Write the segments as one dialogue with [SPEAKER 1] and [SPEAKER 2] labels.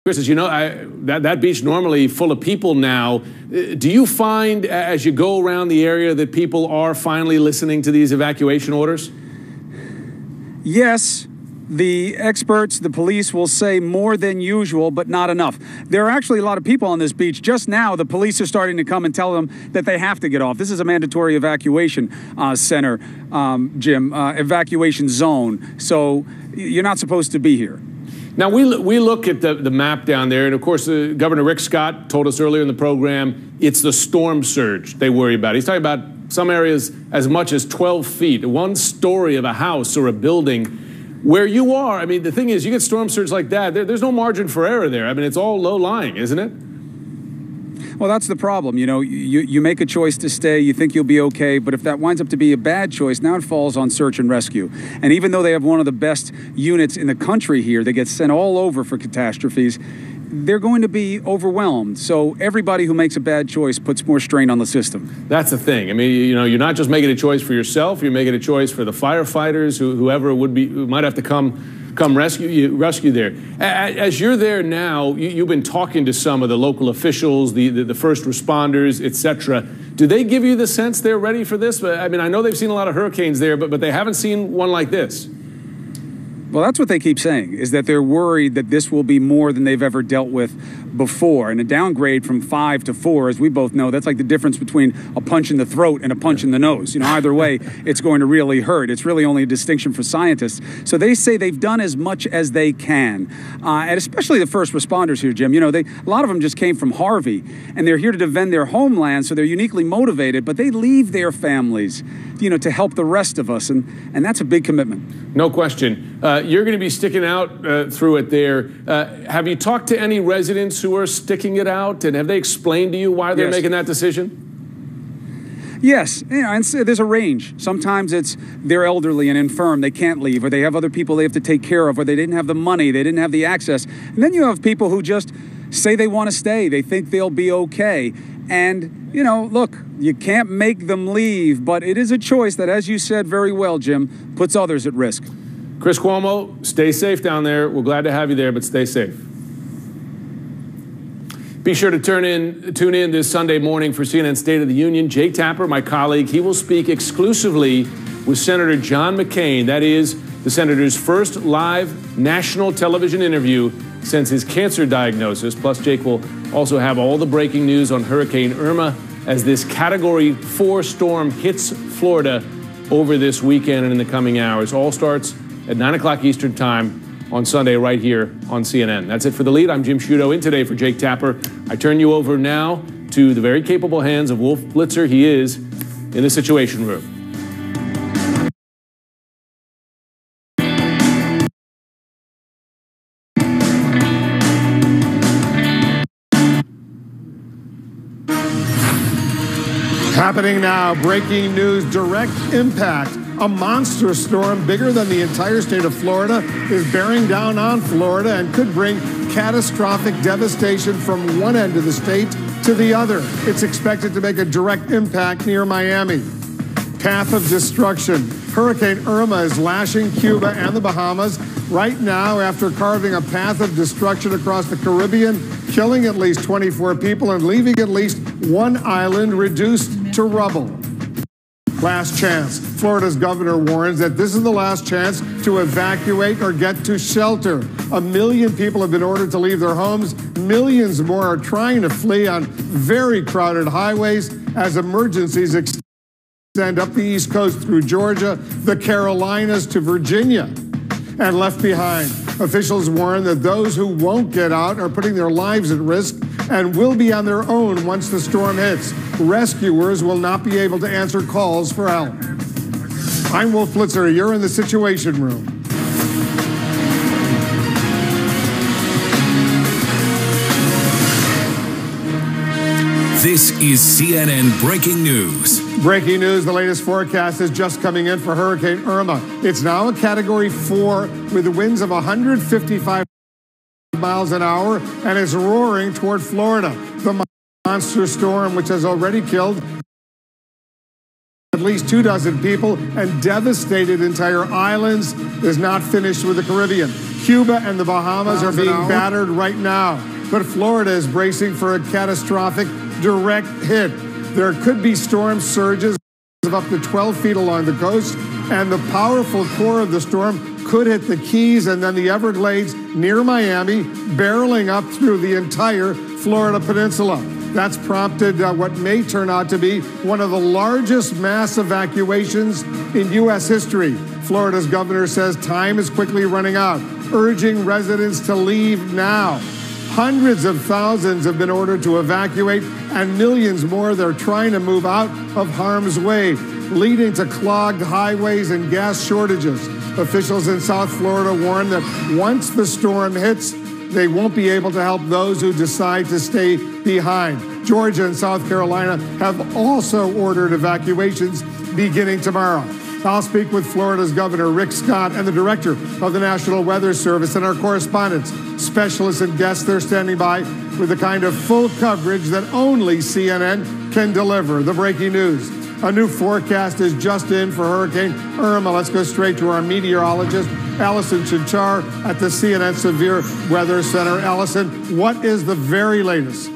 [SPEAKER 1] Chris, as you know, that beach normally full of people now. Do you find as you go around the area that people are finally listening to these evacuation orders?
[SPEAKER 2] Yes. The experts, the police will say more than usual, but not enough. There are actually a lot of people on this beach. Just now, the police are starting to come and tell them that they have to get off. This is a mandatory evacuation center, Jim, evacuation zone. So you're not supposed to be here.
[SPEAKER 1] Now, we look at the map down there, and of course, Governor Rick Scott told us earlier in the program, it's the storm surge they worry about. He's talking about some areas as much as 12 feet, one story of a house or a building. Where you are, I mean, the thing is, you get storm surge like that, there's no margin for error there. I mean, it's all low-lying, isn't it?
[SPEAKER 2] Well, that's the problem. You know, you make a choice to stay, you think you'll be okay, but if that winds up to be a bad choice, now it falls on search and rescue. And even though they have one of the best units in the country here, they get sent all over for catastrophes, they're going to be overwhelmed. So everybody who makes a bad choice puts more strain on the system.
[SPEAKER 1] That's the thing. I mean, you know, you're not just making a choice for yourself, you're making a choice for the firefighters, whoever would be, who might have to come rescue there. As you're there now, you've been talking to some of the local officials, the first responders, etc. Do they give you the sense they're ready for this? I mean, I know they've seen a lot of hurricanes there, but they haven't seen one like this.
[SPEAKER 2] Well, that's what they keep saying, is that they're worried that this will be more than they've ever dealt with before. And a downgrade from 5 to 4, as we both know, that's like the difference between a punch in the throat and a punch in the nose. You know, either way, it's going to really hurt. It's really only a distinction for scientists. So they say they've done as much as they can. And especially the first responders here, Jim. You know, a lot of them just came from Harvey, and they're here to defend their homeland, so they're uniquely motivated, but they leave their families, you know, to help the rest of us. And that's a big commitment.
[SPEAKER 1] No question. You're going to be sticking out through it there. Have you talked to any residents who are sticking it out, and have they explained to you why they're making that decision?
[SPEAKER 2] Yes, you know, and there's a range. Sometimes it's they're elderly and infirm, they can't leave, or they have other people they have to take care of, or they didn't have the money, they didn't have the access. And then you have people who just say they want to stay, they think they'll be okay. And, you know, look, you can't make them leave, but it is a choice that, as you said very well, Jim, puts others at risk.
[SPEAKER 1] Chris Cuomo, stay safe down there. We're glad to have you there, but stay safe. Be sure to tune in this Sunday morning for CNN State of the Union. Jake Tapper, my colleague, he will speak exclusively with Senator John McCain. That is the senator's first live national television interview since his cancer diagnosis. Plus, Jake will also have all the breaking news on Hurricane Irma as this Category 4 storm hits Florida over this weekend and in the coming hours. All starts at 9 o'clock Eastern Time on Sunday right here on CNN. That's it for The Lead. I'm Jim Sciutto in today for Jake Tapper. I turn you over now to the very capable hands of Wolf Blitzer. He is in the Situation Room.
[SPEAKER 3] Happening now, breaking news, direct impact. A monster storm bigger than the entire state of Florida is bearing down on Florida and could bring catastrophic devastation from one end of the state to the other. It's expected to make a direct impact near Miami. Path of destruction. Hurricane Irma is lashing Cuba and the Bahamas right now after carving a path of destruction across the Caribbean, killing at least 24 people and leaving at least one island reduced to rubble. Last chance. Florida's governor warns that this is the last chance to evacuate or get to shelter. 1 million people have been ordered to leave their homes. Millions more are trying to flee on very crowded highways as emergencies extend up the East Coast through Georgia, the Carolinas to Virginia. And left behind, officials warn that those who won't get out are putting their lives at risk and will be on their own once the storm hits. Rescuers will not be able to answer calls for help. I'm Wolf Blitzer. You're in the Situation Room.
[SPEAKER 4] This is CNN Breaking News.
[SPEAKER 3] Breaking news, the latest forecast is just coming in for Hurricane Irma. It's now a Category 4 with winds of 155 miles an hour and is roaring toward Florida. The monster storm, which has already killed at least 24 people and devastated entire islands. Is not finished with the Caribbean. Cuba and the Bahamas are being battered right now, but Florida is bracing for a catastrophic direct hit. There could be storm surges of up to 12 feet along the coast, and the powerful core of the storm could hit the Keys and then the Everglades near Miami, barreling up through the entire Florida peninsula. That's prompted what may turn out to be one of the largest mass evacuations in U.S. history. Florida's governor says time is quickly running out, urging residents to leave now. Hundreds of thousands have been ordered to evacuate, and millions more they're trying to move out of harm's way, leading to clogged highways and gas shortages. Officials in South Florida warn that once the storm hits, they won't be able to help those who decide to stay behind. Georgia and South Carolina have also ordered evacuations beginning tomorrow. I'll speak with Florida's Governor Rick Scott and the director of the National Weather Service and our correspondents, specialists and guests. They're standing by with the kind of full coverage that only CNN can deliver. The breaking news. A new forecast is just in for Hurricane Irma. Let's go straight to our meteorologist, Allison Chinchar at the CNN Severe Weather Center. Allison, what is the very latest?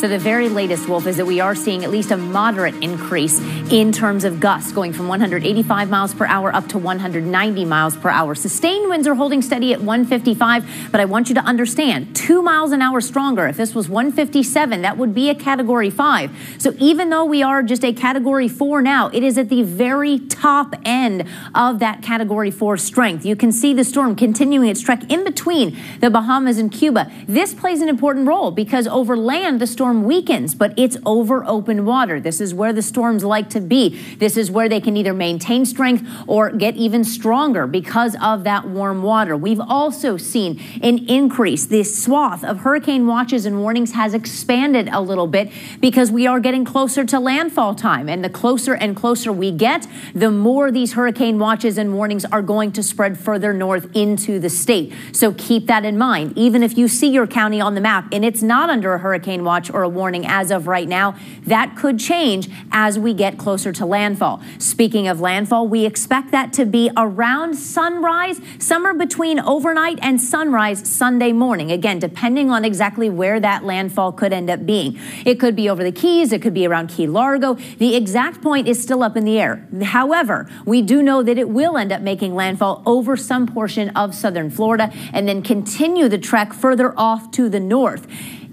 [SPEAKER 5] So the very latest, Wolf, is that we are seeing at least a moderate increase in terms of gusts, going from 185 miles per hour up to 190 miles per hour. Sustained winds are holding steady at 155, but I want you to understand, 2 miles an hour stronger. If this was 157, that would be a Category 5. So even though we are just a Category 4 now, it is at the very top end of that Category 4 strength. You can see the storm continuing its trek in between the Bahamas and Cuba. This plays an important role because over land, the storm weakens, but it's over open water. This is where the storms like to be. This is where they can either maintain strength or get even stronger because of that warm water. We've also seen an increase. This swath of hurricane watches and warnings has expanded a little bit because we are getting closer to landfall time. And the closer and closer we get, the more these hurricane watches and warnings are going to spread further north into the state. So keep that in mind. Even if you see your county on the map and it's not under a hurricane watch or a warning as of right now, that could change as we get closer to landfall. Speaking of landfall, we expect that to be around sunrise, somewhere between overnight and sunrise Sunday morning. Again, depending on exactly where that landfall could end up being. It could be over the Keys, it could be around Key Largo. The exact point is still up in the air. However, we do know that it will end up making landfall over some portion of southern Florida and then continue the trek further off to the north.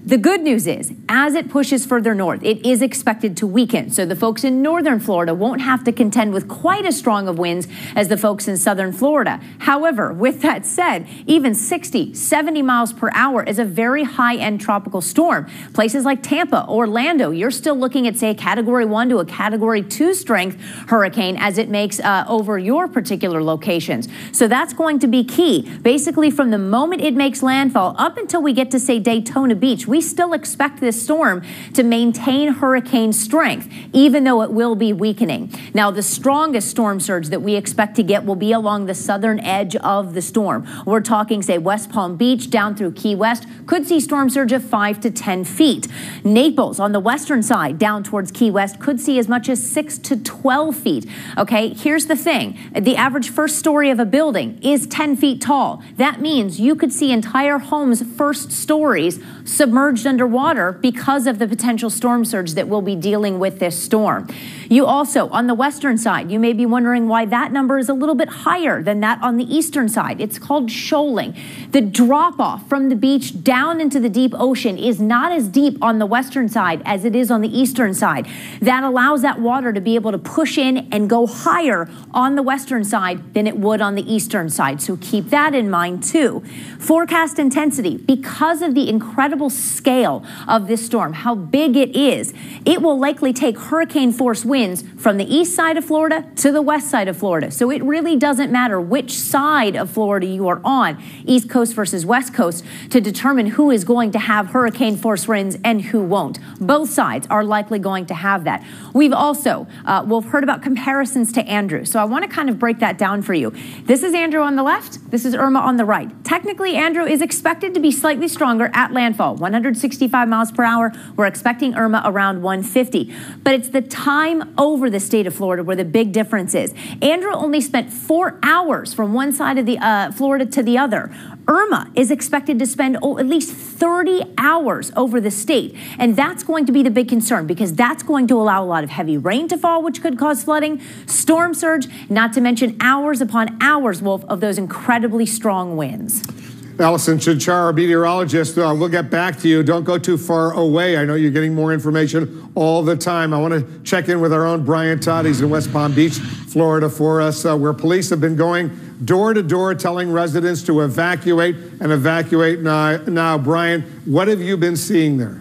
[SPEAKER 5] The good news is, as it pushes further north, it is expected to weaken. So the folks in northern Florida won't have to contend with quite as strong of winds as the folks in southern Florida. However, with that said, even 60, 70 miles per hour is a very high-end tropical storm. Places like Tampa, Orlando, you're still looking at, say, a Category 1 to a Category 2 strength hurricane as it makes over your particular locations. So that's going to be key. Basically, from the moment it makes landfall up until we get to, say, Daytona Beach, we still expect this storm to maintain hurricane strength, even though it will be weakening. Now, the strongest storm surge that we expect to get will be along the southern edge of the storm. We're talking, say, West Palm Beach down through Key West, could see storm surge of 5 to 10 feet. Naples on the western side down towards Key West could see as much as 6 to 12 feet. Okay, here's the thing. The average first story of a building is 10 feet tall. That means you could see entire homes' first stories submerged underwater because of the potential storm surge that we'll be dealing with this storm. You also, on the western side, you may be wondering why that number is a little bit higher than that on the eastern side. It's called shoaling. The drop-off from the beach down into the deep ocean is not as deep on the western side as it is on the eastern side. That allows that water to be able to push in and go higher on the western side than it would on the eastern side. So keep that in mind too. Forecast intensity, because of the incredible scale of this storm, how big it is, it will likely take hurricane force winds from the east side of Florida to the west side of Florida. So it really doesn't matter which side of Florida you are on, east coast versus west coast, to determine who is going to have hurricane force winds and who won't. Both sides are likely going to have that. We've also, we've heard about comparisons to Andrew. So I want to kind of break that down for you. This is Andrew on the left. This is Irma on the right. Technically, Andrew is expected to be slightly stronger at landfall, 100 165 miles per hour. We're expecting Irma around 150. But it's the time over the state of Florida where the big difference is. Andrew only spent 4 hours from one side of the Florida to the other. Irma is expected to spend at least 30 hours over the state. And that's going to be the big concern because that's going to allow a lot of heavy rain to fall, which could cause flooding, storm surge, not to mention hours upon hours, Wolf, of those incredibly strong winds.
[SPEAKER 3] Allison Chinchar, meteorologist, we'll get back to you. Don't go too far away. I know you're getting more information all the time. I want to check in with our own Brian Todd. He's in West Palm Beach, Florida for us, where police have been going door to door telling residents to evacuate and evacuate now. Brian, what have you been seeing there?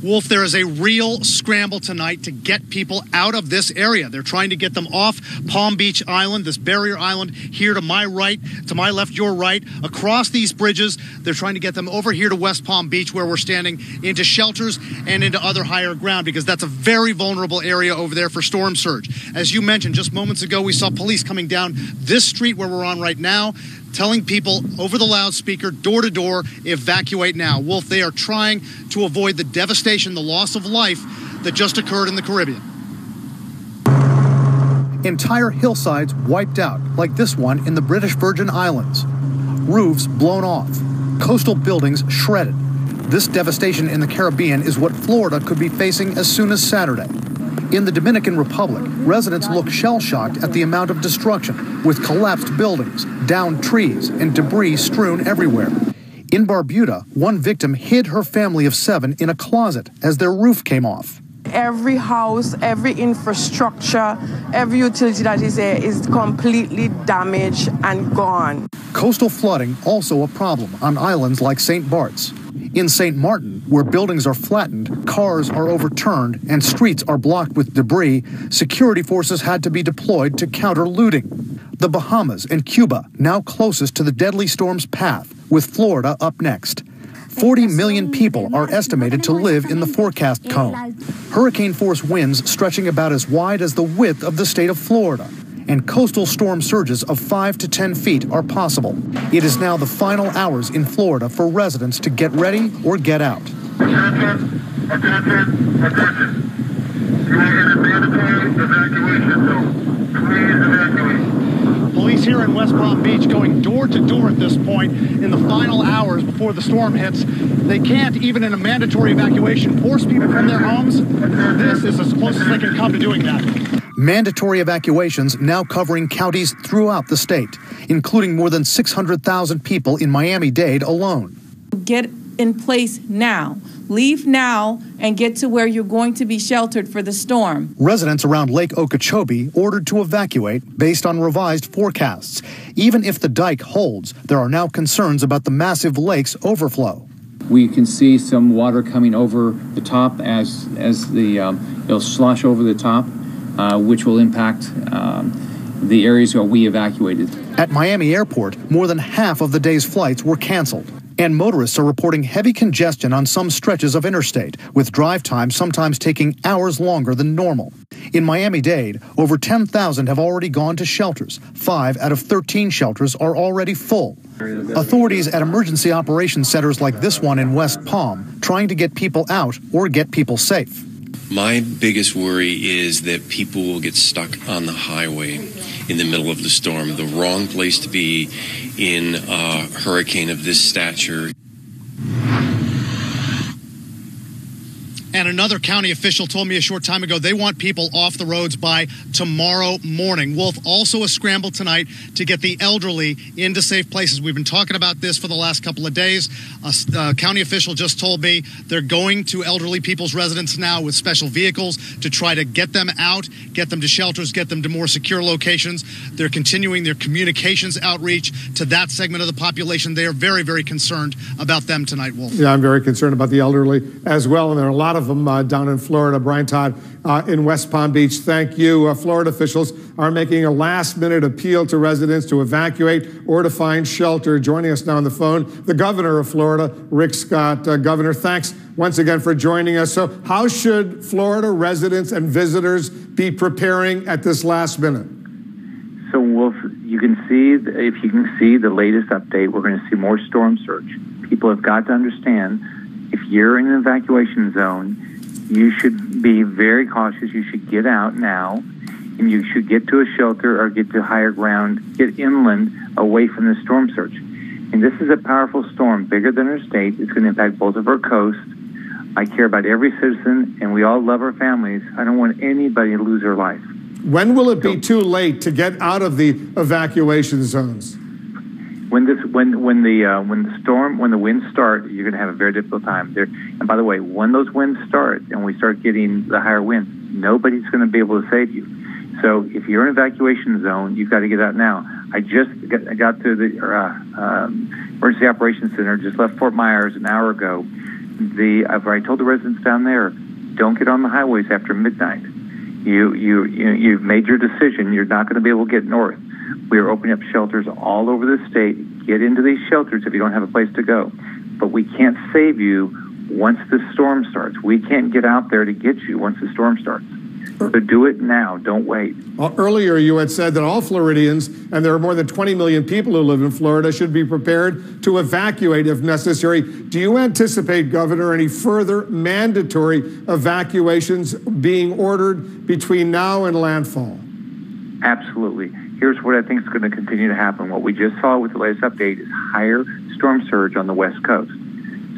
[SPEAKER 6] Wolf, there is a real scramble tonight to get people out of this area. They're trying to get them off Palm Beach Island, this barrier island here to my right, to my left, your right, across these bridges. They're trying to get them over here to West Palm Beach where we're standing, into shelters and into other higher ground because that's a very vulnerable area over there for storm surge. As you mentioned just moments ago, we saw police coming down this street where we're on right now, telling people over the loudspeaker, door to door, evacuate now. Wolf, they are trying to avoid the devastation, the loss of life that just occurred in the Caribbean.
[SPEAKER 7] Entire hillsides wiped out, like this one in the British Virgin Islands. Roofs blown off, coastal buildings shredded. This devastation in the Caribbean is what Florida could be facing as soon as Saturday. In the Dominican Republic, residents look shell-shocked at the amount of destruction, with collapsed buildings, downed trees, and debris strewn everywhere. In Barbuda, one victim hid her family of 7 in a closet as their roof came off.
[SPEAKER 8] Every house, every infrastructure, every utility that is there is completely damaged and gone.
[SPEAKER 7] Coastal flooding also a problem on islands like St. Bart's. In St. Martin, where buildings are flattened, cars are overturned, and streets are blocked with debris, security forces had to be deployed to counter looting. The Bahamas and Cuba now closest to the deadly storm's path, with Florida up next. 40 million people are estimated to live in the forecast cone. Hurricane-force winds stretching about as wide as the width of the state of Florida. And coastal storm surges of 5 to 10 feet are possible. It is now the final hours in Florida for residents to get ready or get out.
[SPEAKER 9] Attention, attention, attention. You are in a mandatory evacuation zone. Please evacuate.
[SPEAKER 6] Police here in West Palm Beach going door to door at this point in the final hours before the storm hits. They can't, even in a mandatory evacuation, force people from their homes. This is as close as they can come to doing that.
[SPEAKER 7] Mandatory evacuations now covering counties throughout the state, including more than 600,000 people in Miami-Dade alone.
[SPEAKER 10] Get in place now. Leave now and get to where you're going to be sheltered for the storm.
[SPEAKER 7] Residents around Lake Okeechobee ordered to evacuate based on revised forecasts. Even if the dike holds, there are now concerns about the massive lake's overflow.
[SPEAKER 11] We can see some water coming over the top as it'll slosh over the top. Which will impact the areas where we evacuated.
[SPEAKER 7] At Miami Airport, more than half of the day's flights were canceled. And motorists are reporting heavy congestion on some stretches of interstate, with drive times sometimes taking hours longer than normal. In Miami-Dade, over 10,000 have already gone to shelters. 5 out of 13 shelters are already full. Authorities at emergency operations centers like this one in West Palm trying to get people out or get people safe.
[SPEAKER 12] My biggest worry is that people will get stuck on the highway in the middle of the storm, the wrong place to be in a hurricane of this stature.
[SPEAKER 6] And another county official told me a short time ago they want people off the roads by tomorrow morning. Wolf, also a scramble tonight to get the elderly into safe places. We've been talking about this for the last couple of days. A county official just told me they're going to elderly people's residence now with special vehicles to try to get them out, get them to shelters, get them to more secure locations. They're continuing their communications outreach to that segment of the population. They are very, very concerned about them tonight, Wolf.
[SPEAKER 3] Yeah, I'm very concerned about the elderly as well, and there are a lot of them down in Florida. Brian Todd in West Palm Beach, thank you. Florida officials are making a last-minute appeal to residents to evacuate or to find shelter. Joining us now on the phone, the governor of Florida, Rick Scott. Governor, thanks once again for joining us. So how should Florida residents and visitors be preparing at this last minute?
[SPEAKER 13] So You can see, if you can see the latest update, we're going to see more storm surge. People have got to understand, if you're in an evacuation zone, you should be very cautious. You should get out now, and you should get to a shelter or get to higher ground, get inland away from the storm surge. And this is a powerful storm, bigger than our state. It's going to impact both of our coasts. I care about every citizen, and we all love our families. I don't want anybody to lose their life.
[SPEAKER 3] When will it be too late to get out of the evacuation zones?
[SPEAKER 13] When the winds start, you're going to have a very difficult time there. And by the way, when those winds start and we start getting the higher winds, nobody's going to be able to save you. So if you're in an evacuation zone, you've got to get out now. I just got to the Emergency Operations Center, just left Fort Myers an hour ago. I told the residents down there, don't get on the highways after midnight. You've made your decision. You're not going to be able to get north. We are opening up shelters all over the state. Get into these shelters if you don't have a place to go. But we can't save you once the storm starts. We can't get out there to get you once the storm starts. So do it now. Don't wait.
[SPEAKER 3] Well, earlier you had said that all Floridians, and there are more than 20 million people who live in Florida, should be prepared to evacuate if necessary. Do you anticipate, Governor, any further mandatory evacuations being ordered between now and landfall?
[SPEAKER 13] Absolutely. Here's what I think is going to continue to happen. What we just saw with the latest update is higher storm surge on the West Coast.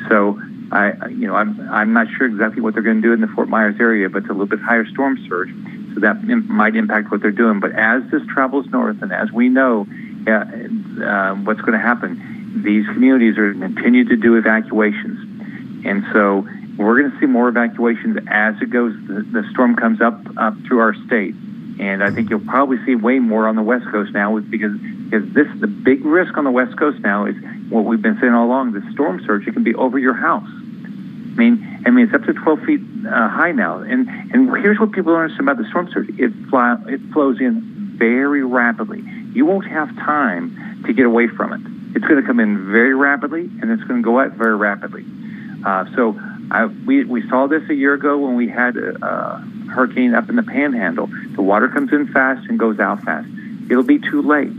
[SPEAKER 13] So I'm not sure exactly what they're going to do in the Fort Myers area, but it's a little bit higher storm surge, so that might impact what they're doing. But as this travels north, and as we know what's going to happen, these communities are going to continue to do evacuations. And so we're going to see more evacuations as it goes. The storm comes up through our state. And I think you'll probably see way more on the West Coast now because the big risk on the West Coast now is what we've been saying all along, the storm surge. It can be over your house. I mean, it's up to 12 feet high now. And here's what people don't understand about the storm surge. It flows in very rapidly. You won't have time to get away from it. It's going to come in very rapidly, and it's going to go out very rapidly. We saw this a year ago when we had a hurricane up in the Panhandle. The water comes in fast and goes out fast. It'll be too late.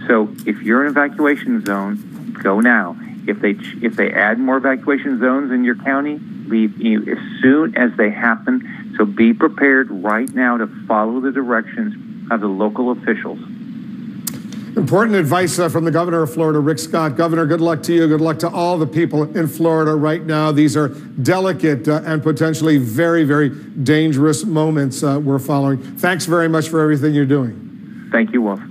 [SPEAKER 13] So if you're in an evacuation zone, go now. If they add more evacuation zones in your county, leave as soon as they happen. So be prepared right now to follow the directions of the local officials.
[SPEAKER 3] Important advice from the governor of Florida, Rick Scott. Governor, good luck to you. Good luck to all the people in Florida right now. These are delicate and potentially very, very dangerous moments we're following. Thanks very much for everything you're doing.
[SPEAKER 13] Thank you, Wolf.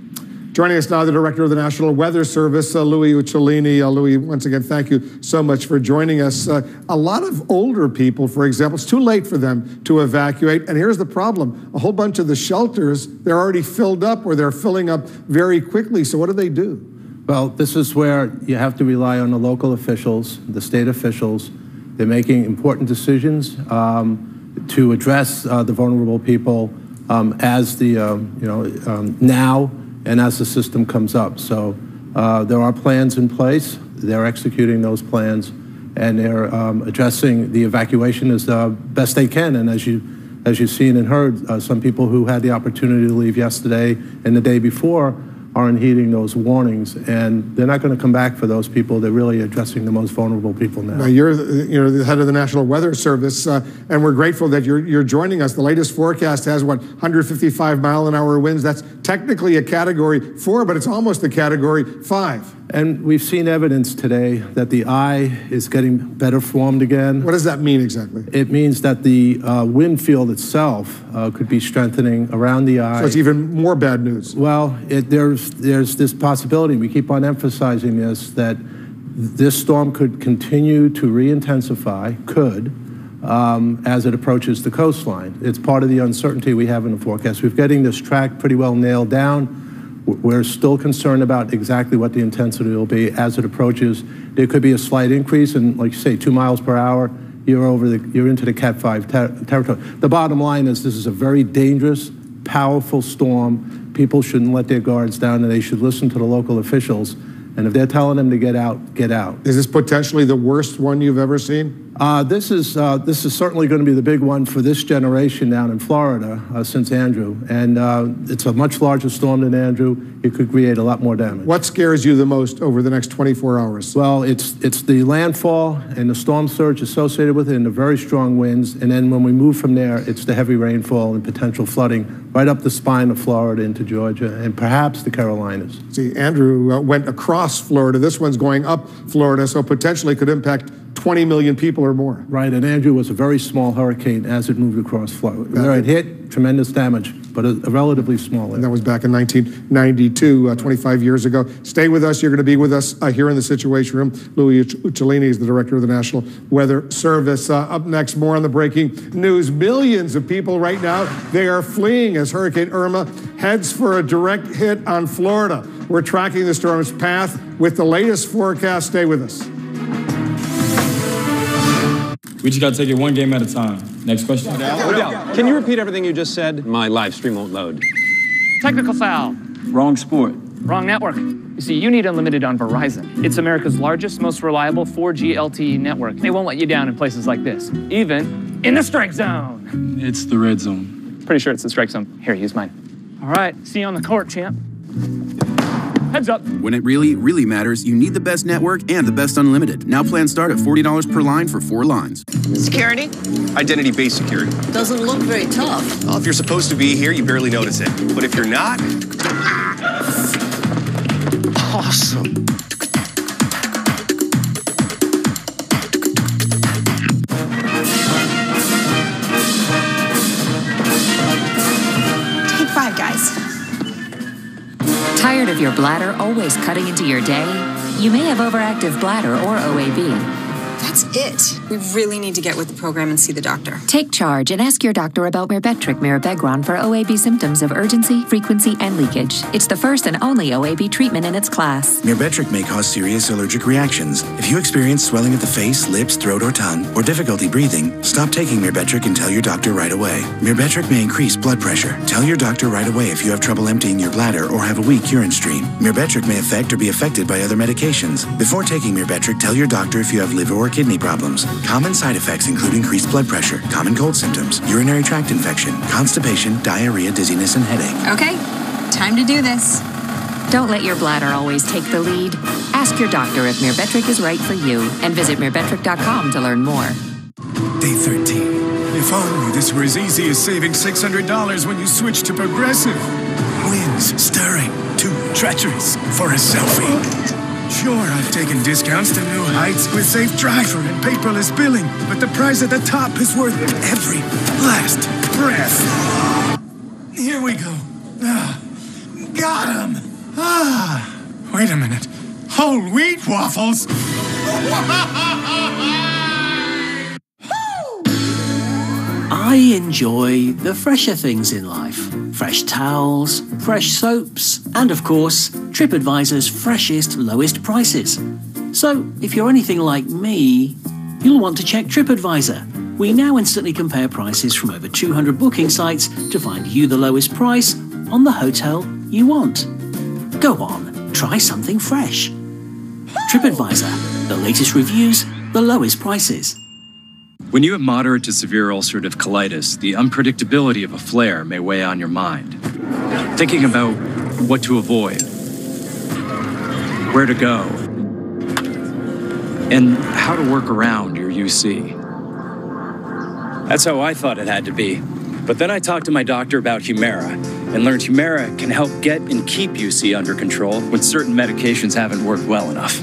[SPEAKER 3] Joining us now, the Director of the National Weather Service, Louis Uccellini. Louis, once again, thank you so much for joining us. A lot of older people, for example, it's too late for them to evacuate. And here's the problem. A whole bunch of the shelters, they're already filled up or they're filling up very quickly. So what do?
[SPEAKER 14] Well, this is where you have to rely on the local officials, the state officials. They're making important decisions to address the vulnerable people as the, now, and as the system comes up. So there are plans in place. They're executing those plans, and they're addressing the evacuation as best they can. And as you've seen and heard, some people who had the opportunity to leave yesterday and the day before aren't heeding those warnings, and they're not going to come back for those people. They're really addressing the most vulnerable people now.
[SPEAKER 3] Now you're the head of the National Weather Service, and we're grateful that you're joining us. The latest forecast has, 155-mile-an-hour winds. That's technically a Category 4, but it's almost a Category 5.
[SPEAKER 14] And we've seen evidence today that the eye is getting better formed again.
[SPEAKER 3] What does that mean exactly?
[SPEAKER 14] It means that the wind field itself could be strengthening around the eye.
[SPEAKER 3] So it's even more bad news.
[SPEAKER 14] Well, there's this possibility, we keep on emphasizing this, that this storm could continue to re-intensify, as it approaches the coastline. It's part of the uncertainty we have in the forecast. We're getting this track pretty well nailed down. We're still concerned about exactly what the intensity will be as it approaches. There could be a slight increase, and like you say, 2 miles per hour, you're into the Cat 5 territory. The bottom line is this is a very dangerous, powerful storm. People shouldn't let their guards down, and they should listen to the local officials. And if they're telling them to get out, get out.
[SPEAKER 3] Is this potentially the worst one you've ever seen?
[SPEAKER 14] This is certainly going to be the big one for this generation down in Florida since Andrew, and it's a much larger storm than Andrew. It could create a lot more damage.
[SPEAKER 3] What scares you the most over the next 24 hours?
[SPEAKER 14] Well, it's the landfall and the storm surge associated with it, and the very strong winds, and then when we move from there, it's the heavy rainfall and potential flooding right up the spine of Florida into Georgia and perhaps the Carolinas.
[SPEAKER 3] See, Andrew went across Florida. This one's going up Florida, so potentially could impact 20 million people or more.
[SPEAKER 14] Right, and Andrew was a very small hurricane as it moved across Florida. Where it hit, tremendous damage, but a relatively small area.
[SPEAKER 3] And that was back in 1992, 25 years ago. Stay with us. You're going to be with us here in the Situation Room. Louis Uccellini is the director of the National Weather Service. Up next, more on the breaking news. Millions of people right now, they are fleeing as Hurricane Irma heads for a direct hit on Florida. We're tracking the storm's path with the latest forecast. Stay with us.
[SPEAKER 15] We just got to take it one game at a time. Next question.
[SPEAKER 16] Odell, can you repeat everything you just said? My live stream won't load.
[SPEAKER 17] Technical foul.
[SPEAKER 15] Wrong sport.
[SPEAKER 17] Wrong network. You see, you need unlimited on Verizon. It's America's largest, most reliable 4G LTE network. They won't let you down in places like this, even in the strike zone.
[SPEAKER 15] It's the red zone.
[SPEAKER 17] Pretty sure it's the strike zone. Here, use mine. All right, see you on the court, champ. Heads up.
[SPEAKER 18] When it really, really matters, you need the best network and the best unlimited. Now plans start at $40 per line for 4 lines.
[SPEAKER 19] Security?
[SPEAKER 16] Identity-based security.
[SPEAKER 19] Doesn't look very tough.
[SPEAKER 16] Well, if you're supposed to be here, you barely notice it. But if you're not... Awesome.
[SPEAKER 20] Take 5, guys.
[SPEAKER 21] Tired of your bladder always cutting into your day? You may have overactive bladder or OAB.
[SPEAKER 20] That's it. We really need to get with the program and see the doctor.
[SPEAKER 21] Take charge and ask your doctor about Mirbetriq Mirabegron for OAB symptoms of urgency, frequency, and leakage. It's the first and only OAB treatment in its class.
[SPEAKER 22] Mirbetriq may cause serious allergic reactions. If you experience swelling of the face, lips, throat, or tongue, or difficulty breathing, stop taking Mirbetriq and tell your doctor right away. Mirbetriq may increase blood pressure. Tell your doctor right away if you have trouble emptying your bladder or have a weak urine stream. Mirbetriq may affect or be affected by other medications. Before taking Mirbetriq, tell your doctor if you have liver or kidney problems. Common side effects include increased blood pressure, common cold symptoms, urinary tract infection, constipation, diarrhea, dizziness, and headache.
[SPEAKER 20] Okay, time to do this.
[SPEAKER 21] Don't let your bladder always take the lead. Ask your doctor if Mirbetriq is right for you and visit mirbetriq.com to learn more.
[SPEAKER 23] Day 13. If only this were as easy as saving $600 when you switch to Progressive. Winds stirring, too treacherous for a selfie. Sure, I've taken discounts to new heights with safe driver and paperless billing, but the price at the top is worth every last breath. Here we go. Got him. Wait a minute. Whole wheat waffles?
[SPEAKER 24] I enjoy the fresher things in life. Fresh towels, fresh soaps, and of course, TripAdvisor's freshest, lowest prices. So, if you're anything like me, you'll want to check TripAdvisor. We now instantly compare prices from over 200 booking sites to find you the lowest price on the hotel you want. Go on, try something fresh. TripAdvisor, the latest reviews, the lowest prices.
[SPEAKER 15] When you have moderate to severe ulcerative colitis, the unpredictability of a flare may weigh on your mind. Thinking about what to avoid, where to go, and how to work around your UC. That's how I thought it had to be. But then I talked to my doctor about Humira and learned Humira can help get and keep UC under control when certain medications haven't worked well enough.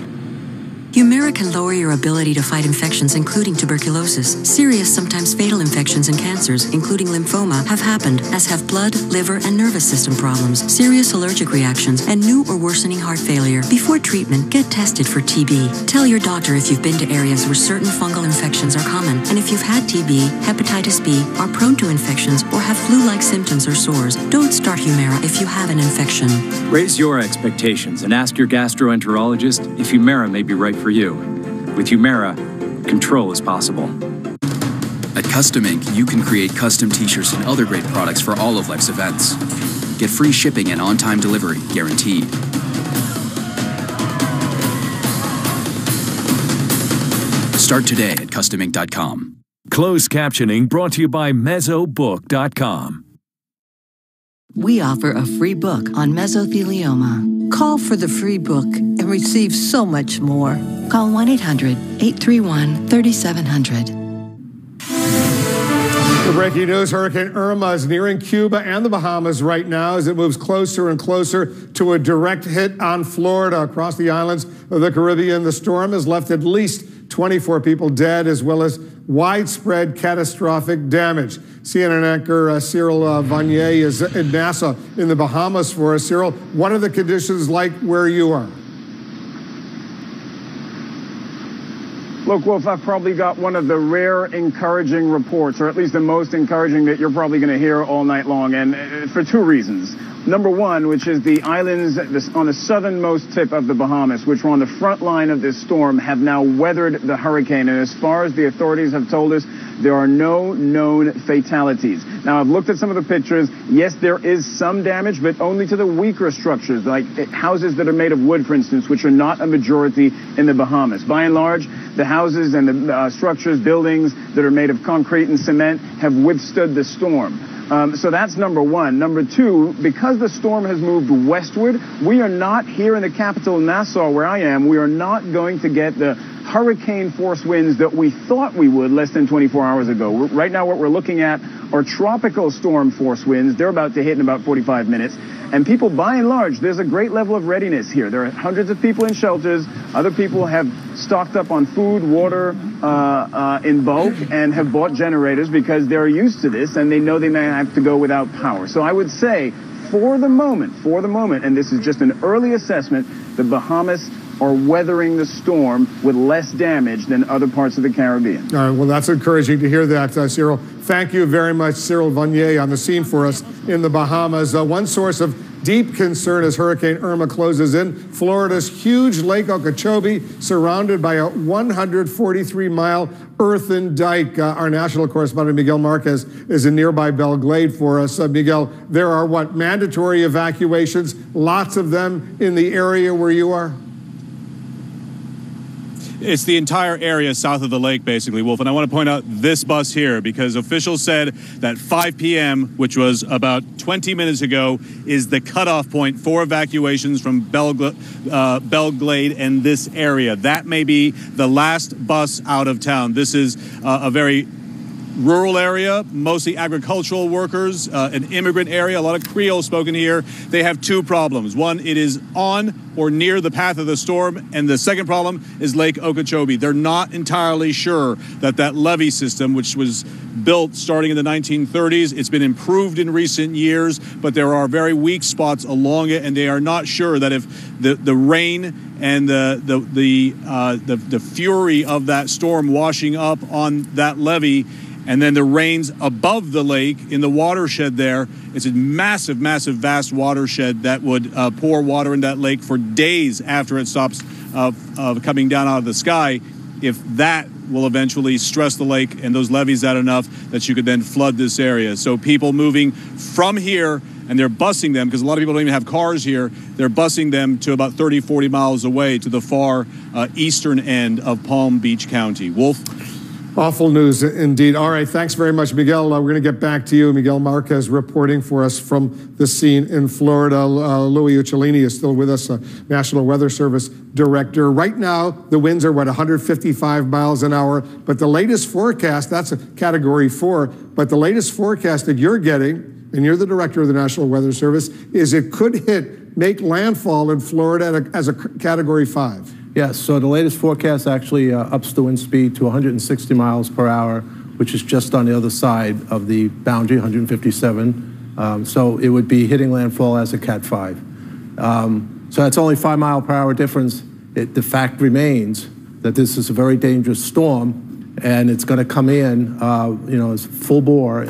[SPEAKER 25] Humira can lower your ability to fight infections, including tuberculosis. Serious, sometimes fatal infections and cancers, including lymphoma, have happened, as have blood, liver, and nervous system problems, serious allergic reactions, and new or worsening heart failure. Before treatment, get tested for TB. Tell your doctor if you've been to areas where certain fungal infections are common, and if you've had TB, hepatitis B, are prone to infections, or have flu-like symptoms or sores. Don't start Humira if you have an infection.
[SPEAKER 15] Raise your expectations and ask your gastroenterologist if Humira may be right for you. With Humira, control is possible.
[SPEAKER 26] At Custom Ink, you can create custom t-shirts and other great products for all of life's events. Get free shipping and on-time delivery, guaranteed. Start today at CustomInk.com.
[SPEAKER 1] Closed captioning brought to you by Mesobook.com.
[SPEAKER 25] We offer a free book on mesothelioma. Call for the free book and receive so much more. Call 1-800-831-3700.
[SPEAKER 3] The breaking news, Hurricane Irma is nearing Cuba and the Bahamas right now as it moves closer and closer to a direct hit on Florida. Across the islands of the Caribbean, the storm has left at least 24 people dead, as well as widespread catastrophic damage. CNN anchor Cyril Vanier is in Nassau in the Bahamas for us. Cyril, what are the conditions like where you are?
[SPEAKER 2] Look, Wolf, I've probably got one of the rare encouraging reports, or at least the most encouraging that you're probably going to hear all night long, and for two reasons. Number one, which is the islands on the southernmost tip of the Bahamas, which were on the front line of this storm, have now weathered the hurricane. And as far as the authorities have told us, there are no known fatalities. Now, I've looked at some of the pictures. Yes, there is some damage, but only to the weaker structures, like houses that are made of wood, for instance, which are not a majority in the Bahamas. By and large, the houses and the structures, buildings that are made of concrete and cement have withstood the storm. So that's number one. Number two, because the storm has moved westward, we are not here in the capital, Nassau, where I am, we are not going to get the hurricane force winds that we thought we would less than 24 hours ago. Right now, what we're looking at are tropical storm force winds. They're about to hit in about 45 minutes. And people, by and large, there's a great level of readiness here. There are hundreds of people in shelters. Other people have stocked up on food, water in bulk, and have bought generators because they're used to this and they know they may have to go without power. So I would say, for the moment, and this is just an early assessment, the Bahamas are weathering the storm with less damage than other parts of the Caribbean.
[SPEAKER 3] All right, well, that's encouraging to hear that, Cyril. Thank you very much, Cyril Vanier, on the scene for us in the Bahamas. One source of deep concern as Hurricane Irma closes in, Florida's huge Lake Okeechobee, surrounded by a 143-mile earthen dike. Our national correspondent, Miguel Marquez, is in nearby Belle Glade for us. Miguel, there are, mandatory evacuations, lots of them in the area where you are?
[SPEAKER 4] It's the entire area south of the lake, basically, Wolf. And I want to point out this bus here because officials said that 5 p.m., which was about 20 minutes ago, is the cutoff point for evacuations from Belle Glade and this area. That may be the last bus out of town. This is a very rural area, mostly agricultural workers, an immigrant area, a lot of Creole spoken here. They have two problems. One, it is on or near the path of the storm, and the second problem is Lake Okeechobee. They're not entirely sure that levee system, which was built starting in the 1930s, it's been improved in recent years, but there are very weak spots along it, and they are not sure that if the rain and the fury of that storm washing up on that levee, and then the rains above the lake in the watershed there, it's a massive, massive, vast watershed that would pour water in that lake for days after it stops coming down out of the sky. If that will eventually stress the lake and those levees out enough that you could then flood this area. So people moving from here, and they're busing them, because a lot of people don't even have cars here, they're busing them to about 30, 40 miles away to the far eastern end of Palm Beach County. Wolf?
[SPEAKER 3] Awful news indeed. All right, thanks very much, Miguel. We're going to get back to you. Miguel Marquez reporting for us from the scene in Florida. Louis Uccellini is still with us, National Weather Service Director. Right now, the winds are, 155 miles an hour, but the latest forecast, that's a Category 4, but the latest forecast that you're getting, and you're the Director of the National Weather Service, is it could make landfall in Florida as a Category 5.
[SPEAKER 14] Yes, so the latest forecast actually ups the wind speed to 160 miles per hour, which is just on the other side of the boundary, 157. So it would be hitting landfall as a Cat 5. So that's only 5 mile per hour difference. The fact remains that this is a very dangerous storm, and it's going to come in, as full bore,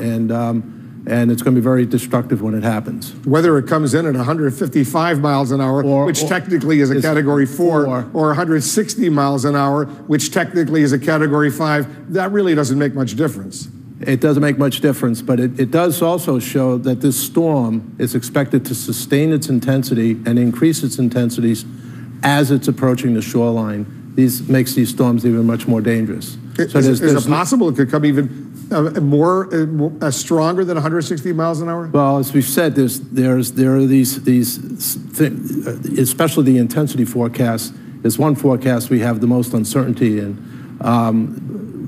[SPEAKER 14] and it's going to be very destructive when it happens.
[SPEAKER 3] Whether it comes in at 155 miles an hour, which technically is a Category 4, or 160 miles an hour, which technically is a Category 5, that really doesn't make much difference.
[SPEAKER 14] It doesn't make much difference, but it does also show that this storm is expected to sustain its intensity and increase its intensities as it's approaching the shoreline these makes these storms even much more dangerous.
[SPEAKER 3] Is it possible it could come even stronger than 160 miles an hour?
[SPEAKER 14] Well, as we've said, there are these things, especially the intensity forecast. Is one forecast we have the most uncertainty in.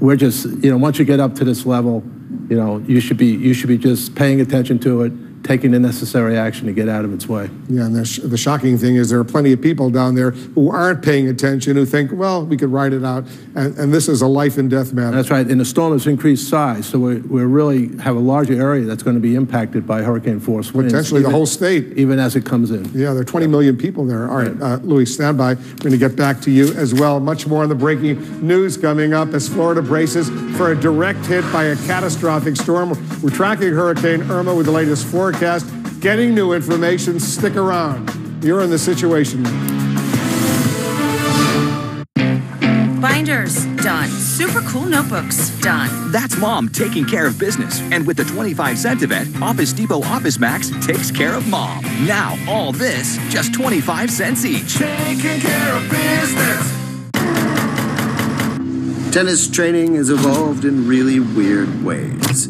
[SPEAKER 14] We're just, once you get up to this level, you should be just paying attention to it, taking the necessary action to get out of its way.
[SPEAKER 3] Yeah, and the shocking thing is there are plenty of people down there who aren't paying attention, who think, well, we could ride it out, and this is a life and death matter.
[SPEAKER 14] That's right, and the storm has increased size, so we really have a larger area that's going to be impacted by hurricane-force winds.
[SPEAKER 3] Potentially the whole state.
[SPEAKER 14] Even as it comes in.
[SPEAKER 3] Yeah, there are 20 million people there. All right, Louis, stand by. We're going to get back to you as well. Much more on the breaking news coming up as Florida braces for a direct hit by a catastrophic storm. We're tracking Hurricane Irma with the latest forecast. Getting new information. Stick around. You're in the Situation.
[SPEAKER 5] Binders, done. Super cool notebooks, done.
[SPEAKER 7] That's Mom taking care of business. And with the 25-cent event, Office Depot Office Max takes care of Mom. Now, all this, just 25 cents each.
[SPEAKER 8] Taking care of business. Tennis training has evolved in really weird ways.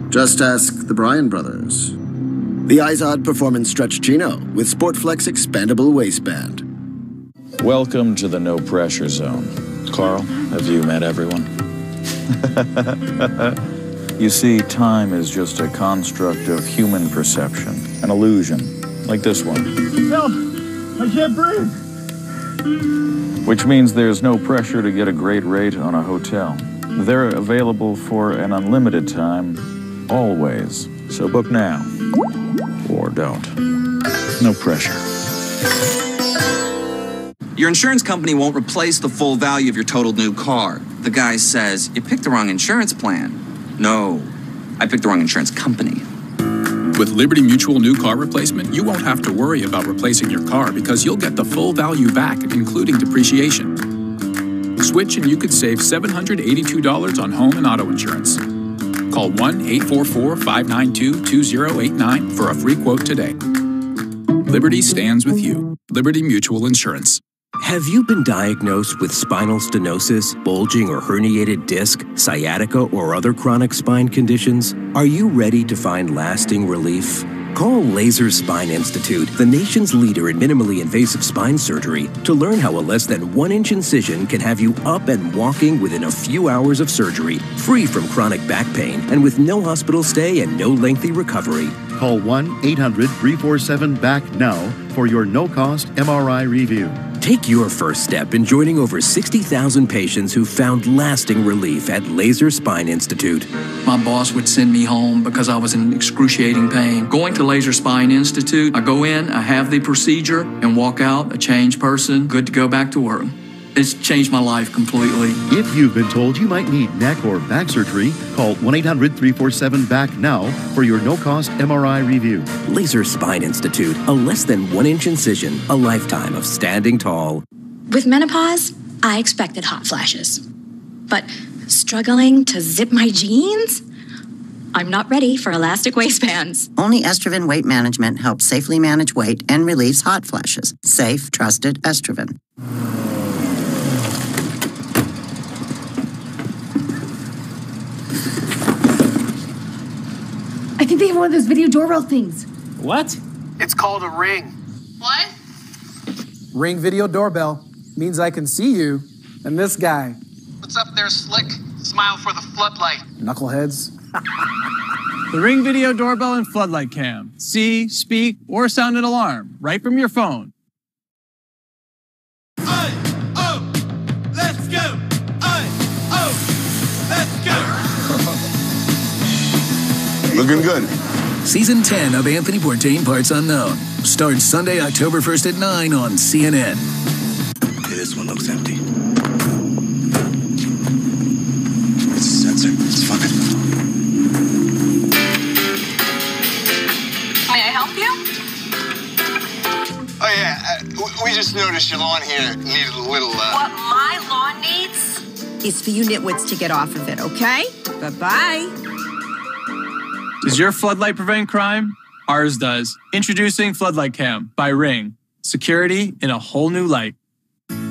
[SPEAKER 8] Just ask the Bryan brothers. The Izod Performance Stretch Chino with Sportflex expandable waistband.
[SPEAKER 9] Welcome to the no pressure zone. Carl, have you met everyone? You see, time is just a construct of human perception, an illusion, like this one.
[SPEAKER 8] Help! I can't breathe!
[SPEAKER 9] Which means there's no pressure to get a great rate on a hotel. They're available for an unlimited time, always. So book now, or don't. No pressure.
[SPEAKER 10] Your insurance company won't replace the full value of your totaled new car. The guy says, you picked the wrong insurance plan. No, I picked the wrong insurance company.
[SPEAKER 26] With Liberty Mutual new car replacement, you won't have to worry about replacing your car because you'll get the full value back, including depreciation. Switch and you could save $782 on home and auto insurance. Call 1-844-592-2089 for a free quote today. Liberty stands with you. Liberty Mutual Insurance.
[SPEAKER 11] Have you been diagnosed with spinal stenosis, bulging or herniated disc, sciatica, or other chronic spine conditions? Are you ready to find lasting relief? Call Laser Spine Institute, the nation's leader in minimally invasive spine surgery, to learn how a less than 1-inch incision can have you up and walking within a few hours of surgery, free from chronic back pain, and with no hospital stay and no lengthy recovery.
[SPEAKER 27] Call 1-800-347-BACK now for your no-cost MRI review.
[SPEAKER 11] Take your first step in joining over 60,000 patients who found lasting relief at Laser Spine Institute.
[SPEAKER 28] My boss would send me home because I was in excruciating pain. Going to Laser Spine Institute, I go in, I have the procedure, and walk out a changed person, good to go back to work. It's changed my life completely.
[SPEAKER 27] If you've been told you might need neck or back surgery, call 1-800-347-BACK now for your no-cost MRI review.
[SPEAKER 11] Laser Spine Institute, a less than 1-inch incision, a lifetime of standing tall.
[SPEAKER 29] With menopause, I expected hot flashes. But struggling to zip my jeans? I'm not ready for elastic waistbands.
[SPEAKER 30] Only Estroven Weight Management helps safely manage weight and relieves hot flashes. Safe, trusted Estroven.
[SPEAKER 31] I think they have one of those video doorbell things.
[SPEAKER 32] What?
[SPEAKER 33] It's called a Ring.
[SPEAKER 29] What?
[SPEAKER 32] Ring video doorbell means I can see you and this guy.
[SPEAKER 33] What's up there, Slick? Smile for the floodlight.
[SPEAKER 32] Knuckleheads.
[SPEAKER 17] The Ring video doorbell and floodlight cam. See, speak, or sound an alarm right from your phone.
[SPEAKER 8] Let's go! Let's go!
[SPEAKER 34] Looking good.
[SPEAKER 35] Season 10 of Anthony Bourdain Parts Unknown starts Sunday, October 1st at 9 on CNN.
[SPEAKER 34] Hey, this one looks empty. It's a sensor. It's fucking.
[SPEAKER 29] May I help you?
[SPEAKER 33] Oh, yeah. We just noticed your lawn here needed a little,
[SPEAKER 29] What my lawn needs
[SPEAKER 19] is for you nitwits to get off of it, okay? Bye-bye.
[SPEAKER 17] Does your floodlight prevent crime? Ours does. Introducing Floodlight Cam by Ring. Security in a whole new light.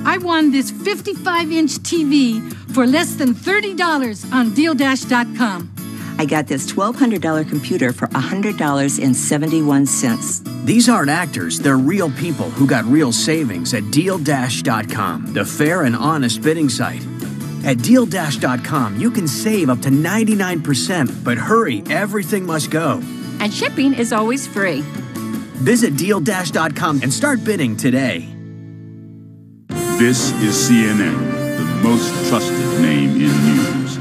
[SPEAKER 31] I won this 55-inch TV for less than $30 on DealDash.com.
[SPEAKER 1] I got this $1,200 computer for $100.71.
[SPEAKER 2] These aren't actors, they're real people who got real savings at DealDash.com, the fair and honest bidding site. At DealDash.com, you can save up to 99%, but hurry, everything must go.
[SPEAKER 31] And shipping is always free.
[SPEAKER 2] Visit DealDash.com and start bidding today.
[SPEAKER 4] This is CNN, the most trusted name in news.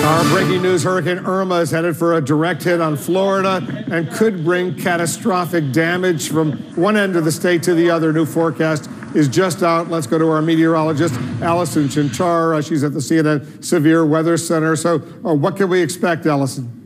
[SPEAKER 3] Our breaking news, Hurricane Irma is headed for a direct hit on Florida and could bring catastrophic damage from one end of the state to the other. New forecast is just out. Let's go to our meteorologist, Allison Chinchar. She's at the CNN Severe Weather Center. So what can we expect, Allison?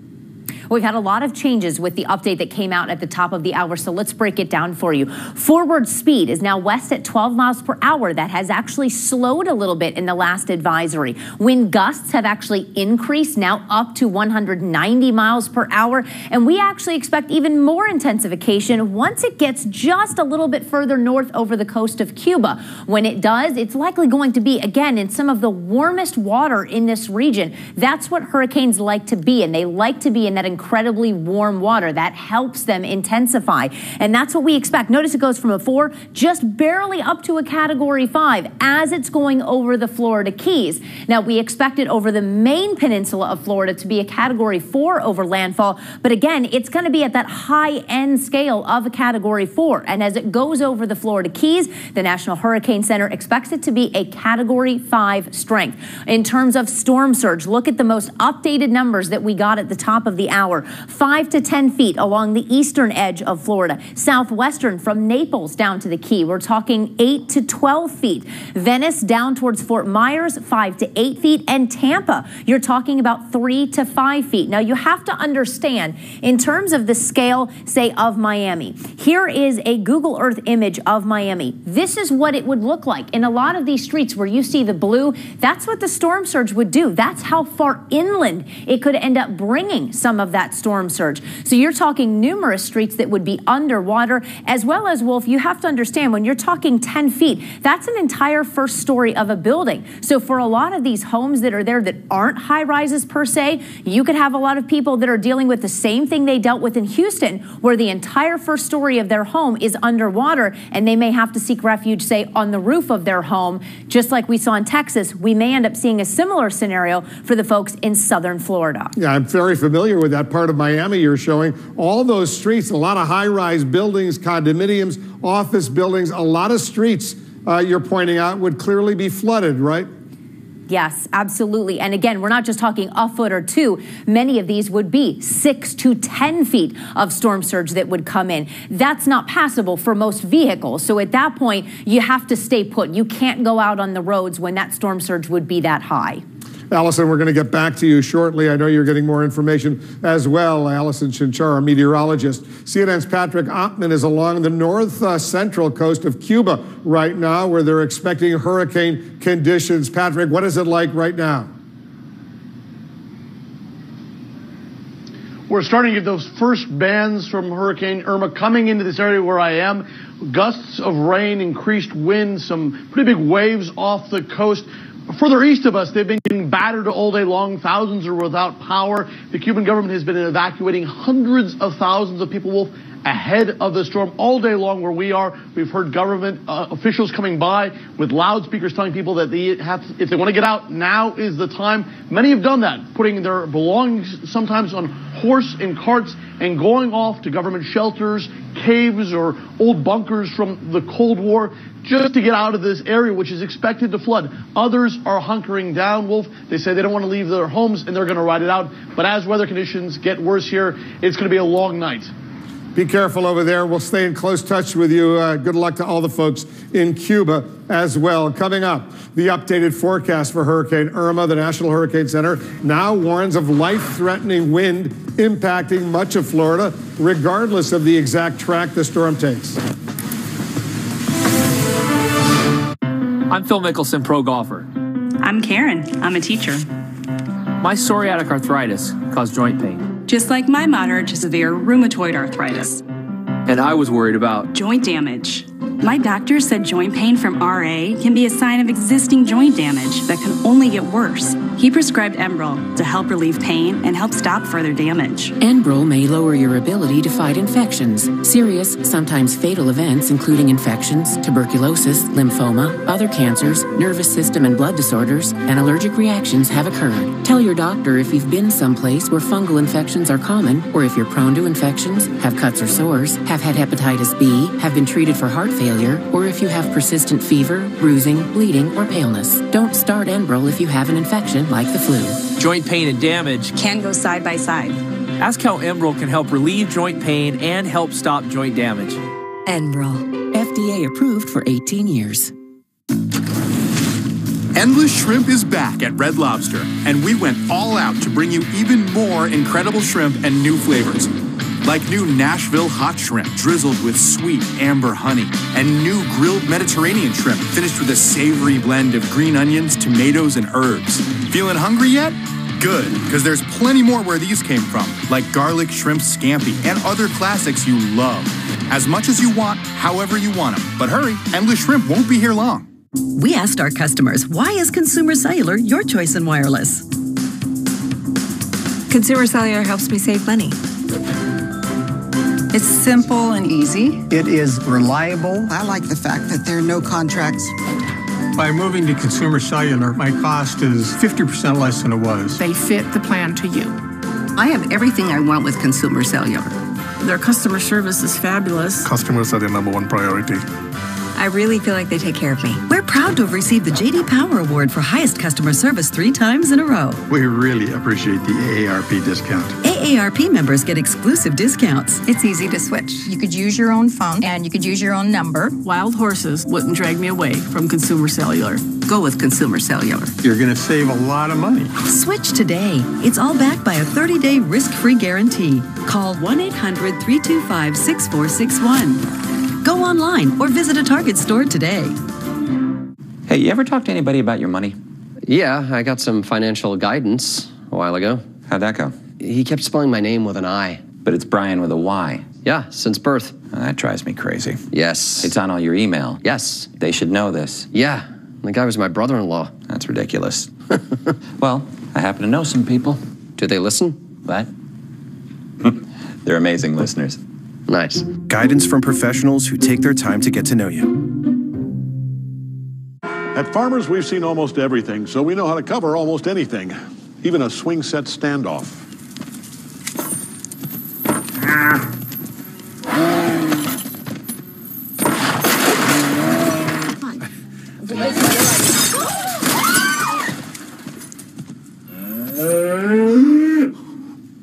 [SPEAKER 6] We've had a lot of changes with the update that came out at the top of the hour, so let's break it down for you. Forward speed is now west at 12 miles per hour. That has actually slowed a little bit in the last advisory. Wind gusts have actually increased, now up to 190 miles per hour, and we actually expect even more intensification once it gets just a little bit further north over the coast of Cuba. When it does, it's likely going to be, again, in some of the warmest water in this region. That's what hurricanes like to be, and they like to be in that incredibly warm water. That helps them intensify. And that's what we expect. Notice it goes from a 4 just barely up to a Category 5 as it's going over the Florida Keys. Now, we expect it over the main peninsula of Florida to be a Category 4 over landfall. But again, it's going to be at that high-end scale of a Category 4. And as it goes over the Florida Keys, the National Hurricane Center expects it to be a Category 5 strength. In terms of storm surge, look at the most updated numbers that we got at the top of the hour. 5 to 10 feet along the eastern edge of Florida. Southwestern from Naples down to the Key, we're talking 8 to 12 feet. Venice down towards Fort Myers, 5 to 8 feet. And Tampa, you're talking about 3 to 5 feet. Now, you have to understand, in terms of the scale, say, of Miami, here is a Google Earth image of Miami. This is what it would look like. In a lot of these streets where you see the blue, that's what the storm surge would do. That's how far inland it could end up bringing some of that storm surge. So you're talking numerous streets that would be underwater, as well as, Wolf, you have to understand, when you're talking 10 feet, that's an entire first story of a building. So for a lot of these homes that are there that aren't high rises per se, you could have a lot of people that are dealing with the same thing they dealt with in Houston, where the entire first story of their home is underwater, and they may have to seek refuge, say, on the roof of their home. Just like we saw in Texas, we may end up seeing a similar scenario for the folks in southern Florida.
[SPEAKER 3] Yeah, I'm very familiar with that part of Miami you're showing. All those streets, a lot of high-rise buildings, condominiums, office buildings, a lot of streets you're pointing out would clearly be flooded, right?
[SPEAKER 6] Yes, absolutely. And again, we're not just talking a foot or two. Many of these would be 6 to 10 feet of storm surge that would come in. That's not passable for most vehicles. So at that point, you have to stay put. You can't go out on the roads when that storm surge would be that high.
[SPEAKER 3] Allison, we're going to get back to you shortly. I know you're getting more information as well. Allison Chinchar, a meteorologist. CNN's Patrick Ottman is along the north-central coast of Cuba right now, where they're expecting hurricane conditions. Patrick, what is it like right now?
[SPEAKER 12] We're starting to get those first bands from Hurricane Irma coming into this area where I am. Gusts of rain, increased wind, some pretty big waves off the coast. Further east of us, they've been getting battered all day long. Thousands are without power. The Cuban government has been evacuating hundreds of thousands of people, Wolf, ahead of the storm all day long where we are. We've heard government officials coming by with loudspeakers telling people that if they want to get out, now is the time. Many have done that, putting their belongings sometimes on horse and carts and going off to government shelters, caves, or old bunkers from the Cold War just to get out of this area, which is expected to flood. Others are hunkering down, Wolf. They say they don't want to leave their homes and they're going to ride it out. But as weather conditions get worse here, it's going to be a long night.
[SPEAKER 3] Be careful over there. We'll stay in close touch with you. Good luck to all the folks in Cuba as well. Coming up, the updated forecast for Hurricane Irma. The National Hurricane Center now warns of life-threatening wind impacting much of Florida, regardless of the exact track the storm takes.
[SPEAKER 17] I'm Phil Mickelson, pro golfer.
[SPEAKER 13] I'm Karen. I'm a teacher.
[SPEAKER 17] My psoriatic arthritis caused joint pain.
[SPEAKER 13] Just like my moderate to severe rheumatoid arthritis.
[SPEAKER 17] And I was worried about
[SPEAKER 13] joint damage. My doctor said joint pain from RA can be a sign of existing joint damage that can only get worse. He prescribed Enbrel to help relieve pain and help stop further damage.
[SPEAKER 5] Enbrel may lower your ability to fight infections. Serious, sometimes fatal events, including infections, tuberculosis, lymphoma, other cancers, nervous system and blood disorders, and allergic reactions have occurred. Tell your doctor if you've been someplace where fungal infections are common, or if you're prone to infections, have cuts or sores, have had hepatitis B, have been treated for heart failure, or if you have persistent fever, bruising, bleeding, or paleness. Don't start Enbrel if you have an infection like the flu.
[SPEAKER 7] Joint pain and damage
[SPEAKER 13] Can go side by side.
[SPEAKER 7] Ask how Enbrel can help relieve joint pain and help stop joint damage.
[SPEAKER 5] Enbrel. FDA approved for 18 years.
[SPEAKER 9] Endless Shrimp is back at Red Lobster, and we went all out to bring you even more incredible shrimp and new flavors. Like new Nashville hot shrimp drizzled with sweet amber honey, and new grilled Mediterranean shrimp finished with a savory blend of green onions, tomatoes, and herbs. Feeling hungry yet? Good, because there's plenty more where these came from, like garlic shrimp scampi and other classics you love. As much as you want, however you want them. But hurry, Endless Shrimp won't be here long.
[SPEAKER 1] We asked our customers, why is Consumer Cellular your choice in wireless?
[SPEAKER 10] Consumer Cellular helps me save money.
[SPEAKER 14] It's simple and easy.
[SPEAKER 15] It is reliable.
[SPEAKER 14] I like the fact that there are no contracts.
[SPEAKER 3] By moving to Consumer Cellular, my cost is 50% less than it was.
[SPEAKER 14] They fit the plan to you.
[SPEAKER 15] I have everything I want with Consumer Cellular.
[SPEAKER 14] Their customer service is fabulous.
[SPEAKER 3] Customers are their #1 priority.
[SPEAKER 10] I really feel like they take care of me.
[SPEAKER 1] We're proud to have received the J.D. Power Award for highest customer service 3 times in a row.
[SPEAKER 3] We really appreciate the AARP discount.
[SPEAKER 1] AARP members get exclusive discounts.
[SPEAKER 10] It's easy to switch. You could use your own phone and you could use your own number.
[SPEAKER 14] Wild horses wouldn't drag me away from Consumer Cellular.
[SPEAKER 15] Go with Consumer Cellular.
[SPEAKER 3] You're going to save a lot of money.
[SPEAKER 1] Switch today. It's all backed by a 30-day risk-free guarantee. Call 1-800-325-6461. Go online or visit a Target store today.
[SPEAKER 16] Hey, you ever talk to anybody about your money?
[SPEAKER 18] Yeah, I got some financial guidance a while ago.
[SPEAKER 16] How'd that go?
[SPEAKER 18] He kept spelling my name with an I.
[SPEAKER 16] But it's Brian with a Y.
[SPEAKER 18] Yeah, since birth.
[SPEAKER 16] Oh, that drives me crazy.
[SPEAKER 18] Yes.
[SPEAKER 16] It's on all your email.
[SPEAKER 18] Yes.
[SPEAKER 16] They should know this.
[SPEAKER 18] Yeah, the guy was my brother-in-law.
[SPEAKER 16] That's ridiculous. Well, I happen to know some people.
[SPEAKER 18] Do they listen?
[SPEAKER 16] What? They're amazing listeners.
[SPEAKER 18] Nice.
[SPEAKER 20] Guidance from professionals who take their time to get to know you.
[SPEAKER 21] At Farmers, we've seen almost everything, so we know how to cover almost anything, even a swing set standoff.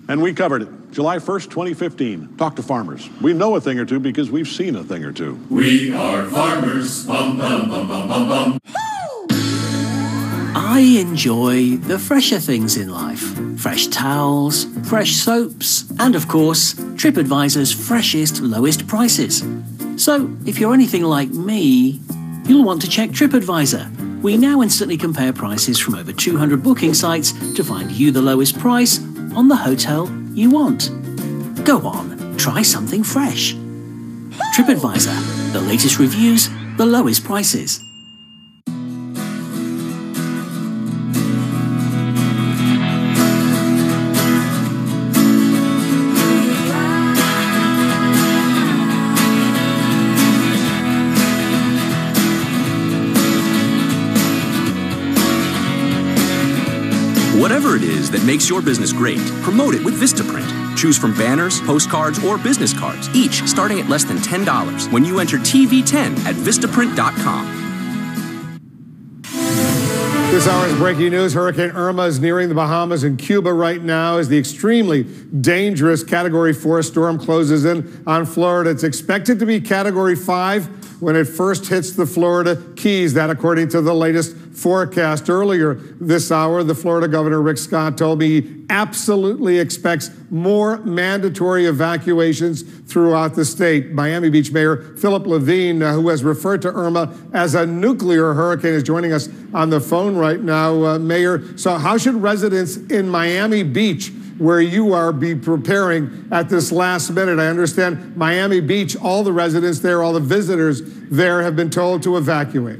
[SPEAKER 21] And we covered it. July 1st, 2015. Talk to Farmers. We know a thing or two because we've seen a thing or two.
[SPEAKER 22] We are farmers. Bum, bum, bum, bum, bum, bum.
[SPEAKER 23] I enjoy the fresher things in life. Fresh towels, fresh soaps, and of course, TripAdvisor's freshest, lowest prices. So, if you're anything like me, you'll want to check TripAdvisor. We now instantly compare prices from over 200 booking sites to find you the lowest price on the hotel you want. Go on, try something fresh. TripAdvisor, the latest reviews, the lowest prices.
[SPEAKER 24] Whatever it is that makes your business great, promote it with Vistaprint. Choose from banners, postcards, or business cards, each starting at less than $10 when you enter TV10 at Vistaprint.com.
[SPEAKER 3] This hour's breaking news. Hurricane Irma is nearing the Bahamas and Cuba right now as the extremely dangerous Category 4 storm closes in on Florida. It's expected to be Category 5 when it first hits the Florida Keys, that according to the latest forecast. Earlier this hour, the Florida Governor, Rick Scott, told me he absolutely expects more mandatory evacuations throughout the state. Miami Beach Mayor Philip Levine, who has referred to Irma as a nuclear hurricane, is joining us on the phone right now. Mayor, so how should residents in Miami Beach where you are be preparing at this last minute? I understand Miami Beach, all the residents there, all the visitors there have been told to evacuate.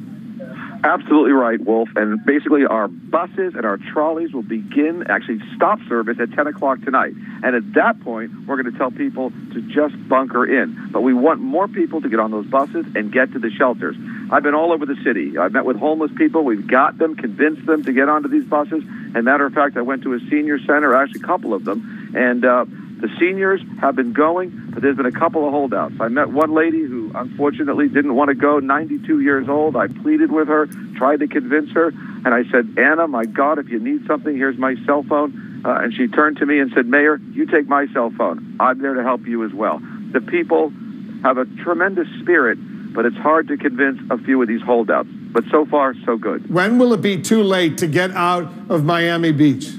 [SPEAKER 2] Absolutely right, Wolf. And basically our buses and our trolleys will begin, actually stop service at 10 o'clock tonight. And at that point, we're going to tell people to just bunker in. But we want more people to get on those buses and get to the shelters. I've been all over the city. I've met with homeless people. We've got them, convinced them to get onto these buses. And matter of fact, I went to a senior center, actually a couple of them, and the seniors have been going, but there's been a couple of holdouts. I met one lady who unfortunately didn't want to go, 92 years old. I pleaded with her, tried to convince her, and I said, Anna, my God, if you need something, here's my cell phone. And she turned to me and said, Mayor, you take my cell phone. I'm there to help you as well. The people have a tremendous spirit, but it's hard to convince a few of these holdouts. But so far, so good.
[SPEAKER 3] When will it be too late to get out of Miami Beach?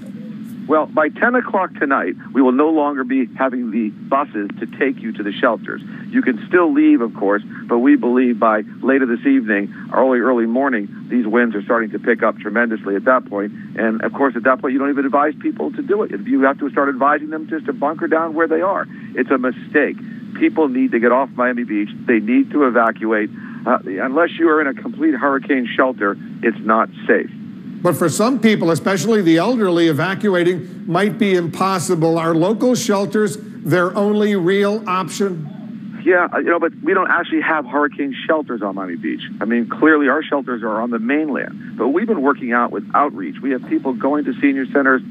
[SPEAKER 2] Well, by 10 o'clock tonight, we will no longer be having the buses to take you to the shelters. You can still leave, of course, but we believe by later this evening, early morning, these winds are starting to pick up tremendously at that point. And, of course, at that point, you don't even advise people to do it. If you have to start advising them just to bunker down where they are, it's a mistake. People need to get off Miami Beach. They need to evacuate. Unless you are in a complete hurricane shelter, it's not safe.
[SPEAKER 3] But for some people, especially the elderly, evacuating might be impossible. Are local shelters their only real option?
[SPEAKER 2] Yeah, but we don't actually have hurricane shelters on Miami Beach. I mean, clearly our shelters are on the mainland. But we've been working out with outreach. We have people going to senior centers,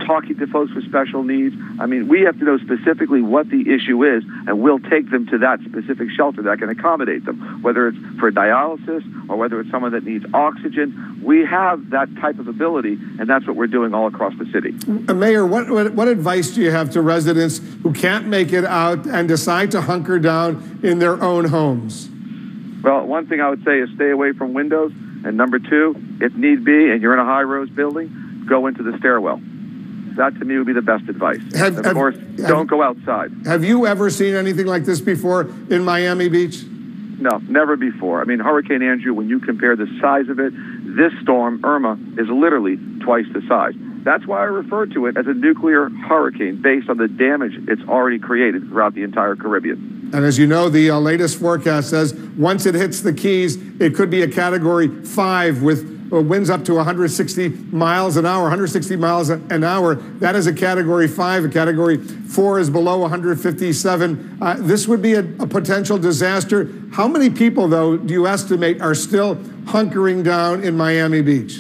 [SPEAKER 2] talking to folks with special needs. I mean, we have to know specifically what the issue is, and we'll take them to that specific shelter that can accommodate them, whether it's for dialysis or whether it's someone that needs oxygen. We have that type of ability, and that's what we're doing all across the city.
[SPEAKER 3] Mayor, what advice do you have to residents who can't make it out and decide to hunker down in their own homes?
[SPEAKER 2] Well, one thing I would say is stay away from windows, and number two, if need be, and you're in a high-rise building, go into the stairwell. That, to me, would be the best advice. Of course, don't go outside. Have
[SPEAKER 3] you ever seen anything like this before in Miami Beach?
[SPEAKER 2] No, never before. I mean, Hurricane Andrew, when you compare the size of it, this storm, Irma, is literally twice the size. That's why I refer to it as a nuclear hurricane based on the damage it's already created throughout the entire Caribbean.
[SPEAKER 3] And as you know, the latest forecast says once it hits the Keys, it could be a Category 5 with winds up to 160 miles an hour, 160 miles an hour. That is a Category 5. A Category 4 is below 157. This would be a potential disaster. How many people, though, do you estimate are still hunkering down in Miami Beach?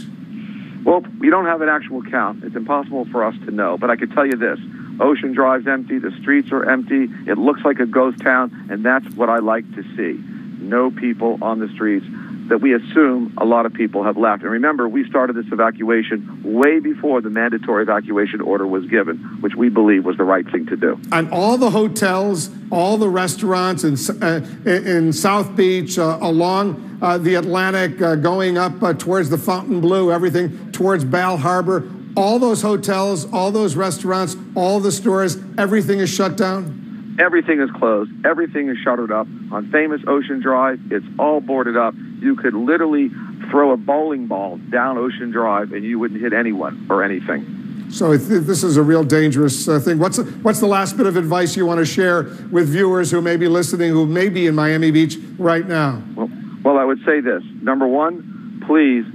[SPEAKER 2] Well, we don't have an actual count. It's impossible for us to know. But I could tell you this. Ocean Drive's empty. The streets are empty. It looks like a ghost town, and that's what I like to see. No people on the streets. That we assume a lot of people have left. And remember, we started this evacuation way before the mandatory evacuation order was given, which we believe was the right thing to do.
[SPEAKER 3] And all the hotels, all the restaurants in South Beach, along the Atlantic, going up towards the Fontainebleau, everything towards Bal Harbor, all those hotels, all those restaurants, all the stores, everything is shut down?
[SPEAKER 2] Everything is closed. Everything is shuttered up. On famous Ocean Drive, it's all boarded up. You could literally throw a bowling ball down Ocean Drive and you wouldn't hit anyone or anything.
[SPEAKER 3] So this is a real dangerous thing. What's the last bit of advice you want to share with viewers who may be listening, who may be in Miami Beach right now?
[SPEAKER 2] Well, I would say this. Number one, please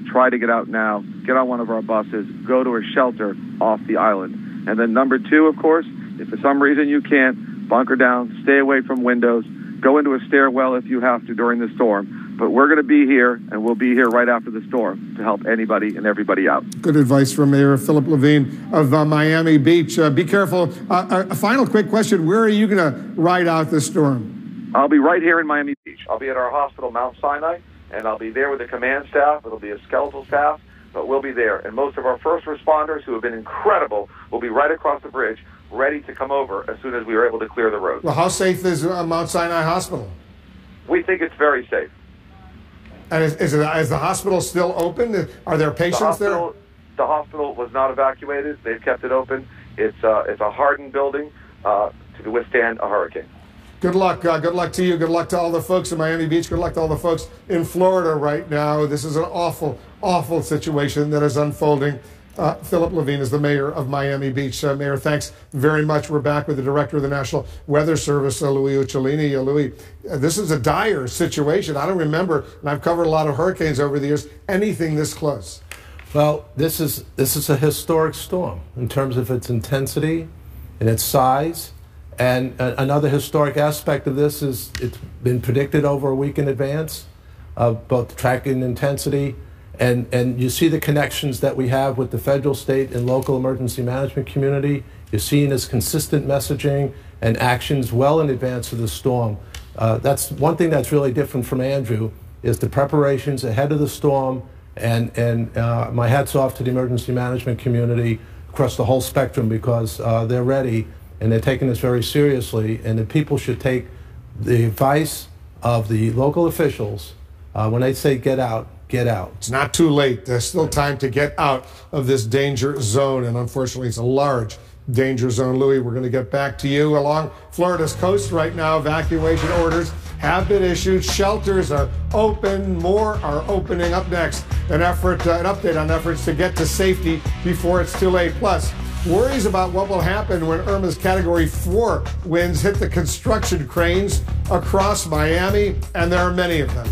[SPEAKER 2] try to get out now. Get on one of our buses. Go to a shelter off the island. And then number two, of course, if for some reason you can't, bunker down, stay away from windows, go into a stairwell if you have to during the storm. But we're going to be here, and we'll be here right after the storm to help anybody and everybody out.
[SPEAKER 3] Good advice from Mayor Philip Levine of Miami Beach. Be careful. A final quick question. Where are you going to ride out the storm?
[SPEAKER 2] I'll be right here in Miami Beach. I'll be at our hospital, Mount Sinai, and I'll be there with the command staff. It'll be a skeletal staff, but we'll be there. And most of our first responders, who have been incredible, will be right across the bridge, ready to come over as soon as we are able to clear the road.
[SPEAKER 3] Well, how safe is Mount Sinai Hospital?
[SPEAKER 2] We think it's very safe.
[SPEAKER 3] And is the hospital still open? Are there patients there?
[SPEAKER 2] The hospital was not evacuated. They've kept it open. It's a hardened building to withstand a hurricane.
[SPEAKER 3] Good luck. Good luck to you. Good luck to all the folks in Miami Beach. Good luck to all the folks in Florida right now. This is an awful, awful situation that is unfolding. Philip Levine is the mayor of Miami Beach. Mayor, thanks very much. We're back with the director of the National Weather Service, Louis Uccellini. Louis, this is a dire situation. I don't remember, and I've covered a lot of hurricanes over the years, anything this close.
[SPEAKER 4] Well, this is a historic storm in terms of its intensity and its size. And another historic aspect of this is it's been predicted over a week in advance of both the tracking intensity. And you see the connections that we have with the federal, state, and local emergency management community. You're seeing this consistent messaging and actions well in advance of the storm. That's one thing that's really different from Andrew, is the preparations ahead of the storm. And my hat's off to the emergency management community across the whole spectrum, because they're ready and they're taking this very seriously. And the people should take the advice of the local officials when they say get out. Get out.
[SPEAKER 3] It's not too late. There's still time to get out of this danger zone, and unfortunately it's a large danger zone. Louis, we're going to get back to you. Along Florida's coast right now, evacuation orders have been issued. Shelters are open. More are opening. Up next, an update on efforts to get to safety before it's too late. Plus, worries about what will happen when Irma's Category 4 winds hit the construction cranes across Miami, and there are many of them.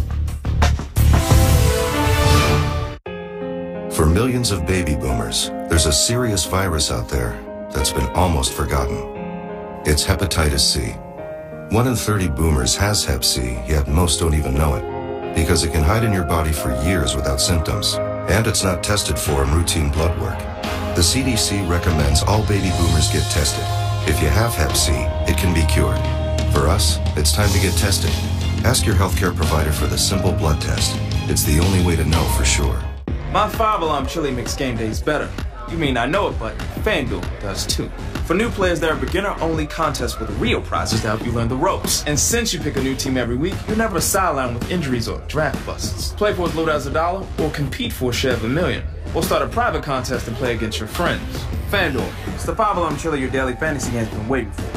[SPEAKER 8] For millions of baby boomers, there's a serious virus out there that's been almost forgotten. It's hepatitis C. 1 in 30 boomers has hep C, yet most don't even know it, because it can hide in your body for years without symptoms, and it's not tested for in routine blood work. The CDC recommends all baby boomers get tested. If you have hep C, it can be cured. For us, it's time to get tested. Ask your healthcare provider for the simple blood test. It's the only way to know for sure.
[SPEAKER 11] My 5-alarm chili makes game days better. You mean I know it, but FanDuel does too. For new players, there are beginner-only contests with real prizes to help you learn the ropes. And since you pick a new team every week, you're never sidelined with injuries or draft busts. Play for as little as $1 or compete for a share of $1 million. Or start a private contest and play against your friends. FanDuel, it's the 5-alarm chili your daily fantasy has been waiting for.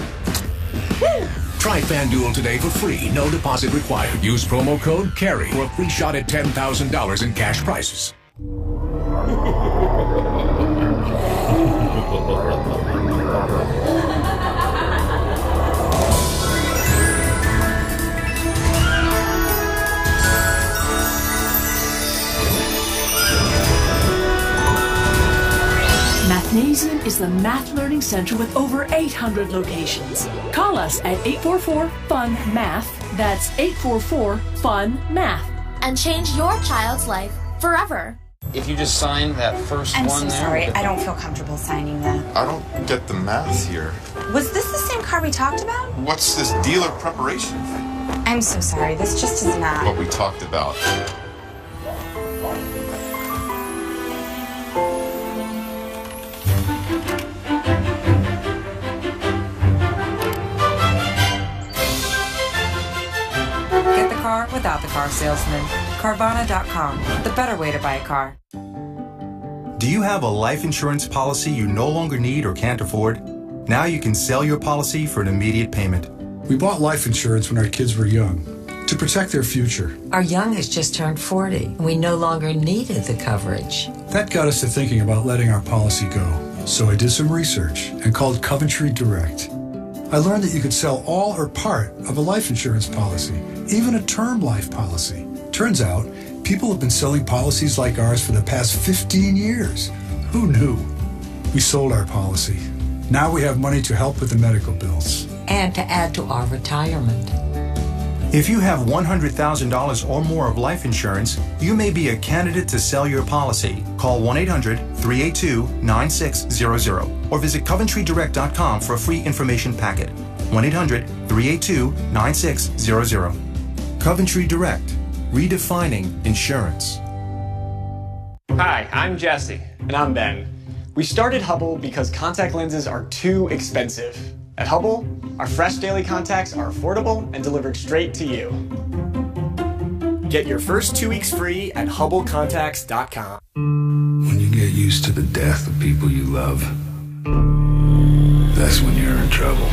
[SPEAKER 11] Woo!
[SPEAKER 19] Try FanDuel today for free. No deposit required. Use promo code CARRY for a free shot at $10,000 in cash prizes.
[SPEAKER 25] Mathnasium is the math learning center with over 800 locations. Call us at 844-FUN-MATH. That's 844-FUN-MATH.
[SPEAKER 26] And change your child's life forever.
[SPEAKER 27] If you just sign that first
[SPEAKER 28] I'm
[SPEAKER 27] one
[SPEAKER 28] so
[SPEAKER 27] there.
[SPEAKER 28] sorry. I don't feel comfortable signing that.
[SPEAKER 29] I don't get the math here.
[SPEAKER 28] Was this the same car we talked about?
[SPEAKER 29] What's this dealer preparation thing?
[SPEAKER 28] I'm so sorry. This just is not
[SPEAKER 29] what we talked about.
[SPEAKER 30] Get the car without the car salesman. Carvana.com, the better way to buy a car.
[SPEAKER 31] Do you have a life insurance policy you no longer need or can't afford? Now you can sell your policy for an immediate payment.
[SPEAKER 32] We bought life insurance when our kids were young to protect their future.
[SPEAKER 33] Our youngest just turned 40, and we no longer needed the coverage.
[SPEAKER 32] That got us to thinking about letting our policy go. So I did some research and called Coventry Direct. I learned that you could sell all or part of a life insurance policy, even a term life policy. Turns out, people have been selling policies like ours for the past 15 years. Who knew? We sold our policy. Now we have money to help with the medical bills.
[SPEAKER 33] And to add to our retirement.
[SPEAKER 31] If you have $100,000 or more of life insurance, you may be a candidate to sell your policy. Call 1-800-382-9600 or visit CoventryDirect.com for a free information packet. 1-800-382-9600. Coventry Direct, redefining insurance.
[SPEAKER 34] Hi, I'm Jesse. And I'm Ben. We started Hubble because contact lenses are too expensive. At Hubble, our fresh daily contacts are affordable and delivered straight to you. Get your first 2 weeks free at HubbleContacts.com.
[SPEAKER 35] When you get used to the death of people you love, that's when you're in trouble.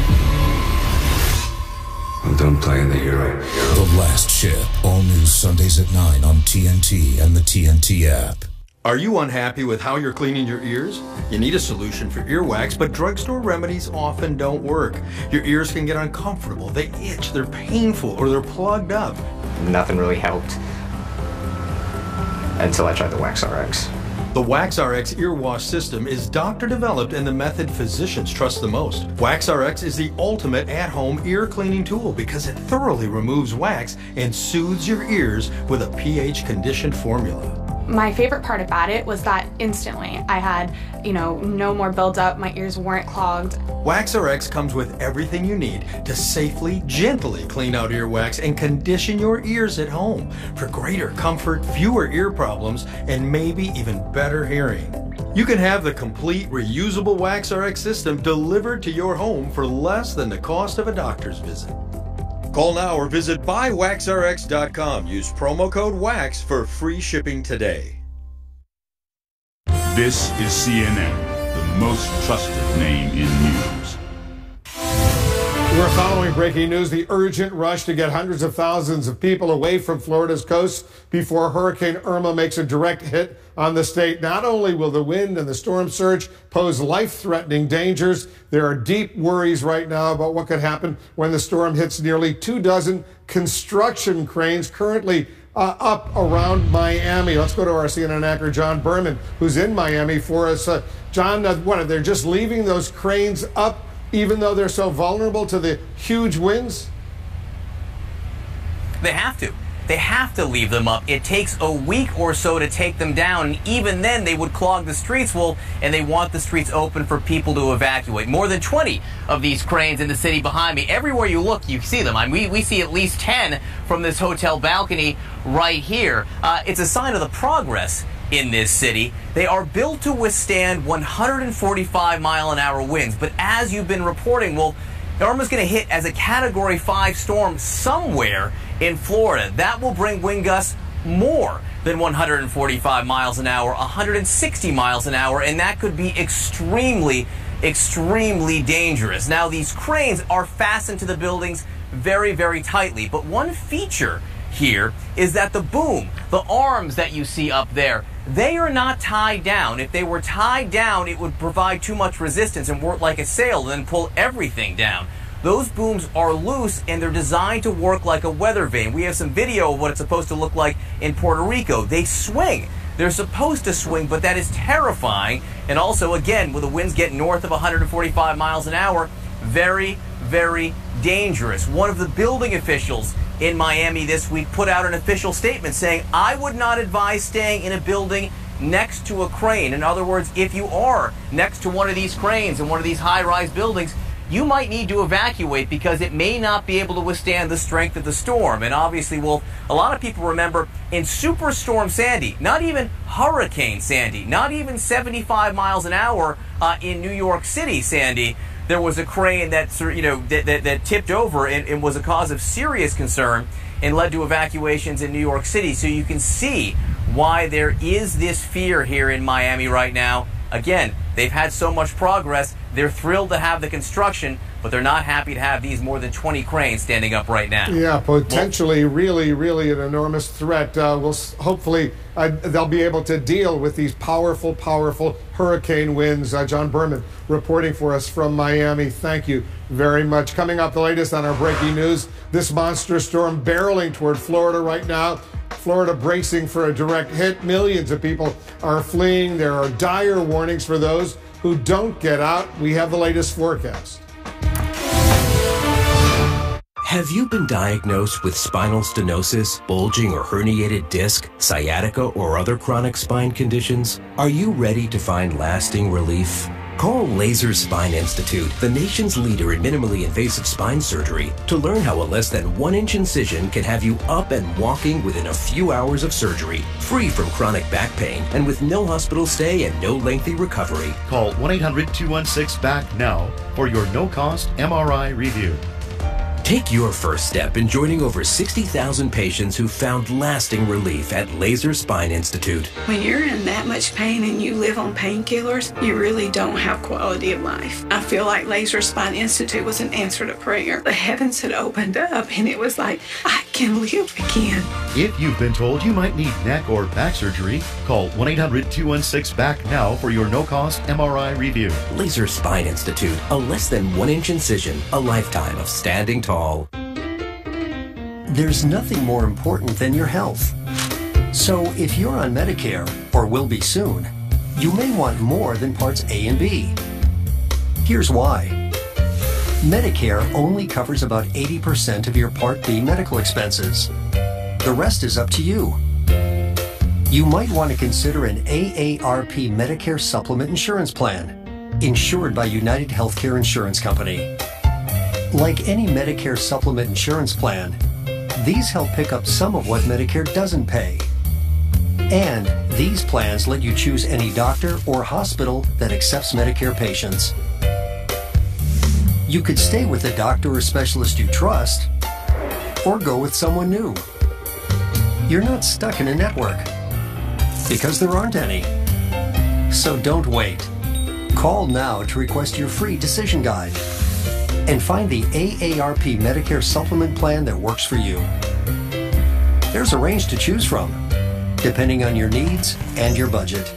[SPEAKER 35] I'm done playing the hero.
[SPEAKER 36] The Last Ship, all news Sundays at 9 on TNT and the TNT app.
[SPEAKER 31] Are you unhappy with how you're cleaning your ears? You need a solution for earwax, but drugstore remedies often don't work. Your ears can get uncomfortable, they itch, they're painful, or they're plugged up.
[SPEAKER 34] Nothing really helped until I tried the Wax RX.
[SPEAKER 31] The Wax RX ear wash system is doctor developed and the method physicians trust the most. Wax RX is the ultimate at-home ear cleaning tool because it thoroughly removes wax and soothes your ears with a pH conditioned formula.
[SPEAKER 1] My favorite part about it was that instantly I had, no more buildup, my ears weren't clogged.
[SPEAKER 31] Wax RX comes with everything you need to safely, gently clean out earwax and condition your ears at home for greater comfort, fewer ear problems, and maybe even better hearing. You can have the complete reusable Wax RX system delivered to your home for less than the cost of a doctor's visit. Call now or visit buywaxrx.com. Use promo code WAX for free shipping today.
[SPEAKER 22] This is CNN, the most trusted name in news.
[SPEAKER 3] We're following breaking news, the urgent rush to get hundreds of thousands of people away from Florida's coast before Hurricane Irma makes a direct hit on the state. Not only will the wind and the storm surge pose life-threatening dangers, there are deep worries right now about what could happen when the storm hits nearly 24 construction cranes currently up around Miami. Let's go to our CNN anchor, John Berman, who's in Miami for us. John, they're just leaving those cranes up even though they're so vulnerable to the huge winds?
[SPEAKER 5] They have to. They have to leave them up. It takes a week or so to take them down, and even then they would clog the streets. Well, and they want the streets open for people to evacuate. More than 20 of these cranes in the city behind me. Everywhere you look, you see them. I mean, we see at least 10 from this hotel balcony right here. It's a sign of the progress in this city. They are built to withstand 145-mile-an-hour winds. But as you've been reporting, well, Irma's going to hit as a Category 5 storm somewhere in Florida. That will bring wind gusts more than 145 miles an hour, 160 miles an hour, and that could be extremely, extremely dangerous. Now, these cranes are fastened to the buildings very, very tightly, but one feature here is that the boom, the arms that you see up there, they are not tied down. If they were tied down, it would provide too much resistance and work like a sail and then pull everything down. Those booms are loose and they're designed to work like a weather vane. We have some video of what it's supposed to look like in Puerto Rico. They swing. They're supposed to swing, but that is terrifying. And also, again, when the winds get north of 145 miles an hour, very, very dangerous. One of the building officials in Miami this week put out an official statement saying, I would not advise staying in a building next to a crane. In other words, if you are next to one of these cranes in one of these high-rise buildings, you might need to evacuate because it may not be able to withstand the strength of the storm. And obviously, well, a lot of people remember in Superstorm Sandy, not even Hurricane Sandy, not even 75 miles an hour in New York City, Sandy, there was a crane that tipped over and was a cause of serious concern and led to evacuations in New York City. So you can see why there is this fear here in Miami right now. Again, they've had so much progress. They're thrilled to have the construction, but they're not happy to have these more than 20 cranes standing up right now. Yeah, potentially really, really an enormous threat. Hopefully they'll be able to deal with these powerful, powerful hurricane winds. John Berman reporting for us from Miami. Thank you very much. Coming up, the latest on our breaking news. This monster storm barreling toward Florida right now. Florida bracing for a direct hit. Millions of people are fleeing. There are dire warnings for those who don't get out. We have the latest forecast.
[SPEAKER 6] Have you been diagnosed with spinal stenosis, bulging or herniated disc, sciatica, or other chronic spine conditions? Are you ready to find lasting relief? Call Laser Spine Institute, the nation's leader in minimally invasive spine surgery, to learn how a less than 1-inch incision can have you up and walking within a few hours of surgery, free from chronic back pain, and with no hospital stay and no lengthy recovery.
[SPEAKER 7] Call 1-800-216-BACK now for your no-cost MRI review.
[SPEAKER 6] Take your first step in joining over 60,000 patients who found lasting relief at Laser Spine Institute.
[SPEAKER 2] When you're in that much pain and you live on painkillers, you really don't have quality of life. I feel like Laser Spine Institute was an answer to prayer. The heavens had opened up and it was like, I can live again.
[SPEAKER 7] If you've been told you might need neck or back surgery, call 1-800-216-BACK now for your no-cost MRI review.
[SPEAKER 6] Laser Spine Institute, a less than 1-inch incision, a lifetime of standing tall.
[SPEAKER 9] There's nothing more important than your health. So if you're on Medicare, or will be soon, you may want more than Parts A and B. Here's why. Medicare only covers about 80% of your Part B medical expenses. The rest is up to you. You might want to consider an AARP Medicare Supplement Insurance Plan, insured by United Healthcare Insurance Company. Like any Medicare supplement insurance plan, these help pick up some of what Medicare doesn't pay. And these plans let you choose any doctor or hospital that accepts Medicare patients. You could stay with a doctor or specialist you trust, or go with someone new. You're not stuck in a network, because there aren't any. So don't wait. Call now to request your free decision guide and find the AARP Medicare supplement plan that works for you. There's a range to choose from, depending on your needs and your budget.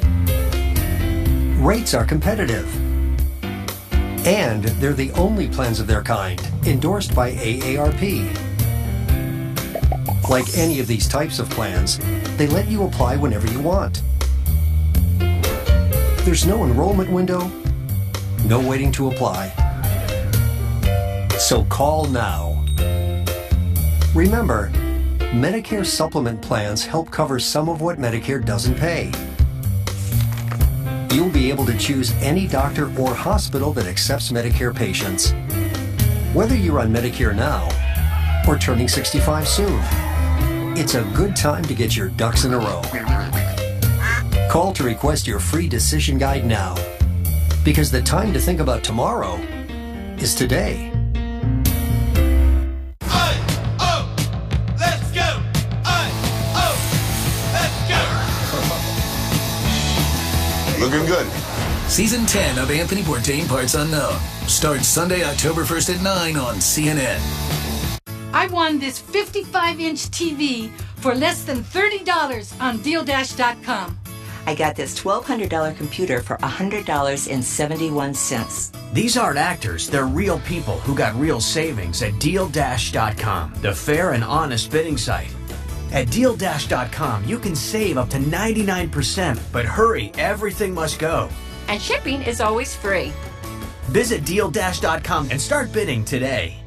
[SPEAKER 9] Rates are competitive, and they're the only plans of their kind endorsed by AARP. Like any of these types of plans, they let you apply whenever you want. There's no enrollment window, no waiting to apply. So call now. Remember, Medicare supplement plans help cover some of what Medicare doesn't pay. You'll be able to choose any doctor or hospital that accepts Medicare patients. Whether you're on Medicare now or turning 65 soon, it's a good time to get your ducks in a row. Call to request your free decision guide now, because the time to think about tomorrow is today.
[SPEAKER 29] Looking good.
[SPEAKER 19] Season 10 of Anthony Bourdain Parts Unknown starts Sunday, October 1st at 9 on CNN.
[SPEAKER 10] I won this 55-inch TV for less than $30 on DealDash.com.
[SPEAKER 12] I got this $1,200 computer for $100.71.
[SPEAKER 13] These aren't actors, they're real people who got real savings at DealDash.com, the fair and honest bidding site. At DealDash.com, you can save up to 99%, but hurry, everything must go.
[SPEAKER 10] And shipping is always free.
[SPEAKER 13] Visit DealDash.com and start bidding today.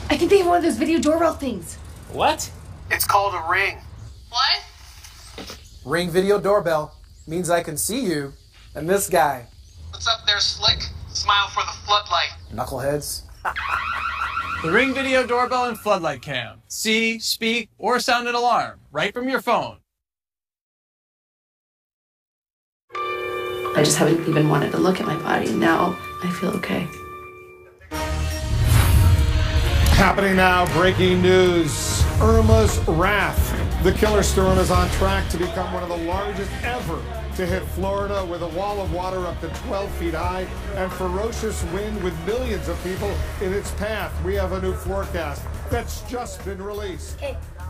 [SPEAKER 10] I think they have one of those video doorbell things.
[SPEAKER 14] What?
[SPEAKER 15] It's called a Ring.
[SPEAKER 14] What?
[SPEAKER 15] Ring video doorbell means I can see you and this guy.
[SPEAKER 14] What's up there, Slick? Smile for the floodlight.
[SPEAKER 15] Knuckleheads.
[SPEAKER 14] The Ring Video Doorbell and Floodlight Cam. See, speak, or sound an alarm right from your phone.
[SPEAKER 16] I just haven't even wanted to look at my body. Now I feel okay.
[SPEAKER 3] Happening now, breaking news. Irma's wrath. The killer storm is on track to become one of the largest ever to hit Florida, with a wall of water up to 12 feet high and ferocious wind with millions of people in its path. We have a new forecast that's just been released.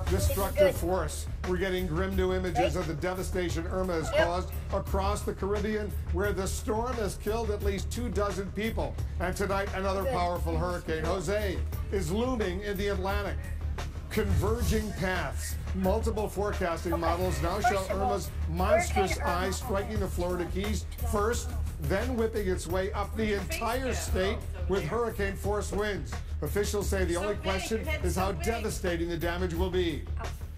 [SPEAKER 3] Destructive force. We're getting grim new images of the devastation Irma has caused across the Caribbean, where the storm has killed at least 24 people. And tonight, another powerful hurricane, Jose, is looming in the Atlantic. Converging paths. Multiple forecasting models now show Irma's monstrous eye striking the Florida Keys first, then whipping its way up the entire state with hurricane-force winds. Officials say the only question is how devastating the damage will be.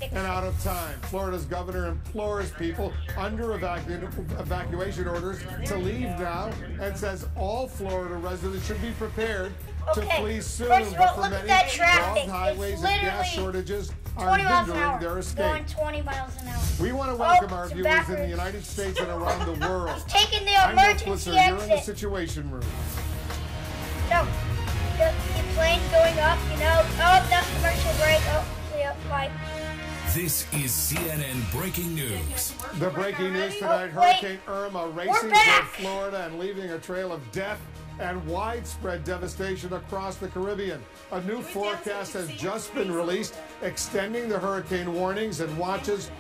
[SPEAKER 3] and out of time. Florida's governor implores people under evacuation orders to leave now and says all Florida residents should be prepared to flee soon.
[SPEAKER 4] First of all,
[SPEAKER 3] but for
[SPEAKER 4] look
[SPEAKER 3] many,
[SPEAKER 4] at that traffic.
[SPEAKER 3] clogged highways
[SPEAKER 4] It's
[SPEAKER 3] and gas
[SPEAKER 4] literally
[SPEAKER 3] shortages are
[SPEAKER 4] 20 miles an
[SPEAKER 3] hindering
[SPEAKER 4] hour.
[SPEAKER 3] their escape.
[SPEAKER 4] Going 20 miles an hour.
[SPEAKER 3] We want to welcome our
[SPEAKER 4] it's
[SPEAKER 3] viewers in
[SPEAKER 4] backwards.
[SPEAKER 3] the United States and around the world.
[SPEAKER 4] He's taking the
[SPEAKER 3] I'm Will
[SPEAKER 4] emergency
[SPEAKER 3] Blitzer. You're in the
[SPEAKER 4] exit.
[SPEAKER 3] Situation Room.
[SPEAKER 4] So, the plane's going up, you know. Oh, no, commercial break. Oh, see ya. Bye.
[SPEAKER 19] This is CNN Breaking News.
[SPEAKER 3] The breaking news tonight, Hurricane Irma racing toward Florida and leaving a trail of death and widespread devastation across the Caribbean. A new forecast has just been released, extending the hurricane warnings and watches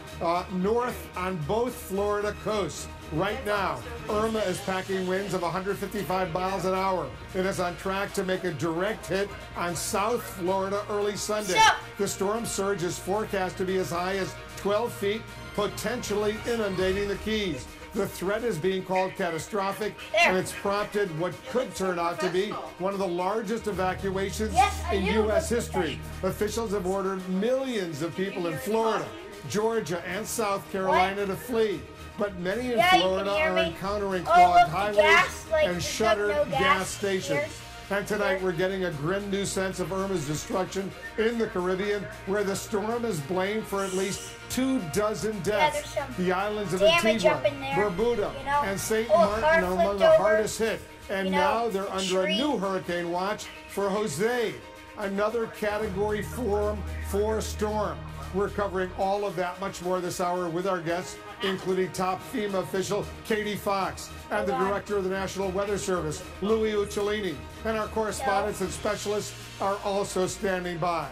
[SPEAKER 3] north on both Florida coasts. Right now, Irma is packing winds of 155 miles an hour. It is on track to make a direct hit on South Florida early Sunday. The storm surge is forecast to be as high as 12 feet, potentially inundating the Keys. The threat is being called catastrophic, and it's prompted what could turn out to be one of the largest evacuations in U.S. history. Officials have ordered millions of people in Florida, Georgia, and South Carolina to flee. But many in Florida are encountering clogged highways and shuttered gas stations. And tonight we're getting a grim new sense of Irma's destruction in the Caribbean, where the storm is blamed for at least 24 deaths. The islands of Antigua, Barbuda, and St. Martin are among the hardest hit. And now they're under a new hurricane watch for Jose, another Category 4 storm. We're covering all of that, much more this hour with our guests, including top FEMA official Katie Fox and the director of the National Weather Service, Louis Uccellini. And our correspondents and specialists are also standing by.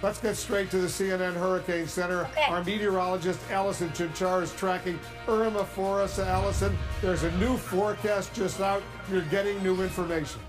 [SPEAKER 3] Let's get straight to the CNN Hurricane Center. Our meteorologist, Allison Chinchar, is tracking Irma for us. Allison, there's a new forecast just out. You're getting new information.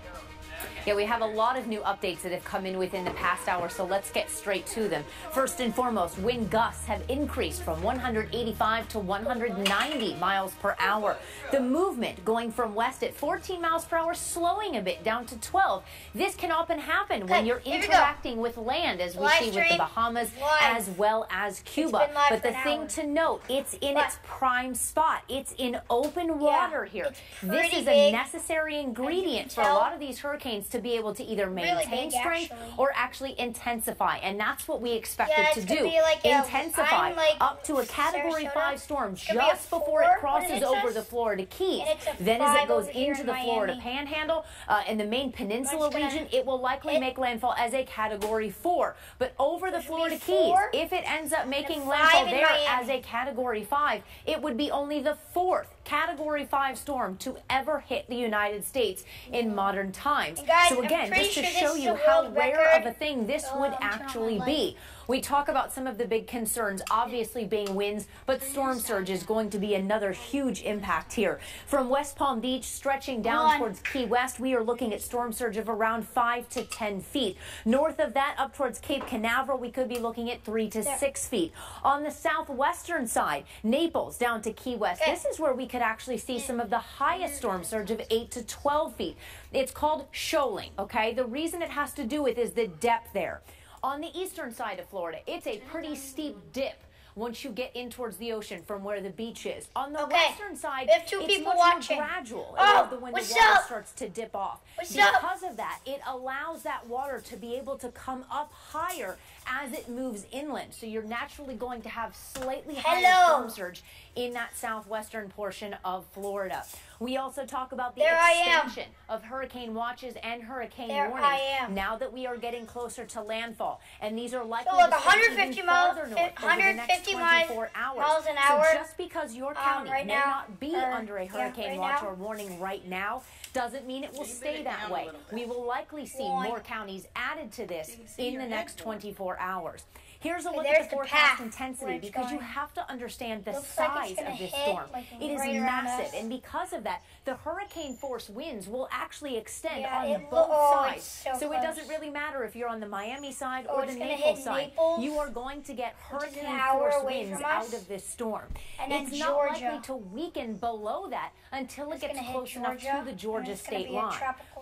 [SPEAKER 8] Yeah, we have a lot of new updates that have come in within the past hour, so let's get straight to them. First and foremost, wind gusts have increased from 185 to 190 miles per hour. The movement going from west at 14 miles per hour, slowing a bit down to 12. This can often happen when you're interacting with land, as we see with the Bahamas as well as Cuba. But the thing to note, it's in its prime spot. It's in open water here. This is a necessary ingredient for a lot of these hurricanes to be able to either maintain strength or actually intensify, and that's what we expect it to do. Intensify up to a Category 5 storm just before it crosses over the Florida Keys. Then as it goes into the Florida Panhandle and the main peninsula region, it will likely make landfall as a Category 4. But over the Florida Keys, if it ends up making landfall there as a Category 5, it would be only the 4th Category 5 storm to ever hit the United States in modern times. So again, just to show you how rare of a thing this would actually be. We talk about some of the big concerns, obviously being winds, but storm surge is going to be another huge impact here. From West Palm Beach stretching down towards Key West, we are looking at storm surge of around 5 to 10 feet. North of that, up towards Cape Canaveral, we could be looking at 3 to 6 feet. On the southwestern side, Naples down to Key West, this is where we could actually see some of the highest storm surge of 8 to 12 feet. It's called shoaling, okay? The reason it has to do with is the depth there. On the eastern side of Florida, it's a pretty steep dip once you get in towards the ocean from where the beach is. On the western side, it's much more gradual when the water starts to dip off. Because of that, it allows that water to be able to come up higher as it moves inland. So you're naturally going to have slightly higher storm surge in that southwestern portion of Florida. We also talk about the expansion of hurricane watches and hurricane warnings now that we are getting closer to landfall. And these are likely to
[SPEAKER 4] 150 miles,
[SPEAKER 8] over the next 24 hours.
[SPEAKER 4] an hour.
[SPEAKER 8] So just because your county may not be under a hurricane watch or warning right now doesn't mean it will stay that way. We will likely see more counties added to this in the next 24 hours. Here's a look at the forecast intensity, because you have to understand the size of this storm. It is massive, and because of that, the hurricane force winds will actually extend on both sides. So it doesn't really matter if you're on the Miami side or the Naples side. You are going to get hurricane force winds out of this storm. It's not likely to weaken below that until it gets close enough to the Georgia state line.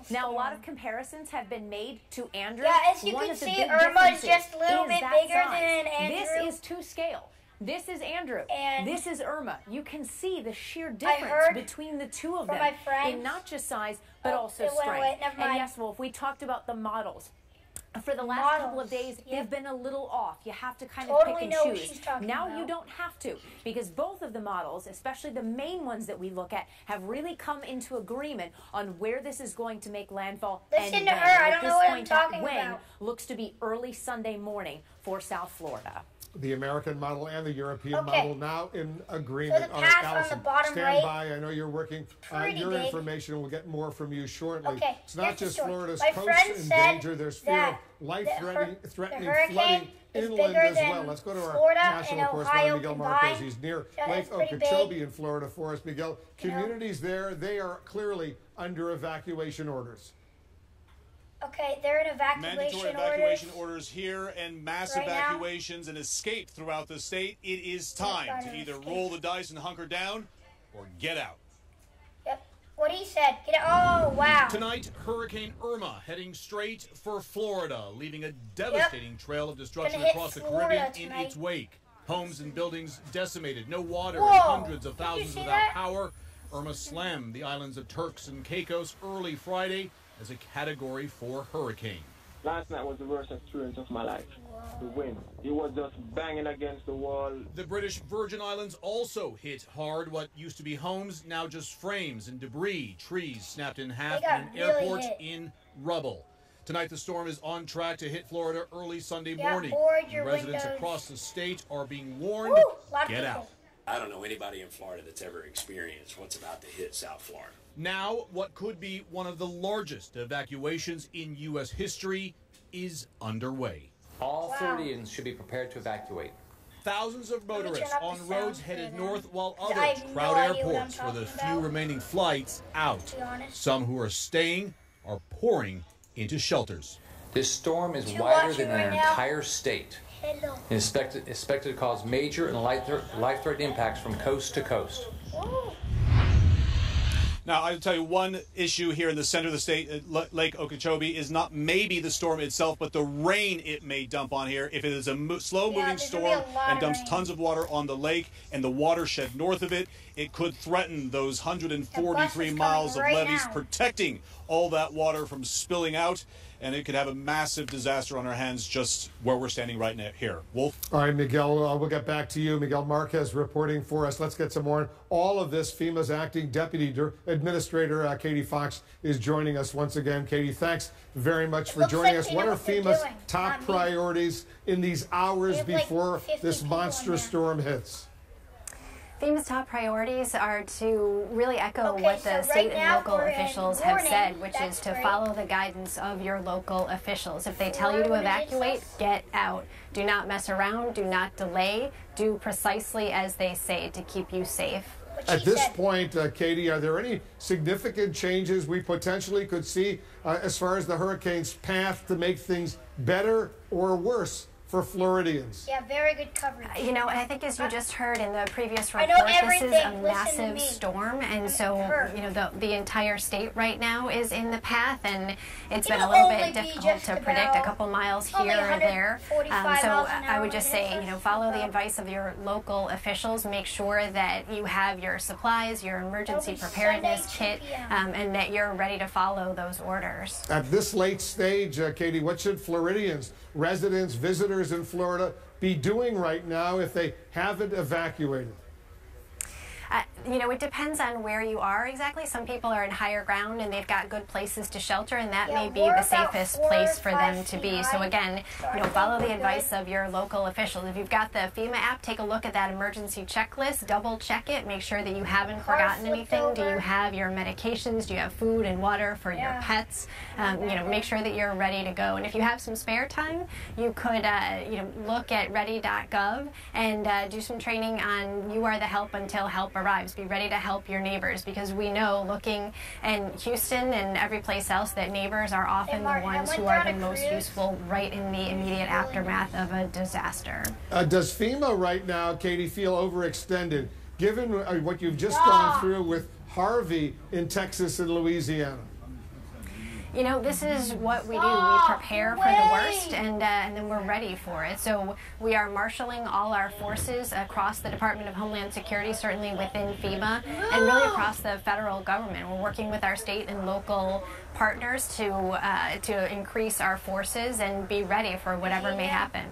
[SPEAKER 8] Now, a lot of comparisons have been made to Andrew.
[SPEAKER 4] Yeah, as you can see, Irma is just a little bit bigger
[SPEAKER 8] size.
[SPEAKER 4] Andrew.
[SPEAKER 8] This is to scale. This is Andrew.
[SPEAKER 4] And
[SPEAKER 8] this is Irma. You can see the sheer
[SPEAKER 4] I
[SPEAKER 8] difference
[SPEAKER 4] heard
[SPEAKER 8] between the two of
[SPEAKER 4] from
[SPEAKER 8] them
[SPEAKER 4] my friends-
[SPEAKER 8] in not just size, but also
[SPEAKER 4] it went away.
[SPEAKER 8] strength.
[SPEAKER 4] Never
[SPEAKER 8] And
[SPEAKER 4] mind.
[SPEAKER 8] yes, Wolf, we talked about the models. For the last couple of days, they've been a little off. You have to kind of
[SPEAKER 4] Totally
[SPEAKER 8] pick
[SPEAKER 4] know
[SPEAKER 8] and
[SPEAKER 4] what
[SPEAKER 8] choose.
[SPEAKER 4] she's talking
[SPEAKER 8] Now
[SPEAKER 4] about.
[SPEAKER 8] you don't have to, because both of the models, especially the main ones that we look at, have really come into agreement on where this is going to make landfall.
[SPEAKER 4] Listen
[SPEAKER 8] and
[SPEAKER 4] to
[SPEAKER 8] when.
[SPEAKER 4] her. I
[SPEAKER 8] And at
[SPEAKER 4] don't know
[SPEAKER 8] this
[SPEAKER 4] what I'm
[SPEAKER 8] point, that
[SPEAKER 4] talking
[SPEAKER 8] when
[SPEAKER 4] about.
[SPEAKER 8] looks to be early Sunday morning for South Florida.
[SPEAKER 3] The American model and the European
[SPEAKER 4] Okay.
[SPEAKER 3] model now in agreement.
[SPEAKER 4] So the path on
[SPEAKER 3] Allison,
[SPEAKER 4] the bottom
[SPEAKER 3] stand
[SPEAKER 4] right,
[SPEAKER 3] by. I know you're working
[SPEAKER 4] pretty
[SPEAKER 3] your
[SPEAKER 4] big.
[SPEAKER 3] information. We'll get more from you shortly.
[SPEAKER 4] Okay,
[SPEAKER 3] It's not
[SPEAKER 4] here's the
[SPEAKER 3] just
[SPEAKER 4] story.
[SPEAKER 3] Florida's
[SPEAKER 4] My
[SPEAKER 3] coast
[SPEAKER 4] friend
[SPEAKER 3] in
[SPEAKER 4] said
[SPEAKER 3] danger. There's fear of
[SPEAKER 4] that
[SPEAKER 3] life-threatening
[SPEAKER 4] the
[SPEAKER 3] flooding
[SPEAKER 4] hurricane is
[SPEAKER 3] inland
[SPEAKER 4] bigger
[SPEAKER 3] as
[SPEAKER 4] than
[SPEAKER 3] well. Let's go to our
[SPEAKER 4] Florida
[SPEAKER 3] national
[SPEAKER 4] and
[SPEAKER 3] correspondent,
[SPEAKER 4] Ohio
[SPEAKER 3] Miguel
[SPEAKER 4] combined.
[SPEAKER 3] Marquez. He's near
[SPEAKER 4] Yeah,
[SPEAKER 3] Lake
[SPEAKER 4] it's pretty
[SPEAKER 3] Okeechobee
[SPEAKER 4] big.
[SPEAKER 3] in Florida for us. Miguel, communities there, they are clearly under evacuation orders.
[SPEAKER 4] Okay, they're in
[SPEAKER 11] Mandatory evacuation orders here and mass
[SPEAKER 4] Right now.
[SPEAKER 11] evacuations and escape throughout the state. It is time to either roll the dice and hunker down or get out.
[SPEAKER 4] Yep. What he said. Get it. Oh, wow.
[SPEAKER 11] Tonight, Hurricane Irma heading straight for Florida, leaving a devastating trail of destruction
[SPEAKER 4] Gonna hit
[SPEAKER 11] across the
[SPEAKER 4] Florida
[SPEAKER 11] Caribbean in
[SPEAKER 4] tonight.
[SPEAKER 11] its wake. Homes and buildings decimated, no water,
[SPEAKER 4] Whoa.
[SPEAKER 11] and hundreds of
[SPEAKER 4] Did you
[SPEAKER 11] thousands
[SPEAKER 4] see
[SPEAKER 11] without
[SPEAKER 4] that?
[SPEAKER 11] power. Irma slammed the islands of Turks and Caicos early Friday as a Category 4 hurricane.
[SPEAKER 17] Last night was the worst experience of my life. The wind. It was just banging against the wall.
[SPEAKER 11] The British Virgin Islands also hit hard. What used to be homes, now just frames and debris. Trees snapped in half
[SPEAKER 4] They got
[SPEAKER 11] and an
[SPEAKER 4] really
[SPEAKER 11] airport
[SPEAKER 4] hit.
[SPEAKER 11] in rubble. Tonight, the storm is on track to hit Florida early Sunday
[SPEAKER 4] Yeah,
[SPEAKER 11] morning.
[SPEAKER 4] board your
[SPEAKER 11] Residents
[SPEAKER 4] windows.
[SPEAKER 11] across the state are being warned.
[SPEAKER 4] Woo, lot of
[SPEAKER 11] Get
[SPEAKER 4] people.
[SPEAKER 11] out.
[SPEAKER 18] I don't know anybody in Florida that's ever experienced what's about to hit South Florida.
[SPEAKER 11] Now, what could be one of the largest evacuations in U.S. history is underway.
[SPEAKER 20] All Floridians should be prepared to evacuate.
[SPEAKER 11] Thousands of
[SPEAKER 4] me turn
[SPEAKER 11] motorists
[SPEAKER 4] up the
[SPEAKER 11] on
[SPEAKER 4] sound
[SPEAKER 11] roads
[SPEAKER 4] for
[SPEAKER 11] headed
[SPEAKER 4] them.
[SPEAKER 11] north while
[SPEAKER 4] I
[SPEAKER 11] others
[SPEAKER 4] have no
[SPEAKER 11] crowd
[SPEAKER 4] idea what I'm
[SPEAKER 11] airports for the
[SPEAKER 4] talking
[SPEAKER 11] few
[SPEAKER 4] about.
[SPEAKER 11] remaining flights out.
[SPEAKER 4] To be honest.
[SPEAKER 11] Some who are staying are pouring into shelters.
[SPEAKER 20] This storm is
[SPEAKER 4] You
[SPEAKER 20] wider
[SPEAKER 4] watching
[SPEAKER 20] than
[SPEAKER 4] right
[SPEAKER 20] an
[SPEAKER 4] now?
[SPEAKER 20] entire state.
[SPEAKER 4] Hello.
[SPEAKER 20] It is expected to cause major and life-threatening impacts from coast to coast.
[SPEAKER 11] Now, I'll tell you one issue here in the center of the state, Lake Okeechobee, is not maybe the storm itself, but the rain it may dump on here. If it is a slow-moving
[SPEAKER 4] there's gonna be
[SPEAKER 11] storm
[SPEAKER 4] a lot
[SPEAKER 11] and
[SPEAKER 4] of
[SPEAKER 11] dumps
[SPEAKER 4] rain.
[SPEAKER 11] tons of water on the lake and the watershed north of it, it could threaten those 143
[SPEAKER 4] is
[SPEAKER 11] miles of
[SPEAKER 4] coming right
[SPEAKER 11] levees
[SPEAKER 4] now.
[SPEAKER 11] protecting all that water from spilling out, and it could have a massive disaster on our hands just where we're standing right now here. Wolf?
[SPEAKER 3] All right, Miguel, we'll get back to you. Miguel Marquez reporting for us. Let's get some more. All of this, FEMA's acting deputy administrator, Katie Fox, is joining us once again. Katie, thanks very much for joining us.
[SPEAKER 4] they
[SPEAKER 3] What
[SPEAKER 4] know
[SPEAKER 3] are
[SPEAKER 4] what they're
[SPEAKER 3] FEMA's
[SPEAKER 4] doing,
[SPEAKER 3] top
[SPEAKER 4] not me.
[SPEAKER 3] priorities in these hours
[SPEAKER 4] They have, like,
[SPEAKER 3] before
[SPEAKER 4] 50
[SPEAKER 3] this
[SPEAKER 4] people in
[SPEAKER 3] monstrous
[SPEAKER 4] there.
[SPEAKER 3] storm hits?
[SPEAKER 21] FEMA's top priorities are to really echo
[SPEAKER 4] Okay,
[SPEAKER 21] what
[SPEAKER 4] so
[SPEAKER 21] the
[SPEAKER 4] right
[SPEAKER 21] state and
[SPEAKER 4] now
[SPEAKER 21] local
[SPEAKER 4] we're in
[SPEAKER 21] officials have
[SPEAKER 4] warning.
[SPEAKER 21] said, which
[SPEAKER 4] That's
[SPEAKER 21] is to
[SPEAKER 4] great.
[SPEAKER 21] follow the guidance of your local officials. If they tell you to
[SPEAKER 4] When it hits
[SPEAKER 21] evacuate,
[SPEAKER 4] us.
[SPEAKER 21] get out. Do not mess around. Do not delay. Do precisely as they say to keep you safe.
[SPEAKER 3] At this point, Katie, are there any significant changes we potentially could see as far as the hurricane's path to make things better or worse for Floridians?
[SPEAKER 4] Yeah, very good coverage.
[SPEAKER 21] You know, I think as you just heard in the previous
[SPEAKER 4] I know
[SPEAKER 21] report, this is
[SPEAKER 4] everything.
[SPEAKER 21] a
[SPEAKER 4] Listen to
[SPEAKER 21] massive
[SPEAKER 4] me.
[SPEAKER 21] storm, and
[SPEAKER 4] I'm
[SPEAKER 21] so
[SPEAKER 4] her.
[SPEAKER 21] you know the entire state right now is in the path, and it's been a
[SPEAKER 4] It'll
[SPEAKER 21] little
[SPEAKER 4] only
[SPEAKER 21] bit
[SPEAKER 4] be
[SPEAKER 21] difficult
[SPEAKER 4] just
[SPEAKER 21] to predict. A
[SPEAKER 4] about
[SPEAKER 21] couple miles here
[SPEAKER 4] only
[SPEAKER 21] or there.
[SPEAKER 4] 145
[SPEAKER 21] So
[SPEAKER 4] miles an
[SPEAKER 21] I
[SPEAKER 4] hour
[SPEAKER 21] would just
[SPEAKER 4] when it
[SPEAKER 21] say,
[SPEAKER 4] hits
[SPEAKER 21] you know,
[SPEAKER 4] us.
[SPEAKER 21] follow the advice of your local officials. Make sure that you have your supplies, your emergency
[SPEAKER 4] It'll be
[SPEAKER 21] preparedness
[SPEAKER 4] Sunday,
[SPEAKER 21] kit,
[SPEAKER 4] 2 p.m.
[SPEAKER 21] and that you're ready to follow those orders.
[SPEAKER 3] At this late stage, Katie, what should Floridians, residents, visitors in Florida be doing right now if they haven't evacuated?
[SPEAKER 21] You know, it depends on where you are exactly. Some people are in higher ground and they've got good places to shelter, and that may be
[SPEAKER 4] we're
[SPEAKER 21] the
[SPEAKER 4] about
[SPEAKER 21] safest
[SPEAKER 4] 4 or
[SPEAKER 21] place for
[SPEAKER 4] 5
[SPEAKER 21] them to
[SPEAKER 4] feet
[SPEAKER 21] be. So
[SPEAKER 4] high.
[SPEAKER 21] again, you know, follow the advice of your local officials. If you've got the FEMA app, take a look at that emergency checklist, double check it, make sure that you haven't forgotten anything. Do you have your medications? Do you have food and water for your pets? You know, make sure that you're ready to go. And if you have some spare time, you could, you know, look at ready.gov and do some training on you are the help until help arrives. Be ready to help your neighbors, because we know, looking in Houston and every place else, that neighbors are often the ones who are the most useful right in the immediate aftermath of a disaster.
[SPEAKER 3] Does FEMA right now, Katie, feel overextended, given what you've just gone through with Harvey in Texas and Louisiana?
[SPEAKER 21] You know, this is what we do. We prepare for the worst, and then we're ready for it. So we are marshaling all our forces across the Department of Homeland Security, certainly within FEMA, and really across the federal government. We're working with our state and local partners to increase our forces and be ready for whatever may happen.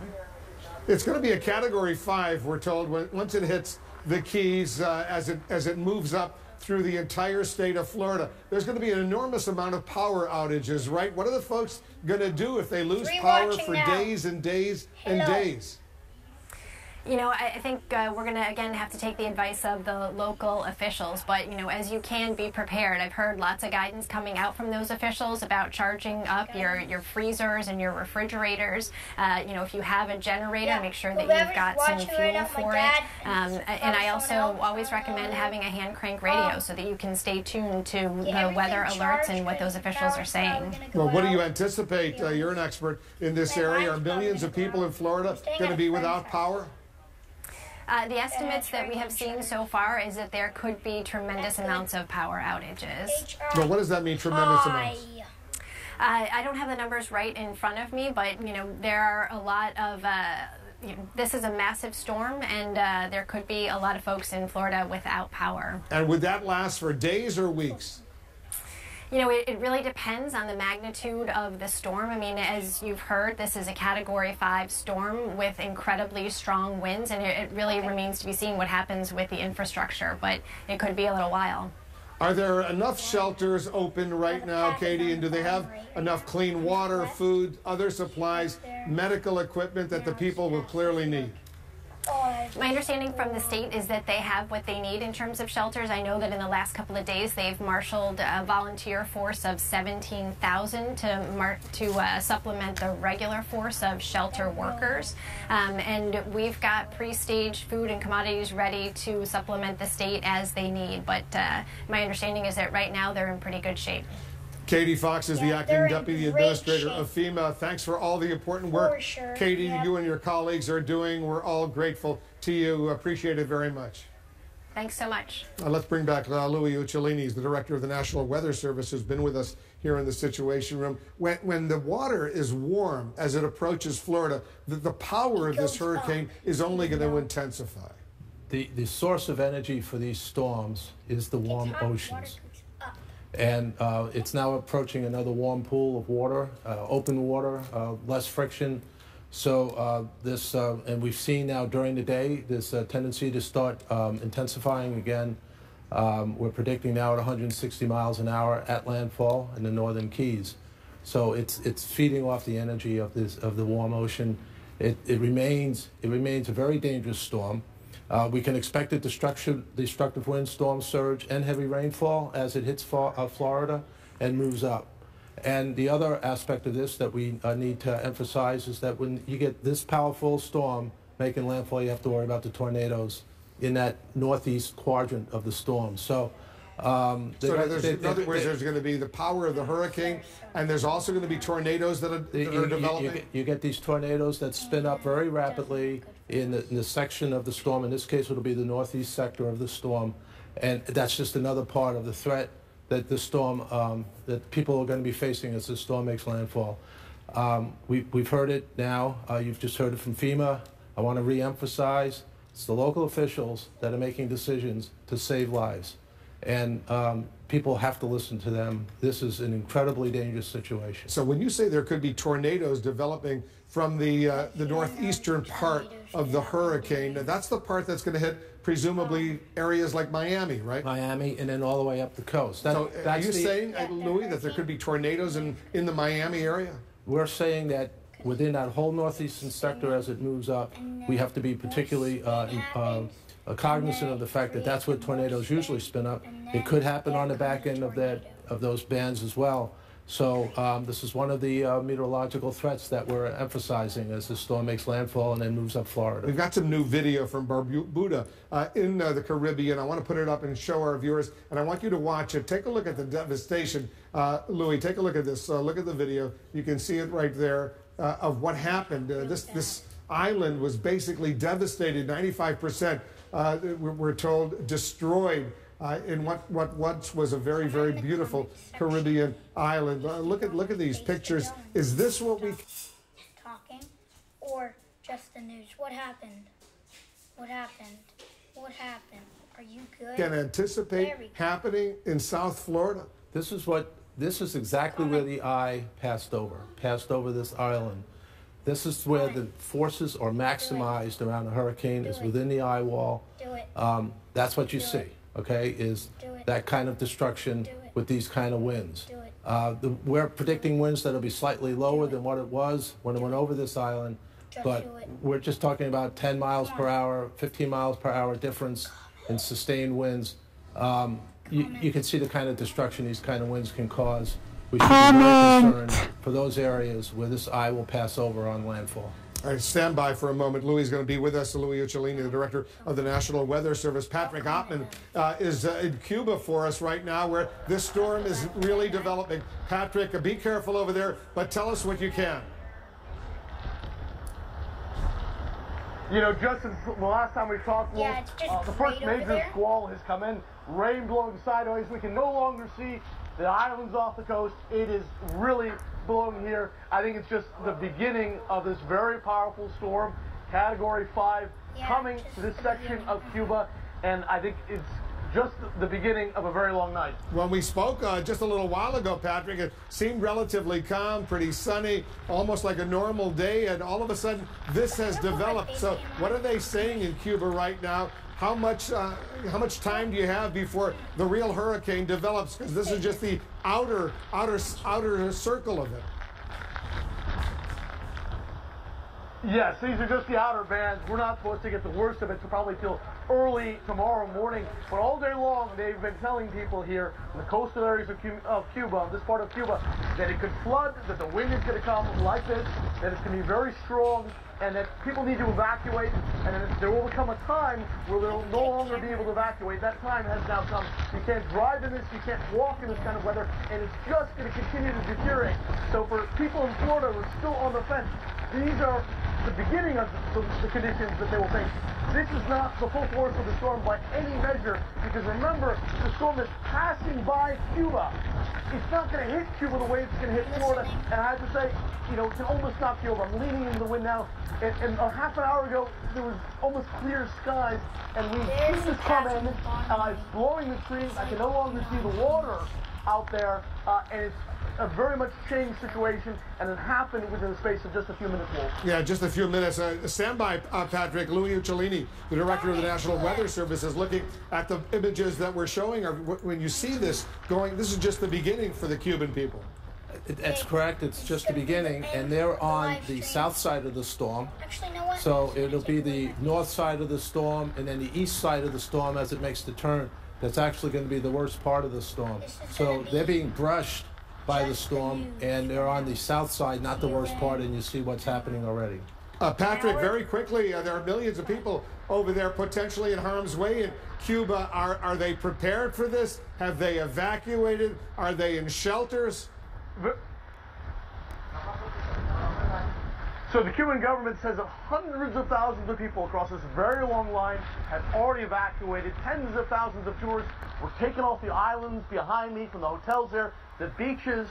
[SPEAKER 3] It's going to be a Category 5, we're told, once it hits the Keys, as it moves up through the entire state of Florida. There's going to be an enormous amount of power outages, right? What are the folks going to do if they lose power for days and days and days?
[SPEAKER 21] You know, I think we're going to, again, have to take the advice of the local officials. But, you know, as you can be prepared, I've heard lots of guidance coming out from those officials about charging up your freezers and your refrigerators. You know, if you have a generator, make sure that you've got some fuel for it. And I also always recommend having a hand crank radio so that you can stay tuned to the weather alerts and what those officials are saying.
[SPEAKER 3] Well, what do you anticipate? You're an expert in this area. Are millions of people in Florida going to be without power?
[SPEAKER 21] The estimates that we have seen so far is that there could be tremendous amounts of power outages.
[SPEAKER 3] Well, what does that mean, tremendous amounts?
[SPEAKER 21] I don't have the numbers right in front of me, but, you know, there are a lot of... you know, this is a massive storm, and there could be a lot of folks in Florida without power.
[SPEAKER 3] And would that last for days or weeks?
[SPEAKER 21] You know, it really depends on the magnitude of the storm. I mean, as you've heard, this is a Category 5 storm with incredibly strong winds, and it really remains to be seen what happens with the infrastructure, but it could be a little while.
[SPEAKER 3] Are there enough shelters open right now, Katie, and do they have enough clean water, food, other supplies, medical equipment that the people will clearly need?
[SPEAKER 21] My understanding from the state is that they have what they need in terms of shelters. I know that in the last couple of days they've marshaled a volunteer force of 17,000 to supplement the regular force of shelter workers. And we've got pre-staged food and commodities ready to supplement the state as they need. But my understanding is that right now they're in pretty good shape.
[SPEAKER 3] Katie Fox is the acting deputy administrator of FEMA. Thanks for all the important work, Katie, you and your colleagues are doing. We're all grateful to you. Appreciate it very much.
[SPEAKER 21] Thanks so much.
[SPEAKER 3] Let's bring back Louis Uccellini. He's the director of the National Weather Service, who's been with us here in the Situation Room. When the water is warm as it approaches Florida, the power of this hurricane is only going to intensify.
[SPEAKER 1] The source of energy for these storms is the warm oceans. And it's now approaching another warm pool of water, open water, less friction. So and we've seen now during the day this tendency to start intensifying again. We're predicting now at 160 miles an hour at landfall in the northern Keys. So it's feeding off the energy of the warm ocean. It remains a very dangerous storm. We can expect a destructive windstorm surge and heavy rainfall as it hits Florida and moves up. And the other aspect of this that we need to emphasize is that when you get this powerful storm making landfall, you have to worry about the tornadoes in that northeast quadrant of the storm. So,
[SPEAKER 3] in other words, there's going to be the power of the hurricane, and there's also going to be tornadoes that are developing.
[SPEAKER 1] You get these tornadoes that spin up very rapidly in the section of the storm. In this case, it'll be the northeast sector of the storm, and that's just another part of the threat that the storm, that people are going to be facing as the storm makes landfall. We've heard it now. You've just heard it from FEMA. I want to re-emphasize, it's the local officials that are making decisions to save lives. And people have to listen to them. This is an incredibly dangerous situation.
[SPEAKER 3] So when you say there could be tornadoes developing from the northeastern part of the hurricane, that's the part that's going to hit presumably areas like Miami, right?
[SPEAKER 1] Miami, and then all the way up the coast.
[SPEAKER 3] So are you saying, Louis, that there could be tornadoes in the Miami area?
[SPEAKER 1] We're saying that within that whole northeastern sector as it moves up, we have to be particularly cognizant of the fact that that's where tornadoes usually spin up. It could happen on the back end of those bands as well. So this is one of the meteorological threats that we're emphasizing as the storm makes landfall and then moves up Florida.
[SPEAKER 3] We've got some new video from Barbuda in the Caribbean. I want to put it up and show our viewers, and I want you to watch it. Take a look at the devastation. Louis, take a look at this. Look at the video. You can see it right there of what happened. This island was basically devastated, 95%, we're told, destroyed. in what once was a very, very beautiful Caribbean island. Look at these pictures. Is this what we...
[SPEAKER 4] Talking or just the news? What happened? What happened? What happened? Are you good?
[SPEAKER 3] Can anticipate happening in South Florida?
[SPEAKER 1] This is exactly where the eye passed over this island. This is where the forces are maximized around a hurricane, is within the eye wall. That's what you see, okay, is that kind of destruction with these kind of winds. We're predicting winds that'll be slightly lower than what it was when it went over this island, but we're just talking about 10 miles per hour, 15 miles per hour difference in sustained winds. You can see the kind of destruction these kind of winds can cause. We should be very concerned for those areas where this eye will pass over on landfall.
[SPEAKER 3] All right, stand by for a moment. Louis is going to be with us. Louis Uccellini, the director of the National Weather Service. Patrick Ottman is in Cuba for us right now, where this storm is really developing. Patrick, be careful over there, but tell us what you can.
[SPEAKER 2] You know, just since the last time we talked, the first major squall has come in. Rain blowing sideways. We can no longer see the islands off the coast. It is really blowing here. I think it's just the beginning of this very powerful storm, Category 5, coming to this section of Cuba, and I think it's just the beginning of a very long night.
[SPEAKER 3] When we spoke just a little while ago, Patrick, it seemed relatively calm, pretty sunny, almost like a normal day, and all of a sudden this has developed. So what are they saying in Cuba right now? How much time do you have before the real hurricane develops? Because this is just the outer circle of it.
[SPEAKER 2] Yes, these are just the outer bands. We're not supposed to get the worst of it, so probably till early tomorrow morning. But all day long, they've been telling people here in the coastal areas of Cuba, this part of Cuba, that it could flood, that the wind is going to come like this, that it's going to be very strong, and that people need to evacuate, and then there will come a time where they'll no longer be able to evacuate. That time has now come. You can't drive in this, you can't walk in this kind of weather, and it's just going to continue to deteriorate. So for people in Florida who are still on the fence, these are the beginning of the conditions that they will face. This is not the full force of the storm by any measure, because remember, the storm is passing by Cuba. It's not going to hit Cuba the way it's going to hit Florida, and I have to say, you know, it can almost knock you over. I'm leaning into the wind now, and a half an hour ago, there was almost clear skies, and we've seen this come in, and it's blowing the trees. I can no longer see the water out there, and it's a very much changed situation, and it happened within the space of just a few minutes, Wolf.
[SPEAKER 3] Yeah, just a few minutes. Stand by, Patrick. Louis Uccellini, the director of the National Weather Service, is looking at the images that we're showing. When you see this going, this is just the beginning for the Cuban people.
[SPEAKER 1] That's correct. It's just the beginning, and they're on the south side of the storm. So it'll be the north side of the storm, and then the east side of the storm as it makes the turn. That's actually going to be the worst part of the storm. So they're being brushed by the storm, and they're on the south side, not the worst part, and you see what's happening already.
[SPEAKER 3] Patrick, very quickly, there are millions of people over there potentially in harm's way in Cuba. Are they prepared for this? Have they evacuated? Are they in shelters?
[SPEAKER 2] So the Cuban government says that hundreds of thousands of people across this very long line have already evacuated. Tens of thousands of tourists were taken off the islands behind me, from the hotels there, the beaches,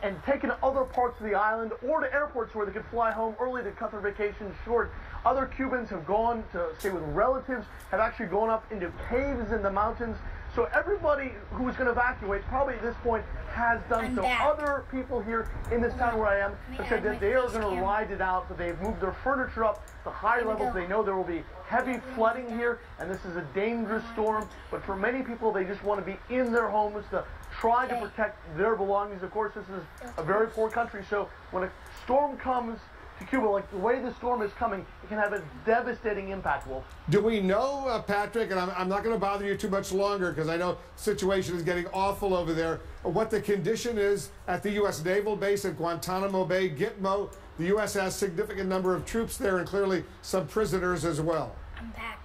[SPEAKER 2] and taken to other parts of the island or to airports where they could fly home early to cut their vacations short. Other Cubans have gone to stay with relatives, have actually gone up into caves in the mountains. So everybody who is going to evacuate probably at this point has done so. Other people here in this town where I am have said that they are going to ride it out, that they've moved their furniture up to high levels. They know there will be heavy flooding here, and this is a dangerous storm. But for many people, they just want to be in their homes to try to protect their belongings. Of course, this is a very poor country, so when a storm comes to Cuba, like the way the storm is coming, it can have a devastating impact, Wolf.
[SPEAKER 3] Do we know, Patrick, and I'm not going to bother you too much longer because I know the situation is getting awful over there, what the condition is at the U.S. Naval Base at Guantanamo Bay, Gitmo? The U.S. has a significant number of troops there and clearly some prisoners as well.
[SPEAKER 4] I'm back.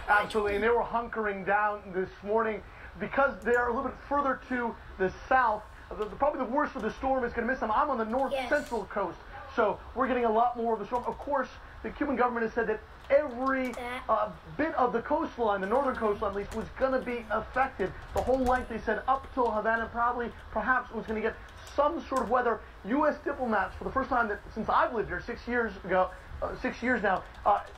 [SPEAKER 2] Absolutely, and they were hunkering down this morning because they are a little bit further to the south. Probably the worst of the storm is going to miss them. I'm on the north central coast, so we're getting a lot more of the storm. Of course, the Cuban government has said that every bit of the coastline, the northern coastline at least, was going to be affected. The whole length, they said, up till Havana, perhaps was going to get some sort of weather. U.S. diplomats, for the first time since I've lived here 6 years ago, 6 years now,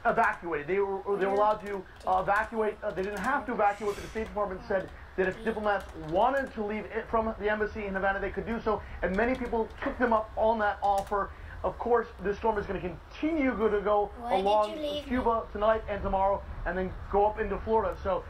[SPEAKER 2] evacuated. They were allowed to evacuate. They didn't have to evacuate, but the State Department said that if diplomats wanted to leave from the embassy in Havana, they could do so, and many people took them up on that offer. Of course, this storm is going to continue to go along Cuba tonight and tomorrow, and then go up into Florida. So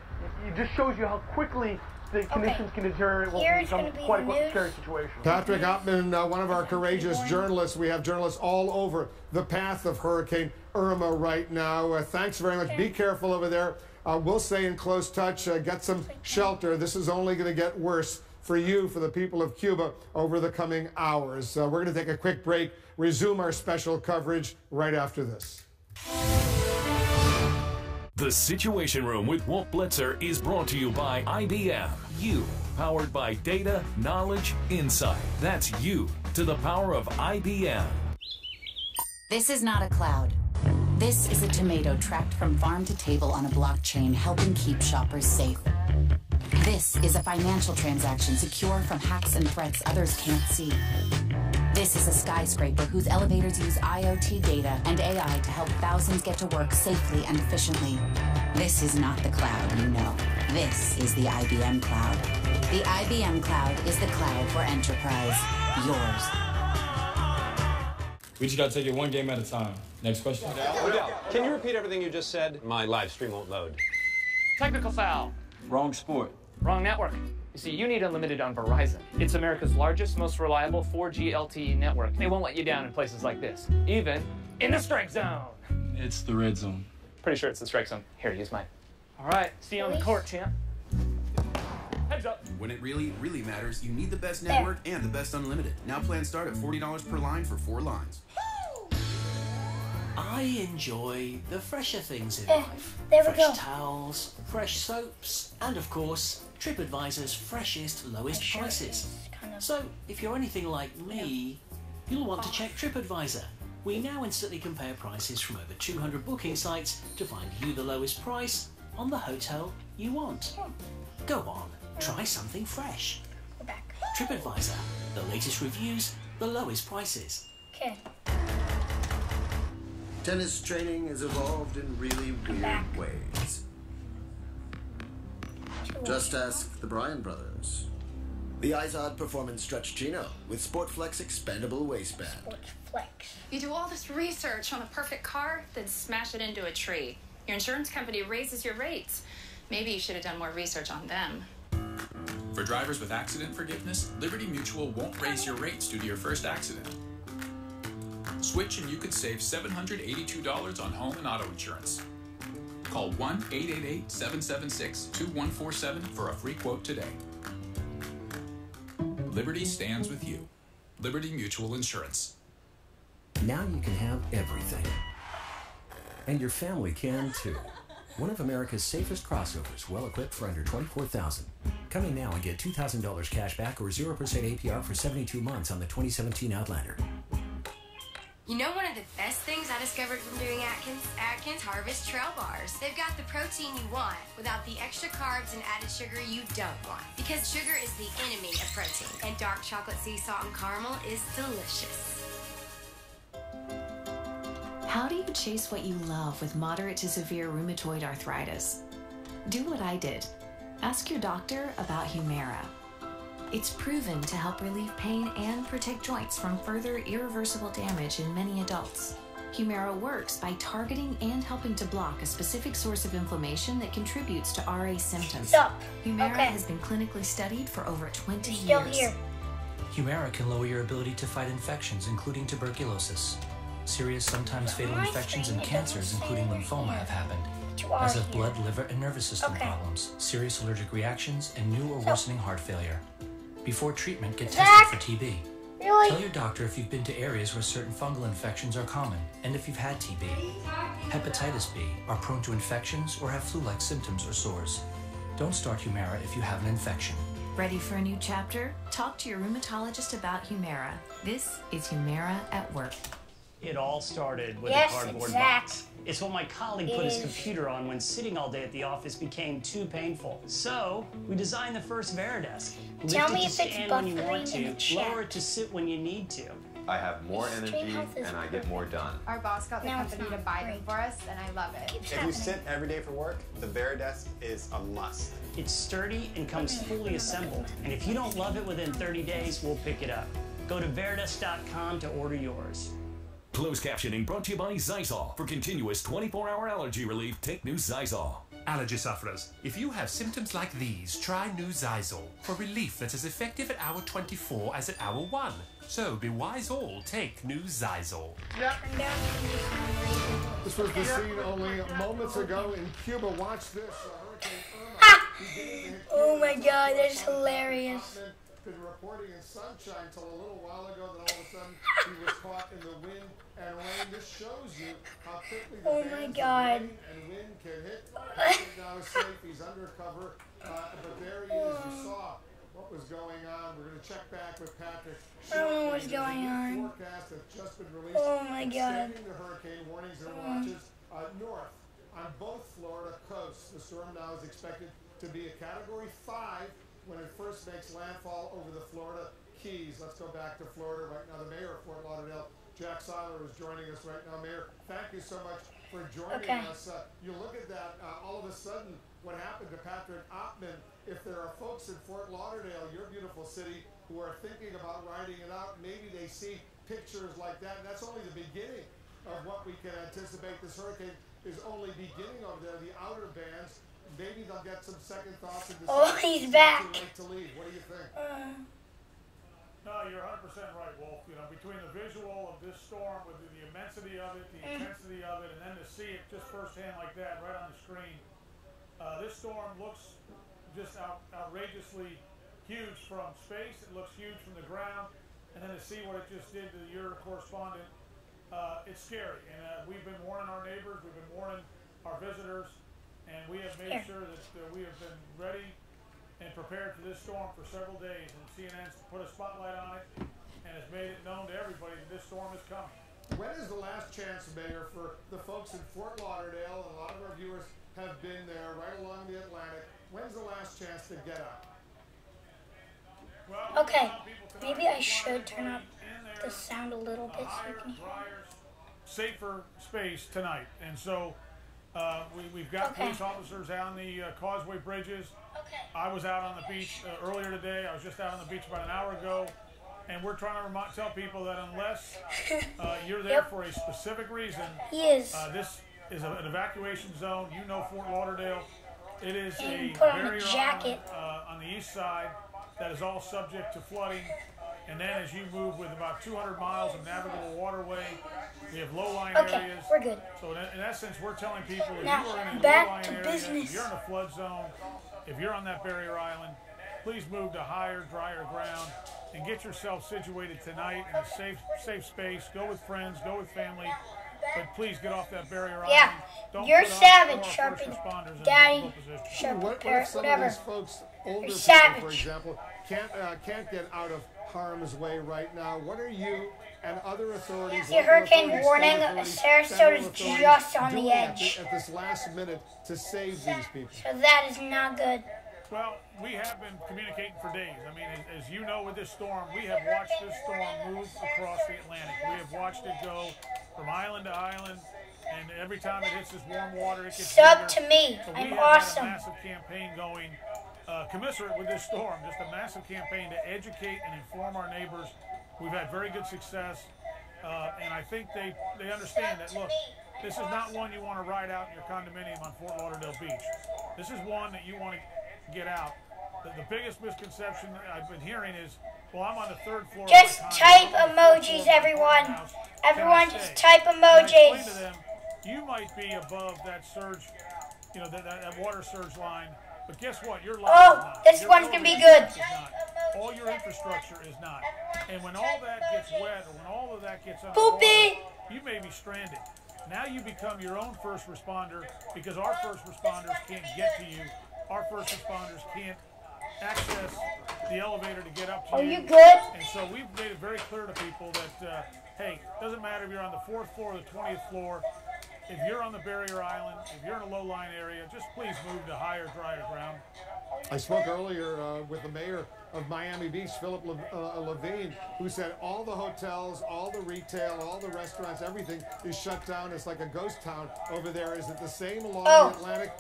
[SPEAKER 2] it just shows you how quickly the conditions can deteriorate. Will become quite a scary situation.
[SPEAKER 3] Patrick Ottman, one of our courageous journalists. We have journalists all over the path of Hurricane Irma right now. Thanks very much. Be careful over there. We'll stay in close touch. Get some shelter. This is only going to get worse for you, for the people of Cuba, over the coming hours. We're going to take a quick break, resume our special coverage right after this.
[SPEAKER 19] The Situation Room with Walt Blitzer is brought to you by IBM. You, powered by data, knowledge, insight. That's you to the power of IBM.
[SPEAKER 5] This is not a cloud. This is a tomato tracked from farm to table on a blockchain, helping keep shoppers safe. This is a financial transaction secure from hacks and threats others can't see. This is a skyscraper whose elevators use IoT data and AI to help thousands get to work safely and efficiently. This is not the cloud you know. This is the IBM Cloud. The IBM Cloud is the cloud for enterprise. Yours.
[SPEAKER 7] We just gotta take it one game at a time. Next question.
[SPEAKER 22] Odell, can you repeat everything you just said? My live stream won't load.
[SPEAKER 23] Technical foul.
[SPEAKER 7] Wrong sport.
[SPEAKER 23] Wrong network. You see, you need unlimited on Verizon. It's America's largest, most reliable 4G LTE network. They won't let you down in places like this, even in the strike zone.
[SPEAKER 7] It's the red zone.
[SPEAKER 23] Pretty sure it's the strike zone. Here, use mine. All right, see you on the court, champ. Heads up.
[SPEAKER 24] When it really, really matters, you need the best network and the best unlimited. Now plans start at $40 per line for 4 lines.
[SPEAKER 25] I enjoy the fresher things in life. Fresh towels, fresh soaps, and of course, TripAdvisor's freshest, lowest prices. So, if you're anything like me, you'll want to check TripAdvisor. We now instantly compare prices from over 200 booking sites to find you the lowest price on the hotel you want. Go on, try something fresh. TripAdvisor, the latest reviews, the lowest prices.
[SPEAKER 4] Okay.
[SPEAKER 26] Tennis training has evolved in really weird ways. Just ask the Bryan brothers. The Izod Performance Stretch Chino with Sportflex expandable waistband.
[SPEAKER 4] Sportflex.
[SPEAKER 27] You do all this research on the perfect car, then smash it into a tree. Your insurance company raises your rates. Maybe you should have done more research on them.
[SPEAKER 28] For drivers with accident forgiveness, Liberty Mutual won't raise your rates due to your first accident. Switch and you could save $782 on home and auto insurance. Call 1-888-776-2147 for a free quote today. Liberty stands with you. Liberty Mutual Insurance.
[SPEAKER 6] Now you can have everything. And your family can too. One of America's safest crossovers, well equipped for under $24,000. Come in now and get $2,000 cash back or 0% APR for 72 months on the 2017 Outlander.
[SPEAKER 30] You know one of the best things I discovered from doing Atkins? Atkins Harvest Trail Bars. They've got the protein you want without the extra carbs and added sugar you don't want. Because sugar is the enemy of protein. And dark chocolate sea salt and caramel is delicious.
[SPEAKER 31] How do you chase what you love with moderate to severe rheumatoid arthritis? Do what I did. Ask your doctor about Humira. It's proven to help relieve pain and protect joints from further irreversible damage in many adults. Humira works by targeting and helping to block a specific source of inflammation that contributes to RA symptoms.
[SPEAKER 4] Stop.
[SPEAKER 31] Humira
[SPEAKER 4] Okay.
[SPEAKER 31] has been clinically studied for over 20
[SPEAKER 4] Still
[SPEAKER 31] years.
[SPEAKER 4] here.
[SPEAKER 32] Humira can lower your ability to fight infections, including tuberculosis. Serious, sometimes fatal infections and cancers, including lymphoma, have happened, as have blood, liver, and nervous system problems, serious allergic reactions, and new or worsening heart failure. Before treatment, get tested for TB.
[SPEAKER 4] Really?
[SPEAKER 32] Tell your doctor if you've been to areas where certain fungal infections are common, and if you've had TB. Hepatitis B, are prone to infections, or have flu-like symptoms or sores. Don't start Humira if you have an infection.
[SPEAKER 31] Ready for a new chapter? Talk to your rheumatologist about Humira. This is Humira at Work.
[SPEAKER 8] It all started with a cardboard box. It's what my colleague put his computer on when sitting all day at the office became too painful. So we designed the first Veridesk. Lift it to stand when you want to, lower it to sit when you need to.
[SPEAKER 22] I have more energy and I get more done.
[SPEAKER 9] Our boss got the company to buy them for us, and I love it.
[SPEAKER 10] If you sit every day for work, the Veridesk is a must.
[SPEAKER 8] It's sturdy and comes fully assembled. And if you don't love it within 30 days, we'll pick it up. Go to Veridesk.com to order yours.
[SPEAKER 19] Closed captioning brought to you by Zysol. For continuous 24-hour allergy relief, take new Zysol.
[SPEAKER 12] Allergy sufferers, if you have symptoms like these, try new Zysol for relief that's as effective at hour 24 as at hour 1. So be wise all, take new Zysol.
[SPEAKER 3] This was the scene only moments ago in Cuba. Watch this.
[SPEAKER 4] Oh my God, that's hilarious.
[SPEAKER 3] Been reporting in sunshine till a little while ago, then all of a sudden he was caught in the wind and rain. This shows you how quickly the bands of rain and wind can hit. Now he's safe, he's undercover, but there he is. You saw what was going on. We're going to check back with Patrick.
[SPEAKER 4] I don't know what's going on.
[SPEAKER 3] Forecast that's just been released.
[SPEAKER 4] Oh my God.
[SPEAKER 3] Extending the hurricane warnings and watches north on both Florida coasts. The storm now is expected to be a Category 5 when it first makes landfall over the Florida Keys. Let's go back to Florida right now. The mayor of Fort Lauderdale, Jack Seiler, is joining us right now. Mayor, thank you so much for joining us. You look at that, all of a sudden, what happened to Patrick Oppman. If there are folks in Fort Lauderdale, your beautiful city, who are thinking about riding it out, maybe they see pictures like that. And that's only the beginning of what we can anticipate. This hurricane is only beginning over there. The outer bands, maybe they'll get some second thoughts.
[SPEAKER 4] He's back.
[SPEAKER 3] Too late to leave. What do you think?
[SPEAKER 2] No, you're 100% right, Wolf. You know, between the visual of this storm, with the immensity of it, the intensity of it, and then to see it just firsthand like that, right on the screen, this storm looks just outrageously huge from space. It looks huge from the ground, and then to see what it just did to your correspondent, it's scary. And we've been warning our neighbors, we've been warning our visitors. And we have made sure that we have been ready and prepared for this storm for several days. And CNN's put a spotlight on it and has made it known to everybody that this storm is coming.
[SPEAKER 3] When is the last chance, Mayor, for the folks in Fort Lauderdale, and a lot of our viewers have been there right along the Atlantic, when's the last chance to get out?
[SPEAKER 4] Well, okay, maybe I should turn up the sound a little bit so you can hear.
[SPEAKER 2] Safer space tonight. And so we've got police officers out on the causeway bridges. I was out on the beach earlier today. I was just out on the beach about an hour ago. And we're trying to tell people that unless you're there for a specific reason, this is an evacuation zone. You know Fort Lauderdale. It is a barrier on the east side that is all subject to flooding. And then as you move with about 200 miles of navigable waterway, we have low-lying areas.
[SPEAKER 4] We're good.
[SPEAKER 2] So in essence, we're telling people if you are in a
[SPEAKER 4] back to
[SPEAKER 2] low-lying area, if you're in a flood zone, if you're on that barrier island, please move to higher, drier ground and get yourself situated tonight in a safe space. Go with friends, go with family, but please get off that barrier island.
[SPEAKER 4] Yeah,
[SPEAKER 2] Don't
[SPEAKER 4] you're savage, Sharpie. Daddy,
[SPEAKER 3] What if some of these folks, older people, for example, can't get out of harm's way right now? What are you and other authorities?
[SPEAKER 4] The hurricane warning, Sarasota's just on the edge.
[SPEAKER 3] At this last minute to save these people.
[SPEAKER 4] So that is not good.
[SPEAKER 2] Well, we have been communicating for days. I mean, as you know with this storm, we have watched this storm move across the Atlantic. We have watched it go from island to island, and every time it hits this warm water, it gets bigger.
[SPEAKER 4] Sub to me.
[SPEAKER 2] So
[SPEAKER 4] I'm
[SPEAKER 2] we
[SPEAKER 4] awesome.
[SPEAKER 2] have had a massive campaign going, commensurate with this storm, just a massive campaign to educate and inform our neighbors. We've had very good success, and I think they understand that, look, this is not one you want to ride out in your condominium on Fort Lauderdale Beach. This is one that you want to get out. The biggest misconception I've been hearing is, well, I'm on the third floor.
[SPEAKER 4] Just type emojis, everyone. Everyone just type emojis.
[SPEAKER 2] To them, you might be above that surge, you know, that water surge line, but guess what? Your line is not.
[SPEAKER 4] This one's going to be good.
[SPEAKER 2] All your infrastructure is not. And when all that gets wet, or when all of that gets
[SPEAKER 4] underwater,
[SPEAKER 2] you may be stranded. Now you become your own first responder, because our first responders can't get to you. Our first responders can't access
[SPEAKER 1] the elevator to get up to
[SPEAKER 4] Are
[SPEAKER 1] you.
[SPEAKER 4] you good?
[SPEAKER 1] And so we've made it very clear to people that, hey, doesn't matter if you're on the 4th floor or the 20th floor. If you're on the barrier island, if you're in a low-lying area, just please move to higher, drier ground.
[SPEAKER 3] I spoke earlier with the mayor of Miami Beach, Philip Levine, who said all the hotels, all the retail, all the restaurants, everything is shut down. It's like a ghost town over there. Is it the same along the Atlantic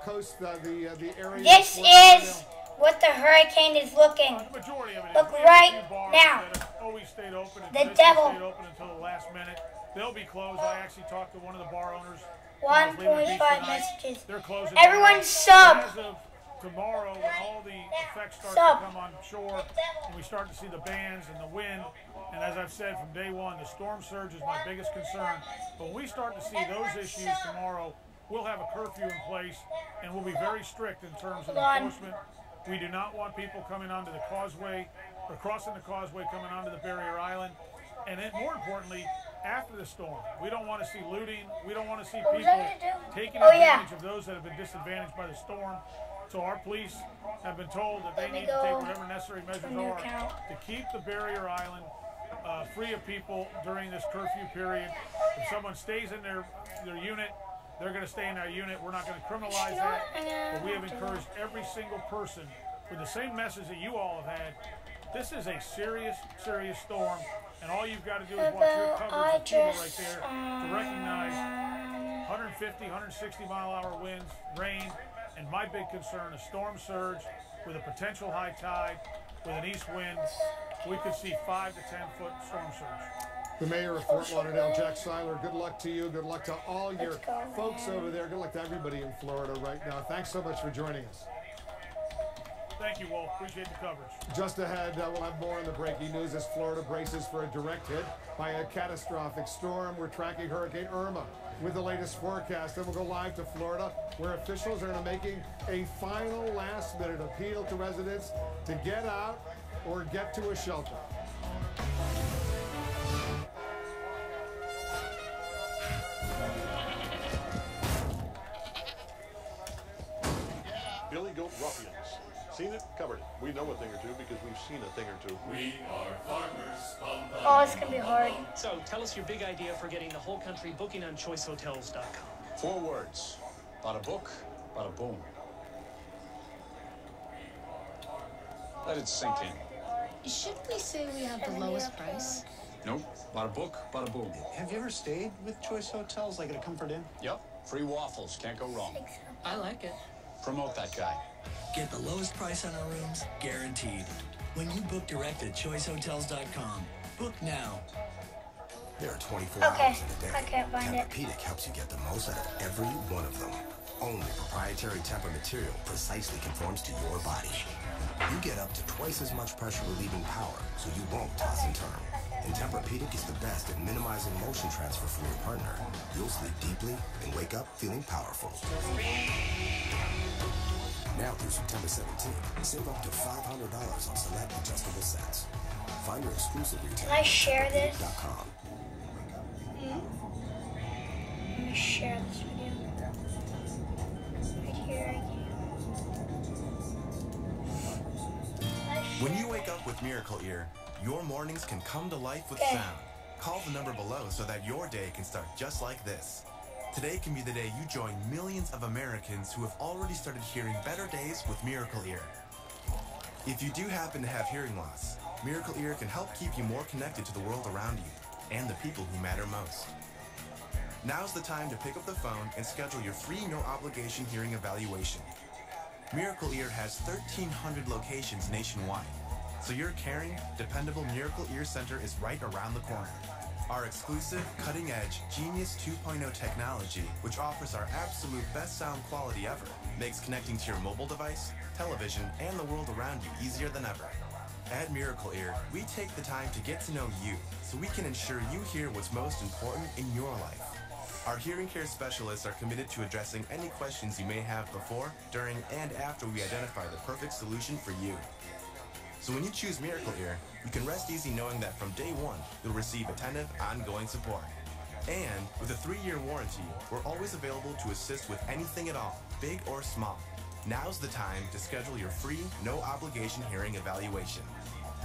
[SPEAKER 3] coast, the area?
[SPEAKER 4] This is what the hurricane is looking.
[SPEAKER 1] The majority of it
[SPEAKER 4] Look
[SPEAKER 1] is.
[SPEAKER 4] right now.
[SPEAKER 1] That have always stayed open.
[SPEAKER 4] The devil.
[SPEAKER 1] Stayed open until the last minute. They'll be closed. I actually talked to one of the bar owners.
[SPEAKER 4] 1.5 messages.
[SPEAKER 1] They're closing.
[SPEAKER 4] Everyone sub.
[SPEAKER 1] As of tomorrow, when all the effects start to come on shore, and we start to see the bands and the wind, and as I've said from day one, the storm surge is my biggest concern. But when we start to see those issues tomorrow, we'll have a curfew in place, and we'll be very strict in terms of enforcement. We do not want people coming onto the causeway or crossing the causeway coming onto the barrier island. And then more importantly, after the storm, we don't want to see looting. We don't want to see people taking advantage of those that have been disadvantaged by the storm. So our police have been told that they need to take whatever necessary measures are to keep the barrier island free of people during this curfew period. If someone stays in their unit, they're going to stay in their unit. We're not going to criminalize that. But we have encouraged every single person with the same message that you all have had. This is a serious, serious storm. And all you've got to do is watch your coverage of people right there to recognize 150, 160 mile-an-hour winds, rain, and my big concern, a storm surge with a potential high tide, with an east wind. We could see 5 to 10 foot storm surge.
[SPEAKER 3] The mayor of Fort Lauderdale, Jack Seiler, good luck to you. Good luck to all your folks over there. Good luck to everybody in Florida right now. Thanks so much for joining us.
[SPEAKER 1] Thank you, Wolf. Appreciate the coverage.
[SPEAKER 3] Just ahead, we'll have more on the breaking news as Florida braces for a direct hit by a catastrophic storm. We're tracking Hurricane Irma with the latest forecast. Then we'll go live to Florida, where officials are making a final last-minute appeal to residents to get out or get to a shelter.
[SPEAKER 5] Billy Goat Ruffians. Seen it? Covered it. We know a thing or two because we've seen a thing or two.
[SPEAKER 11] We are farmers.
[SPEAKER 4] Oh, it's going to be hard.
[SPEAKER 8] So, tell us your big idea for getting the whole country booking on choicehotels.com.
[SPEAKER 28] 4 words. Bada book, bada boom. Let it sink in.
[SPEAKER 13] Should we say we have the lowest price?
[SPEAKER 28] Nope. Bada book, bada boom.
[SPEAKER 10] Have you ever stayed with Choice Hotels, like at a Comfort Inn?
[SPEAKER 28] Yep. Free waffles. Can't go wrong.
[SPEAKER 13] I like it.
[SPEAKER 28] Promote that guy.
[SPEAKER 14] Get the lowest price on our rooms, guaranteed. When you book direct at choicehotels.com. Book now.
[SPEAKER 15] There are 24 hours in a day.
[SPEAKER 4] I can't find it.
[SPEAKER 15] Tempur-Pedic helps you get the most out of every one of them. Only proprietary Tempur material precisely conforms to your body. You get up to twice as much pressure relieving power, so you won't toss and turn. And Tempur-Pedic is the best at minimizing motion transfer from your partner. You'll sleep deeply and wake up feeling powerful. Now through September 17th, save up to $500 on select adjustable sets. Find your exclusive retailer.
[SPEAKER 4] Can I share this?
[SPEAKER 15] Tempur-Pedic.com.
[SPEAKER 4] Let me share this video. Right here.
[SPEAKER 16] When you wake up with Miracle Ear, your mornings can come to life with sound. Call the number below so that your day can start just like this. Today can be the day you join millions of Americans who have already started hearing better days with Miracle Ear. If you do happen to have hearing loss, Miracle Ear can help keep you more connected to the world around you and the people who matter most. Now's the time to pick up the phone and schedule your free no-obligation hearing evaluation. Miracle Ear has 1,300 locations nationwide, so your caring, dependable Miracle Ear Center is right around the corner. Our exclusive, cutting-edge Genius 2.0 technology, which offers our absolute best sound quality ever, makes connecting to your mobile device, television, and the world around you easier than ever. At Miracle Ear, we take the time to get to know you, so we can ensure you hear what's most important in your life. Our hearing care specialists are committed to addressing any questions you may have before, during, and after we identify the perfect solution for you. So when you choose Miracle Ear, you can rest easy knowing that from day one, you'll receive attentive, ongoing support. And with a 3-year warranty, we're always available to assist with anything at all, big or small. Now's the time to schedule your free, no-obligation hearing evaluation.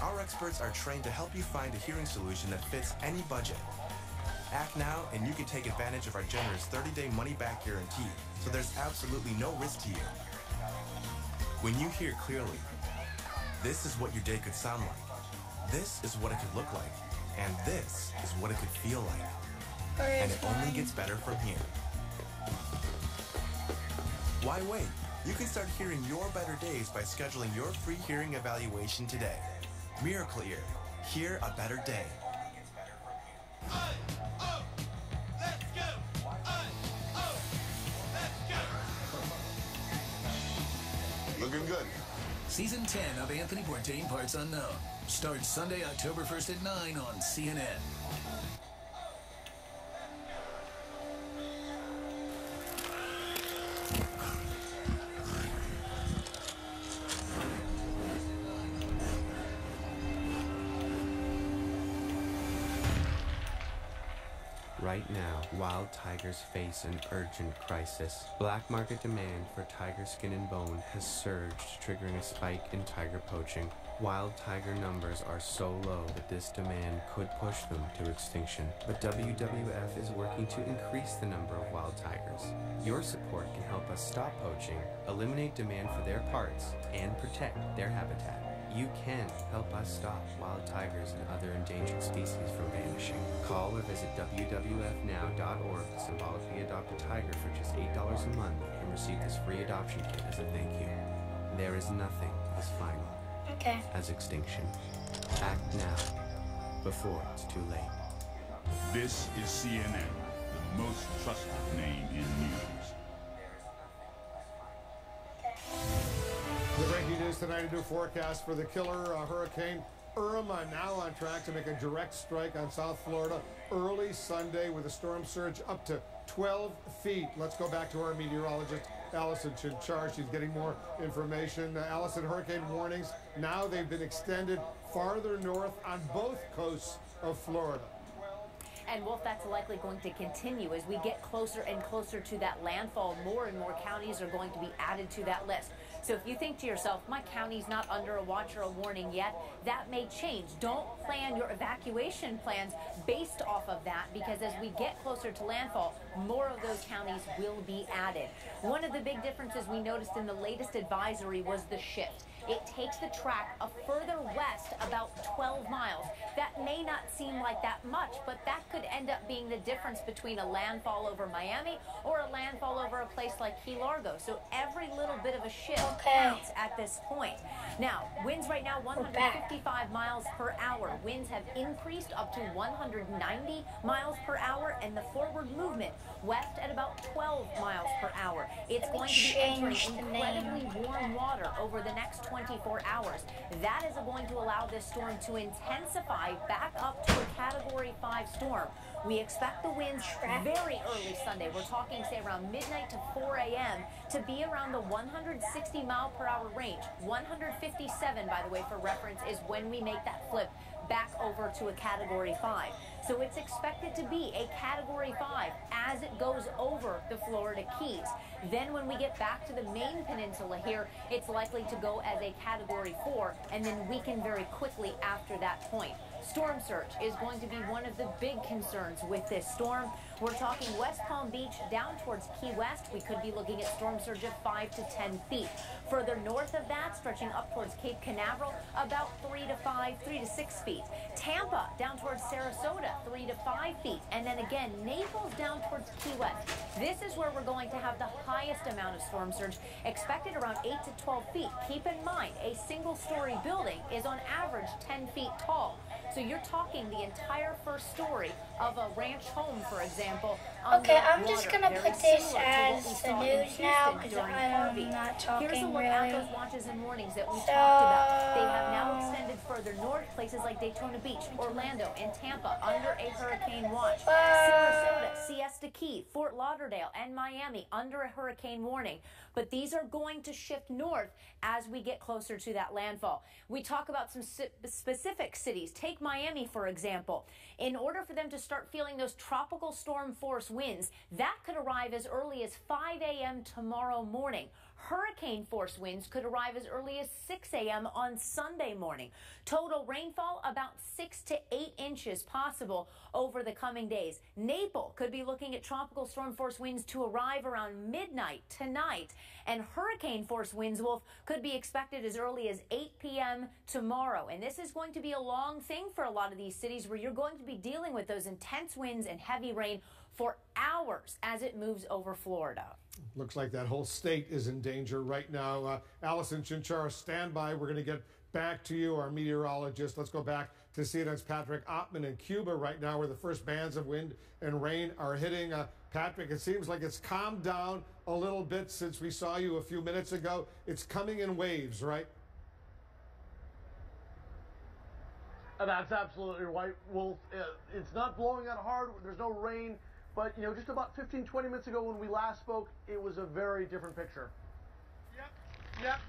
[SPEAKER 16] Our experts are trained to help you find a hearing solution that fits any budget. Act now and you can take advantage of our generous 30-day money-back guarantee, so there's absolutely no risk to you. When you hear clearly, this is what your day could sound like. This is what it could look like. And this is what it could feel like. And it only gets better from here. Why wait? You can start hearing your better days by scheduling your free hearing evaluation today. Miracle Ear. Hear a better day.
[SPEAKER 5] Looking good.
[SPEAKER 14] Season 10 of Anthony Bourdain Parts Unknown starts Sunday, October 1st at 9 on CNN.
[SPEAKER 6] Right now, wild tigers face an urgent crisis. Black market demand for tiger skin and bone has surged, triggering a spike in tiger poaching. Wild tiger numbers are so low that this demand could push them to extinction. But WWF is working to increase the number of wild tigers. Your support can help us stop poaching, eliminate demand for their parts, and protect their habitat. You can help us stop wild tigers and other endangered species from vanishing. Call or visit WWFnow.org to symbolically adopt a tiger for just $8 a month and receive this free adoption kit as a thank you. There is nothing as final as extinction. Act now, before it's too late.
[SPEAKER 7] This is CNN, the most trusted name in news.
[SPEAKER 3] The breaking news tonight, a new forecast for the killer hurricane Irma, now on track to make a direct strike on South Florida early Sunday with a storm surge up to 12 feet. Let's go back to our meteorologist, Allison Chinchar. She's getting more information. Allison, hurricane warnings, now they've been extended farther north on both coasts of Florida.
[SPEAKER 17] And Wolf, that's likely going to continue as we get closer and closer to that landfall. More and more counties are going to be added to that list. So if you think to yourself, my county's not under a watch or a warning yet, that may change. Don't plan your evacuation plans based off of that, because as we get closer to landfall, more of those counties will be added. One of the big differences we noticed in the latest advisory was the shift. It takes the track a further west about 12 miles. That may not seem like that much, but that could end up being the difference between a landfall over Miami or a landfall over a place like Key Largo. So every little bit of a shift counts at this point. Now, winds right now 155 miles per hour. Winds have increased up to 190 miles per hour, and the forward movement west at about 12 miles per hour. It's going to be entering incredibly warm water over the next 24 hours. That is going to allow this storm to intensify back up to a Category 5 storm. We expect the winds very early Sunday. We're talking, say, around midnight to 4 a.m. to be around the 160 mile per hour range. 157, by the way, for reference, is when we make that flip back over to a Category 5. So it's expected to be a Category 5 as it goes over the Florida Keys. Then when we get back to the main peninsula here, it's likely to go as a Category 4 and then weaken very quickly after that point. Storm surge is going to be one of the big concerns with this storm. We're talking West Palm Beach down towards Key West. We could be looking at storm surge of 5 to 10 feet. Further north of that, stretching up towards Cape Canaveral, about 3 to 6 feet. Tampa down towards Sarasota, 3 to 5 feet. And then again, Naples down towards Key West. This is where we're going to have the highest amount of storm surge, expected around 8 to 12 feet. Keep in mind, a single-story building is on average 10 feet tall. So you're talking the entire first story of a ranch home, for example.
[SPEAKER 4] Okay, I'm just going to put this as the news now because I'm not talking
[SPEAKER 17] Here's a look
[SPEAKER 4] really.
[SPEAKER 17] at those watches and warnings that we talked about. They have now extended further north, places like Daytona Beach, Orlando, and Tampa under a hurricane watch. Sarasota, Siesta Key, Fort Lauderdale, and Miami under a hurricane warning. But these are going to shift north as we get closer to that landfall. We talk about some specific cities. Take Miami, for example. In order for them to start feeling those tropical storm force winds, that could arrive as early as 5 a.m. tomorrow morning. Hurricane force winds could arrive as early as 6 a.m. on Sunday morning. Total rainfall about 6 to 8 inches possible over the coming days. Naples could be looking at tropical storm force winds to arrive around midnight tonight. And hurricane force winds, Wolf, could be expected as early as 8 p.m. tomorrow. And this is going to be a long thing for a lot of these cities where you're going to be dealing with those intense winds and heavy rain for hours as it moves over Florida.
[SPEAKER 3] Looks like that whole state is in danger right now. Allison Chinchara, stand by. We're going to get back to you, our meteorologist. Let's go back to CNN's Patrick Ottman in Cuba right now, where the first bands of wind and rain are hitting. Patrick, it seems like it's calmed down a little bit since we saw you a few minutes ago. It's coming in waves, right?
[SPEAKER 2] That's absolutely right, Wolf. It's not blowing out hard. There's no rain. But, you know, just about 15, 20 minutes ago when we last spoke, it was a very different picture. Yep.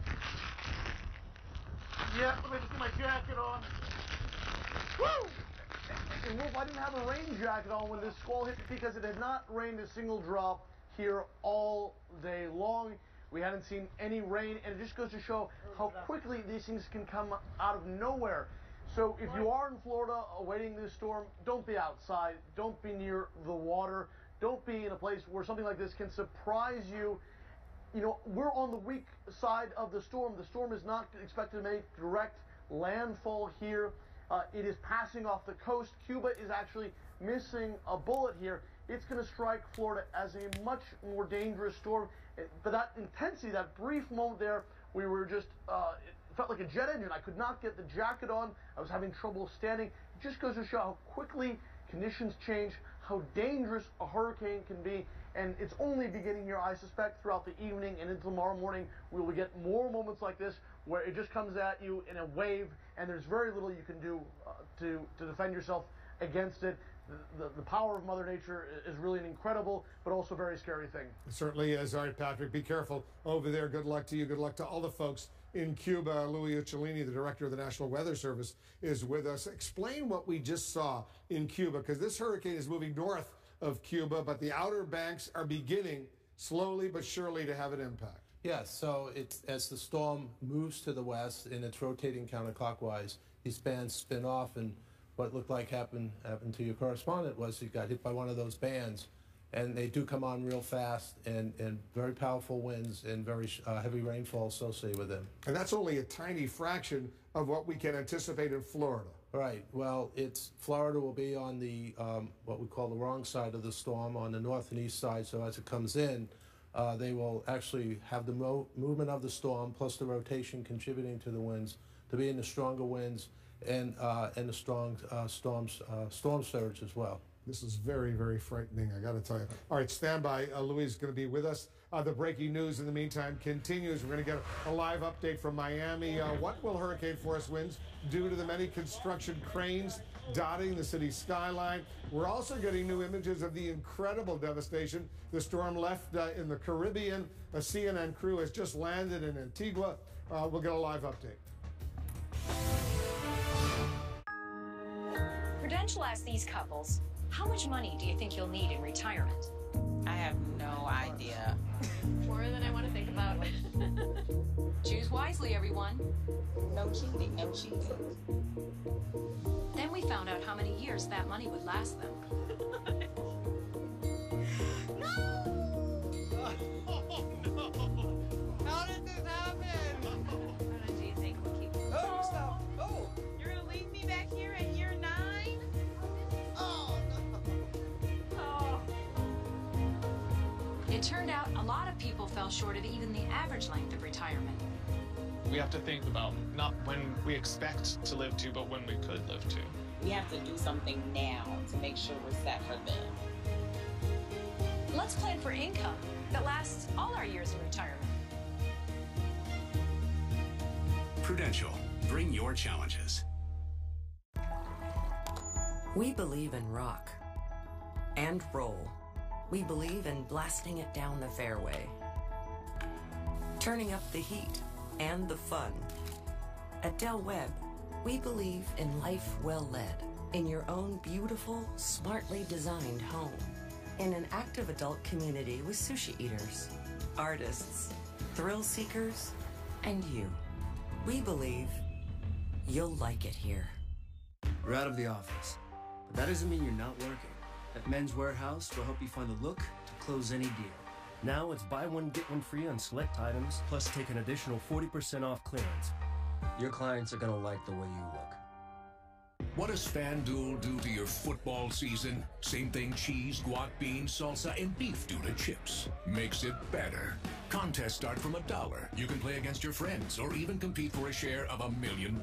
[SPEAKER 2] Let me just get my jacket on. Woo! And Wolf, I didn't have a rain jacket on when this squall hit because it had not rained a single drop here all day long. We hadn't seen any rain, and it just goes to show how quickly these things can come out of nowhere. So if you are in Florida awaiting this storm, don't be outside. Don't be near the water. Don't be in a place where something like this can surprise you. You know, we're on the weak side of the storm. The storm is not expected to make direct landfall here. It is passing off the coast. Cuba is actually missing a bullet here. It's going to strike Florida as a much more dangerous storm. But that intensity, that brief moment there, we were just, it felt like a jet engine. I could not get the jacket on. I was having trouble standing. It just goes to show how quickly conditions change, how dangerous a hurricane can be. And it's only beginning here, I suspect, throughout the evening and into tomorrow morning. We will get more moments like this where it just comes at you in a wave, and there's very little you can do to defend yourself against it. The power of Mother Nature is really an incredible but also very scary thing.
[SPEAKER 3] It certainly is. All right, Patrick, be careful over there. Good luck to you. Good luck to all the folks in Cuba. Louis Uccellini, the director of the National Weather Service, is with us. Explain what we just saw in Cuba, because this hurricane is moving north of Cuba, but the Outer Banks are beginning slowly but surely to have an impact.
[SPEAKER 18] Yes, so it's as the storm moves to the west and it's rotating counterclockwise, these bands spin off, and what looked like happened to your correspondent was he got hit by one of those bands, and they do come on real fast, and very powerful winds and very heavy rainfall associated with them.
[SPEAKER 3] And that's only a tiny fraction of what we can anticipate in Florida.
[SPEAKER 18] Right. Well, Florida will be on the what we call the wrong side of the storm, on the north and east side. So as it comes in, they will actually have the movement of the storm plus the rotation contributing to the winds to be in the stronger winds and the strong storm surge as well.
[SPEAKER 3] This is very, very frightening, I got to tell you. All right, stand by. Louis is going to be with us. The breaking news in the meantime continues. We're going to get a live update from Miami. What will hurricane force winds do to the many construction cranes dotting the city's skyline? We're also getting new images of the incredible devastation the storm left in the Caribbean. A CNN crew has just landed in Antigua. We'll get a live update.
[SPEAKER 20] Prudential asked these couples, how much money do you think you'll need in retirement?
[SPEAKER 21] I have no idea.
[SPEAKER 20] More than I want to think about. Choose wisely, everyone.
[SPEAKER 21] No cheating, no cheating.
[SPEAKER 20] Then we found out how many years that money would last them.
[SPEAKER 21] How did this happen?
[SPEAKER 20] How do you think we'll keep it?
[SPEAKER 21] Oh, stop. Oh, you're going to leave me back here at year 9? Oh, no.
[SPEAKER 20] It turned out a lot of people fell short of even the average length of retirement.
[SPEAKER 23] We have to think about not when we expect to live to, but when we could live to.
[SPEAKER 21] We have to do something now to make sure we're set for them.
[SPEAKER 20] Let's plan for income that lasts all our years in retirement.
[SPEAKER 24] Prudential, bring your challenges.
[SPEAKER 25] We believe in rock and roll. We believe in blasting it down the fairway, turning up the heat and the fun. At Del Webb, we believe in life well led, in your own beautiful, smartly designed home, in an active adult community with sushi eaters, artists, thrill seekers, and you. We believe you'll like it here.
[SPEAKER 1] You're out of the office, but that doesn't mean you're not working. At Men's Warehouse, we'll help you find the look to close any deal. Now it's buy one, get one free on select items, plus take an additional 40% off clearance. Your clients are gonna like the way you look.
[SPEAKER 9] What does FanDuel do to your football season? Same thing cheese, guac, beans, salsa, and beef do to chips. Makes it better. Contests start from $1. You can play against your friends or even compete for a share of $1 million.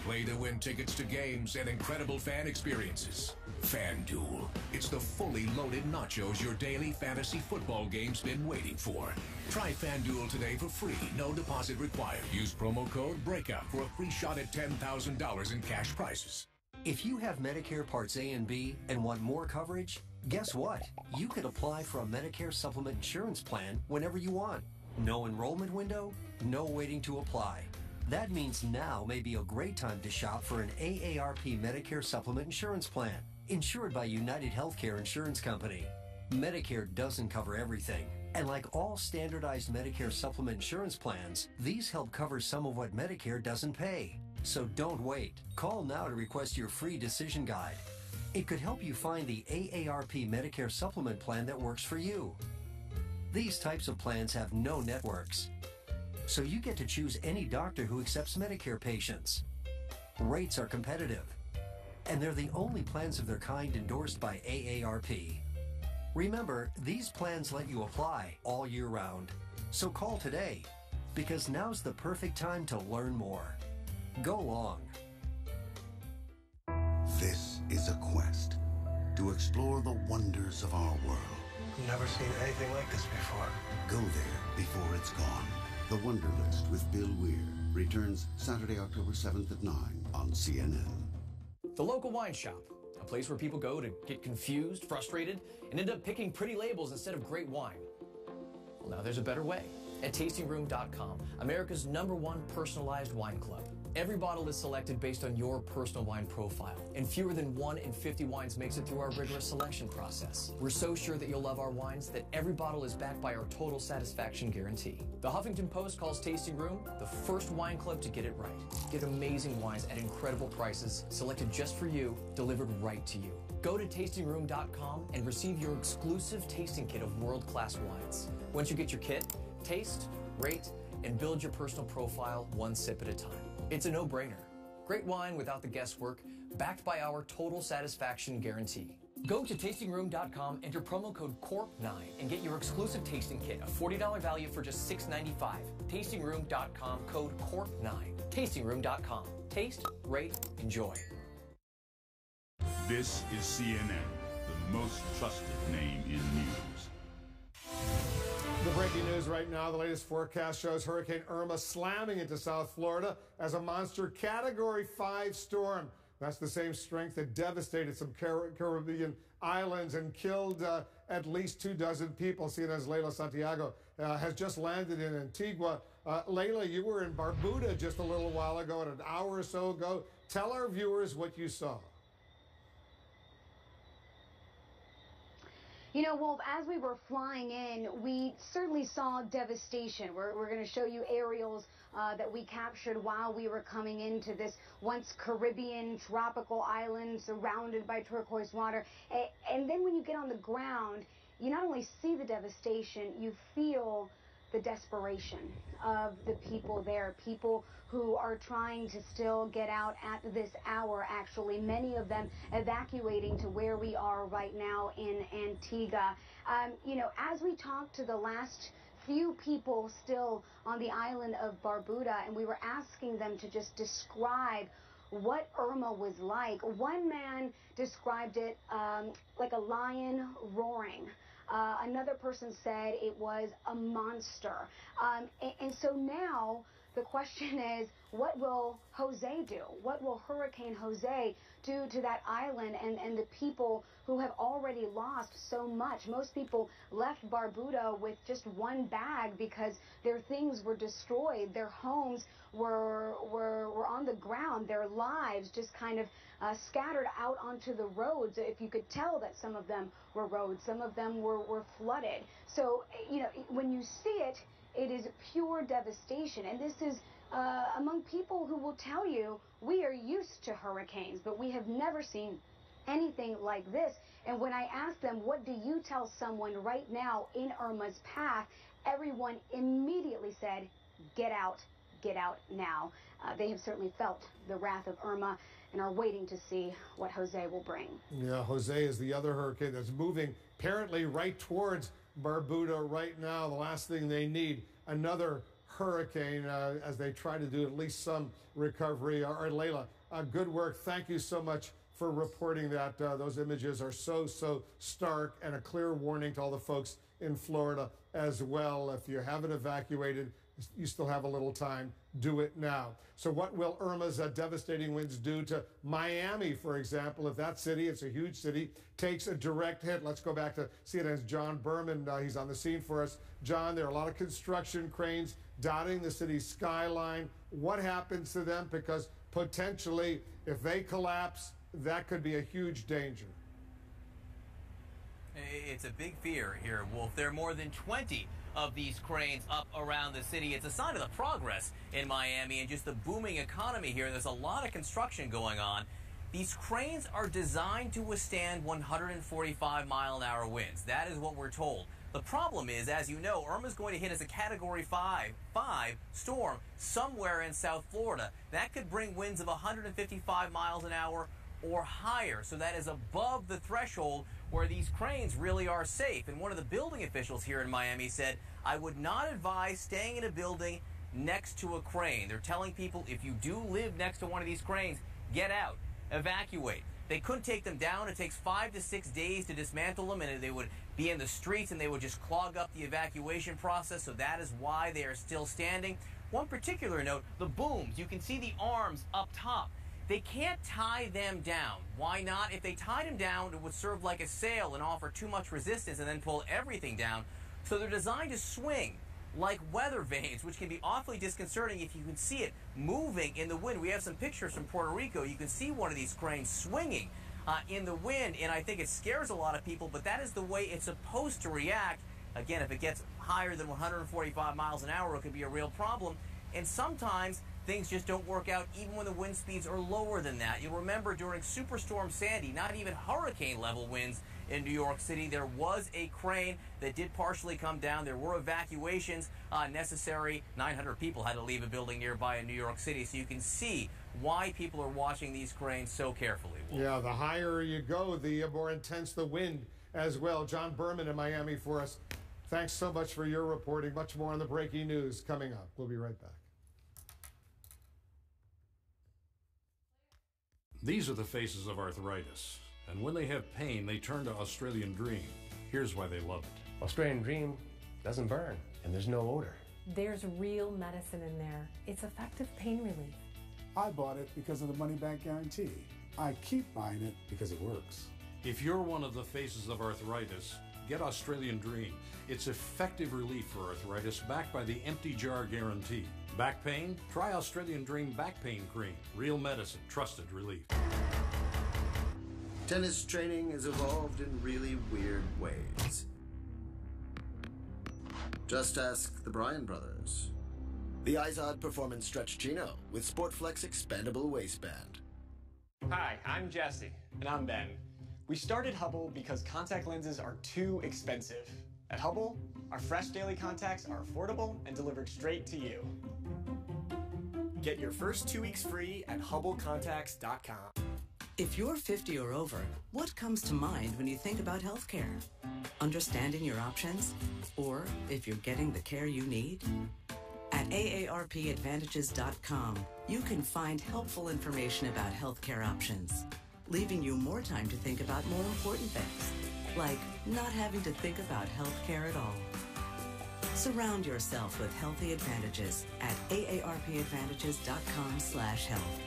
[SPEAKER 9] Play to win tickets to games and incredible fan experiences. FanDuel. It's the fully loaded nachos your daily fantasy football game's been waiting for. Try FanDuel today for free. No deposit required. Use promo code BREAKOUT for a free shot at $10,000 in cash prizes.
[SPEAKER 11] If you have Medicare Parts A and B and want more coverage, guess what? You could apply for a Medicare supplement insurance plan whenever you want. No enrollment window, no waiting to apply. That means now may be a great time to shop for an AARP Medicare supplement insurance plan, insured by United Healthcare Insurance Company. Medicare doesn't cover everything, and like all standardized Medicare supplement insurance plans, these help cover some of what Medicare doesn't pay. So don't wait. Call now to request your free decision guide. It could help you find the AARP Medicare supplement plan that works for you. These types of plans have no networks, so you get to choose any doctor who accepts Medicare patients. Rates are competitive, and they're the only plans of their kind endorsed by AARP. Remember, these plans let you apply all year round. So call today, because now's the perfect time to learn more. Go long.
[SPEAKER 12] This is a quest to explore the wonders of our world.
[SPEAKER 19] Never seen anything like this before.
[SPEAKER 12] Go there before it's gone. The Wonderlist with Bill Weir returns Saturday, October 7th at 9 on CNN.
[SPEAKER 22] The local wine shop, a place where people go to get confused, frustrated, and end up picking pretty labels instead of great wine. Well, now there's a better way. At tastingroom.com, America's #1 personalized wine club. Every bottle is selected based on your personal wine profile, and fewer than 1 in 50 wines makes it through our rigorous selection process. We're so sure that you'll love our wines that every bottle is backed by our total satisfaction guarantee. The Huffington Post calls Tasting Room the first wine club to get it right. Get amazing wines at incredible prices, selected just for you, delivered right to you. Go to tastingroom.com and receive your exclusive tasting kit of world-class wines. Once you get your kit, taste, rate, and build your personal profile one sip at a time. It's a no-brainer. Great wine without the guesswork, backed by our total satisfaction guarantee. Go to tastingroom.com, enter promo code CORP9, and get your exclusive tasting kit, a $40 value for just $6.95. Tastingroom.com, code CORP9. Tastingroom.com. Taste, rate, enjoy.
[SPEAKER 7] This is CNN, the most trusted name in news.
[SPEAKER 3] The breaking news right now, the latest forecast shows Hurricane Irma slamming into South Florida as a monster Category 5 storm. That's the same strength that devastated some Caribbean islands and killed at least 24 people. CNN's Leila Santiago has just landed in Antigua. Leila, you were in Barbuda just a little while ago, an hour or so ago. Tell our viewers what you saw.
[SPEAKER 26] You know, Wolf, as we were flying in, we certainly saw devastation. We're going to show you aerials that we captured while we were coming into this once Caribbean tropical island surrounded by turquoise water. And then when you get on the ground, you not only see the devastation, you feel the desperation of the people there, people who are trying to still get out at this hour, actually, many of them evacuating to where we are right now in Antigua. You know, as we talked to the last few people still on the island of Barbuda, and we were asking them to just describe what Irma was like. One man described it like a lion roaring. Another person said it was a monster. And so now the question is, what will Jose do? What will Hurricane Jose do to that island and the people who have already lost so much? Most people left Barbuda with just one bag because their things were destroyed. Their homes were on the ground. Their lives just kind of scattered out onto the roads. If you could tell that some of them were roads, some of them were flooded. So, you know, when you see it, it is pure devastation. And this is among people who will tell you we are used to hurricanes, but we have never seen anything like this. And when I asked them, what do you tell someone right now in Irma's path, everyone immediately said, get out now. They have certainly felt the wrath of Irma and are waiting to see what Jose will bring.
[SPEAKER 3] Yeah, Jose is the other hurricane that's moving apparently right towards Barbuda right now. The last thing they need, another hurricane as they try to do at least some recovery. All right, Layla, good work. Thank you so much for reporting that. Those images are so stark, and a clear warning to all the folks in Florida as well. If you haven't evacuated, you still have a little time. Do it now. So what will Irma's devastating winds do to Miami, for example, if that city, it's a huge city, takes a direct hit? Let's go back to CNN's John Berman. He's on the scene for us. John, there are a lot of construction cranes dotting the city's skyline. What happens to them? Because potentially, if they collapse, that could be a huge danger.
[SPEAKER 5] It's a big fear here, Wolf. There are more than 20 of these cranes up around the city. It's a sign of the progress in Miami and just the booming economy here. There's a lot of construction going on. These cranes are designed to withstand 145-mile-an-hour winds. That is what we're told. The problem is, as you know, Irma's going to hit as a Category 5 storm somewhere in South Florida. That could bring winds of 155 miles an hour or higher. So that is above the threshold where these cranes really are safe. And one of the building officials here in Miami said, I would not advise staying in a building next to a crane. They're telling people, if you do live next to one of these cranes, get out, evacuate. They couldn't take them down. It takes 5 to 6 days to dismantle them, and they would be in the streets and they would just clog up the evacuation process. So that is why they are still standing. One particular note, the booms. You can see the arms up top. They can't tie them down. Why not? If they tied them down, it would serve like a sail and offer too much resistance and then pull everything down. So they're designed to swing like weather vanes, which can be awfully disconcerting if you can see it moving in the wind. We have some pictures from Puerto Rico. You can see one of these cranes swinging in the wind, and I think it scares a lot of people, but that is the way it's supposed to react. Again, if it gets higher than 145 miles an hour, it could be a real problem. And sometimes things just don't work out even when the wind speeds are lower than that. You'll remember during Superstorm Sandy, not even hurricane level winds in New York City, there was a crane that did partially come down. There were evacuations necessary. 900 people had to leave a building nearby in New York City. So you can see why people are watching these cranes so carefully.
[SPEAKER 3] Yeah, the higher you go, the more intense the wind as well. John Berman in Miami for us. Thanks so much for your reporting. Much more on the breaking news coming up. We'll be right back.
[SPEAKER 8] These are the faces of arthritis, and when they have pain, they turn to Australian Dream. Here's why they love it.
[SPEAKER 1] Australian Dream doesn't burn, and there's no odor.
[SPEAKER 10] There's real medicine in there. It's effective pain relief.
[SPEAKER 13] I bought it because of the money-back guarantee. I keep buying it because it works.
[SPEAKER 8] If you're one of the faces of arthritis, get Australian Dream. It's effective relief for arthritis backed by the empty jar guarantee. Back pain? Try Australian Dream Back Pain Cream. Real medicine, trusted relief.
[SPEAKER 15] Tennis training has evolved in really weird ways. Just ask the Bryan brothers. The Izod Performance Stretch Chino with SportFlex expandable waistband.
[SPEAKER 16] Hi, I'm Jesse. And I'm Ben. We started Hubble because contact lenses are too expensive. At Hubble, our fresh daily contacts are affordable and delivered straight to you. Get your first 2 weeks free at HubbleContacts.com.
[SPEAKER 27] If you're 50 or over, what comes to mind when you think about healthcare? Understanding your options? Or if you're getting the care you need? At AARPadvantages.com, you can find helpful information about healthcare options, leaving you more time to think about more important things, like not having to think about healthcare at all. Surround yourself with healthy advantages at AARPadvantages.com/health.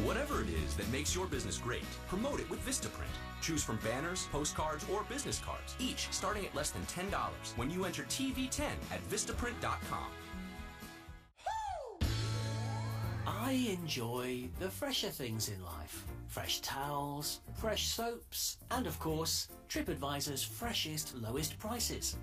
[SPEAKER 2] Whatever it is that makes your business great, promote it with Vistaprint. Choose from banners, postcards, or business cards, each starting at less than $10 when you enter TV10 at Vistaprint.com.
[SPEAKER 4] I enjoy the fresher things in life. Fresh towels, fresh soaps, and of course, TripAdvisor's freshest, lowest prices.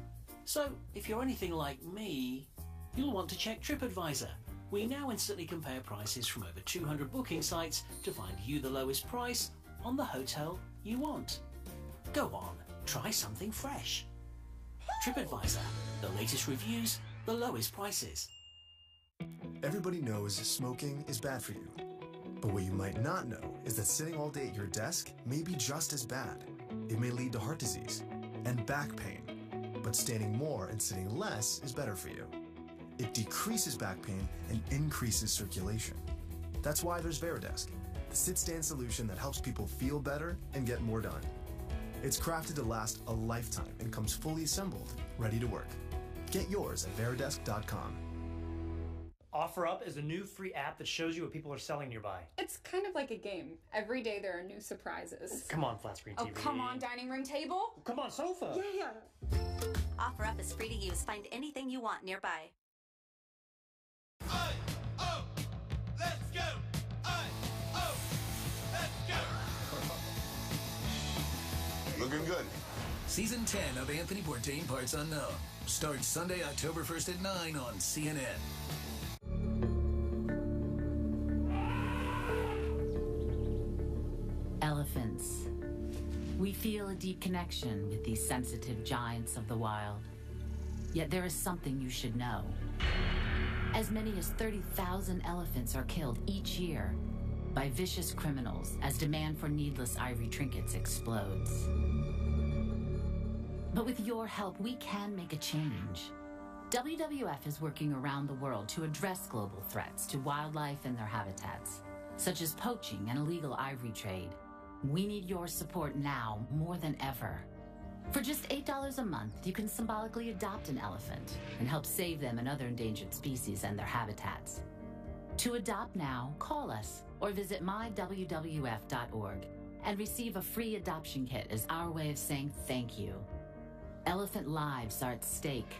[SPEAKER 4] So, if you're anything like me, you'll want to check TripAdvisor. We now instantly compare prices from over 200 booking sites to find you the lowest price on the hotel you want. Go on, try something fresh. TripAdvisor, the latest reviews, the lowest prices.
[SPEAKER 6] Everybody knows smoking is bad for you. But what you might not know is that sitting all day at your desk may be just as bad. It may lead to heart disease and back pain. But standing more and sitting less is better for you. It decreases back pain and increases circulation. That's why there's Veridesk, the sit-stand solution that helps people feel better and get more done. It's crafted to last a lifetime and comes fully assembled, ready to work. Get yours at Veridesk.com.
[SPEAKER 14] OfferUp is a new free app that shows you what people are selling nearby.
[SPEAKER 17] It's kind of like a game. Every day there are new surprises.
[SPEAKER 14] Come on, flat screen TV.
[SPEAKER 17] Oh, come on, dining room table.
[SPEAKER 14] Come on, sofa.
[SPEAKER 17] Yeah.
[SPEAKER 18] OfferUp is free to use. Find anything you want nearby.
[SPEAKER 9] Looking good. Season 10 of Anthony Bourdain Parts Unknown starts Sunday, October 1st at 9 on CNN.
[SPEAKER 23] Elephants. We feel a deep connection with these sensitive giants of the wild. Yet there is something you should know. As many as 30,000 elephants are killed each year by vicious criminals as demand for needless ivory trinkets explodes. But with your help, we can make a change. WWF is working around the world to address global threats to wildlife and their habitats, such as poaching and illegal ivory trade. We need your support now more than ever. For just $8 a month, you can symbolically adopt an elephant and help save them and other endangered species and their habitats. To adopt now, call us or visit mywwf.org and receive a free adoption kit as our way of saying thank you. Elephant lives are at stake.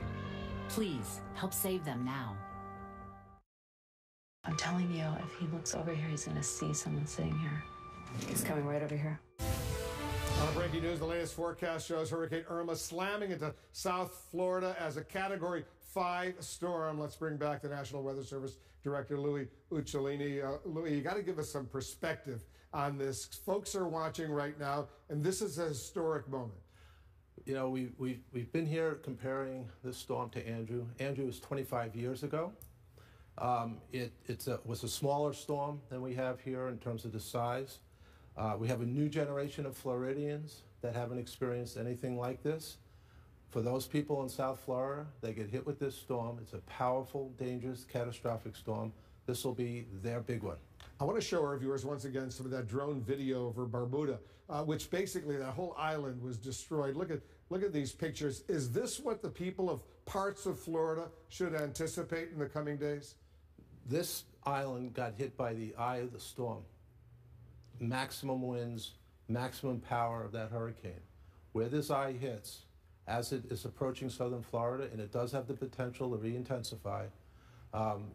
[SPEAKER 23] Please help save them now.
[SPEAKER 10] I'm telling you, if he looks over here, he's going to see someone sitting here. He's coming right over here.
[SPEAKER 3] Breaking news, the latest forecast shows Hurricane Irma slamming into South Florida as a Category 5 storm. Let's bring back the National Weather Service Director, Louis Uccellini. Louis, you got to give us some perspective on this. Folks are watching right now, and this is a historic moment.
[SPEAKER 28] You know, we've been here comparing this storm to Andrew. Andrew was 25 years ago. It was a smaller storm than we have here in terms of the size. We have a new generation of Floridians that haven't experienced anything like this. For those people in South Florida, they get hit with this storm. It's a powerful, dangerous, catastrophic storm. This will be their big one.
[SPEAKER 3] I want to show our viewers once again some of that drone video over Barbuda, which basically that whole island was destroyed. Look at these pictures. Is this what the people of parts of Florida should anticipate in the coming days?
[SPEAKER 28] This island got hit by the eye of the storm. Maximum winds, maximum power of that hurricane. Where this eye hits, as it is approaching southern Florida, and it does have the potential to re-intensify,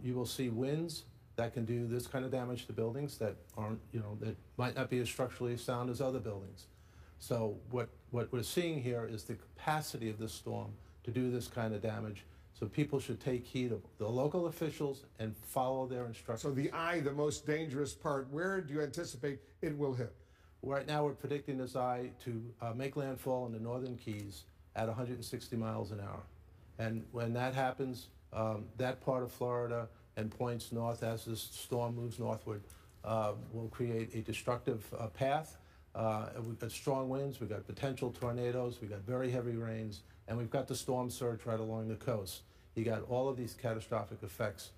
[SPEAKER 28] you will see winds that can do this kind of damage to buildings that aren't, that might not be as structurally sound as other buildings. So what we're seeing here is the capacity of this storm to do this kind of damage. So people should take heed of the local officials and follow their instructions.
[SPEAKER 3] So the eye, the most dangerous part, where do you anticipate it will hit?
[SPEAKER 28] Right now we're predicting this eye to make landfall in the northern Keys at 160 miles an hour. And when that happens, that part of Florida and points north as this storm moves northward will create a destructive path. We've got strong winds, we've got potential tornadoes, we've got very heavy rains, and we've got the storm surge right along the coast. You got all of these catastrophic effects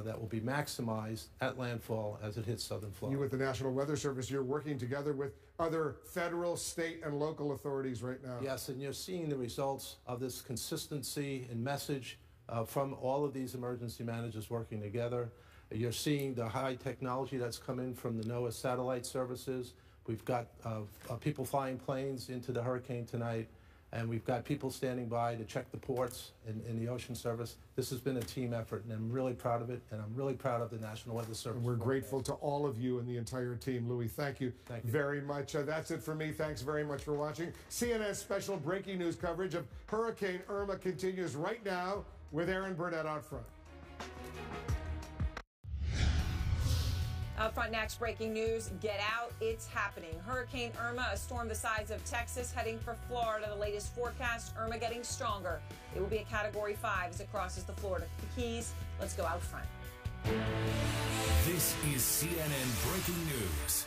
[SPEAKER 28] that will be maximized at landfall as it hits southern Florida.
[SPEAKER 3] You with the National Weather Service, you're working together with other federal, state, and local authorities right now.
[SPEAKER 28] Yes, and you're seeing the results of this consistency and message from all of these emergency managers working together. You're seeing the high technology that's come in from the NOAA satellite services. We've got people flying planes into the hurricane tonight, and we've got people standing by to check the ports in the ocean service. This has been a team effort, and I'm really proud of it, and I'm really proud of the National Weather Service.
[SPEAKER 3] And we're grateful to all of you and the entire team. Louis, thank you very much. That's it for me. Thanks very much for watching. CNN's special breaking news coverage of Hurricane Irma continues right now with Aaron Burnett out front.
[SPEAKER 11] Up front next, breaking news. Get out. It's happening. Hurricane Irma, a storm the size of Texas, heading for Florida. The latest forecast, Irma getting stronger. It will be a Category 5 as it crosses the Florida Keys. Let's go out front.
[SPEAKER 9] This is CNN Breaking News.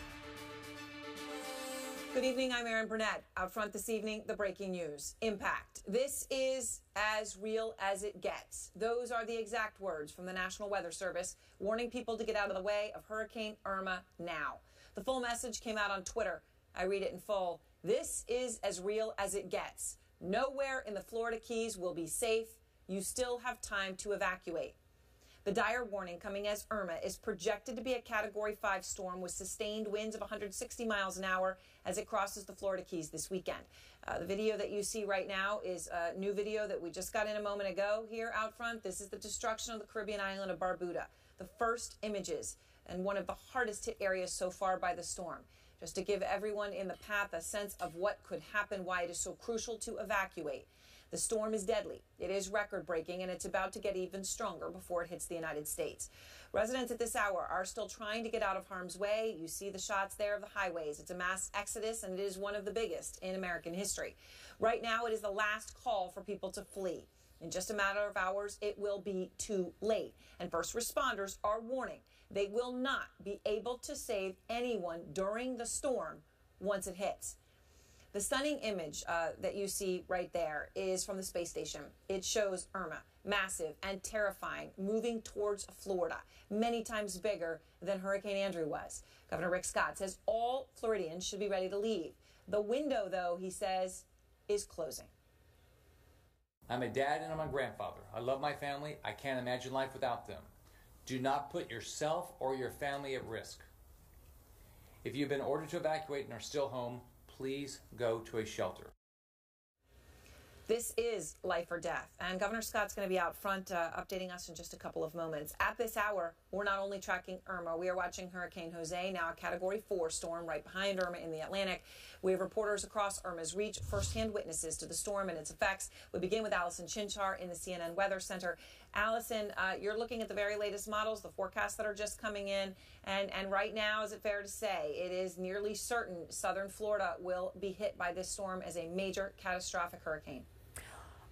[SPEAKER 11] Good evening, I'm Erin Burnett. Out front this evening, the breaking news. Impact. This is as real as it gets. Those are the exact words from the National Weather Service, warning people to get out of the way of Hurricane Irma now. The full message came out on Twitter. I read it in full. This is as real as it gets. Nowhere in the Florida Keys will be safe. You still have time to evacuate. The dire warning coming as Irma is projected to be a Category 5 storm with sustained winds of 160 miles an hour as it crosses the Florida Keys this weekend. The video that you see right now is a new video that we just got in a moment ago here out front. This is the destruction of the Caribbean island of Barbuda, the first images and one of the hardest hit areas so far by the storm. Just to give everyone in the path a sense of what could happen, why it is so crucial to evacuate. The storm is deadly. It is record-breaking, and it's about to get even stronger before it hits the United States. Residents at this hour are still trying to get out of harm's way. You see the shots there of the highways. It's a mass exodus, and it is one of the biggest in American history. Right now, it is the last call for people to flee. In just a matter of hours, it will be too late. And first responders are warning they will not be able to save anyone during the storm once it hits. The stunning image that you see right there is from the space station. It shows Irma, massive and terrifying, moving towards Florida, many times bigger than Hurricane Andrew was. Governor Rick Scott says all Floridians should be ready to leave. The window, though, he says, is closing.
[SPEAKER 12] I'm a dad and I'm a grandfather. I love my family. I can't imagine life without them. Do not put yourself or your family at risk. If you've been ordered to evacuate and are still home, please go to a shelter.
[SPEAKER 11] This is life or death, and Governor Scott's going to be out front updating us in just a couple of moments. At this hour, we're not only tracking Irma, we are watching Hurricane Jose, now a Category 4 storm right behind Irma in the Atlantic. We have reporters across Irma's reach, firsthand witnesses to the storm and its effects. We begin with Allison Chinchar in the CNN Weather Center. Allison, you're looking at the very latest models, the forecasts that are just coming in, and right now, is it fair to say, it is nearly certain southern Florida will be hit by this storm as a major catastrophic hurricane?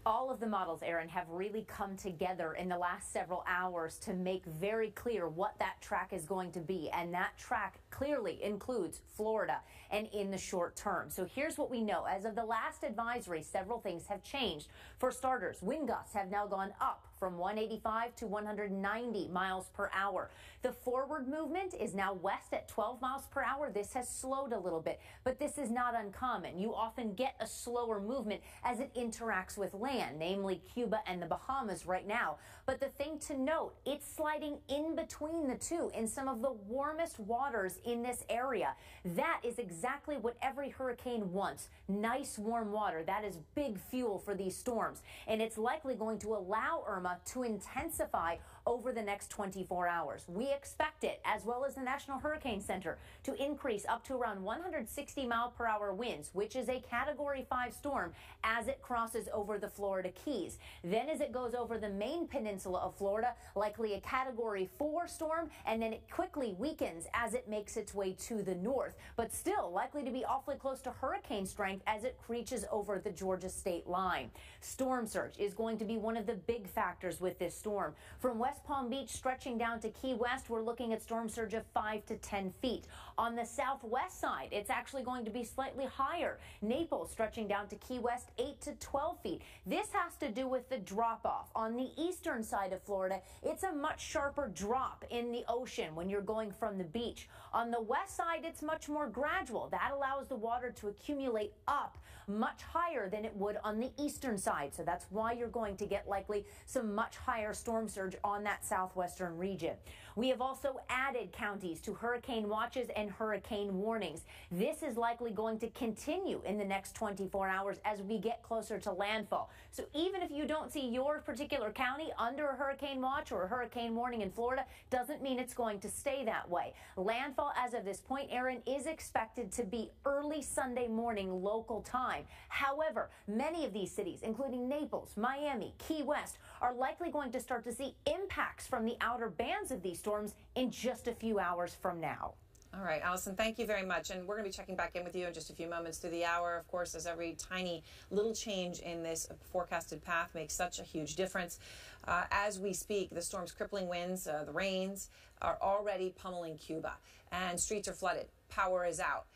[SPEAKER 19] All of the models, Aaron, have really come together in the last several hours to make very clear what that track is going to be. And that track clearly includes Florida and in the short term. So here's what we know. As of the last advisory, several things have changed. For starters, wind gusts have now gone up from 185 to 190 miles per hour. The forward movement is now west at 12 miles per hour. This has slowed a little bit, but this is not uncommon. You often get a slower movement as it interacts with land, namely Cuba and the Bahamas right now. But the thing to note, it's sliding in between the two in some of the warmest waters in this area. That is exactly what every hurricane wants. Nice warm water. That is big fuel for these storms. And it's likely going to allow Irma to intensify over the next 24 hours. We expect it, as well as the National Hurricane Center, to increase up to around 160 mile per hour winds, which is a Category 5 storm as it crosses over the Florida Keys. Then as it goes over the main peninsula of Florida, likely a Category 4 storm, and then it quickly weakens as it makes its way to the north, but still likely to be awfully close to hurricane strength as it reaches over the Georgia state line. Storm surge is going to be one of the big factors with this storm. From West Palm Beach stretching down to Key West, we're looking at storm surge of 5 to 10 feet. On the southwest side, it's actually going to be slightly higher. Naples stretching down to Key West, 8 to 12 feet. This has to do with the drop-off. On the eastern side of Florida, it's a much sharper drop in the ocean when you're going from the beach. On the west side, it's much more gradual. That allows the water to accumulate up much higher than it would on the eastern side. So that's why you're going to get likely some much higher storm surge on that southwestern region. We have also added counties to hurricane watches and hurricane warnings. This is likely going to continue in the next 24 hours as we get closer to landfall. So even if you don't see your particular county under a hurricane watch or a hurricane warning in Florida, doesn't mean it's going to stay that way. Landfall as of this point, Aaron, is expected to be early Sunday morning local time. However, many of these cities, including Naples, Miami, Key West, are likely going to start to see impacts from the outer bands of these storms in just a few hours from now.
[SPEAKER 11] All right, Allison, thank you very much. And we're going to be checking back in with you in just a few moments through the hour. Of course, as every tiny little change in this forecasted path makes such a huge difference. As we speak, the storm's crippling winds, the rains, are already pummeling Cuba, and streets are flooded. Power is out.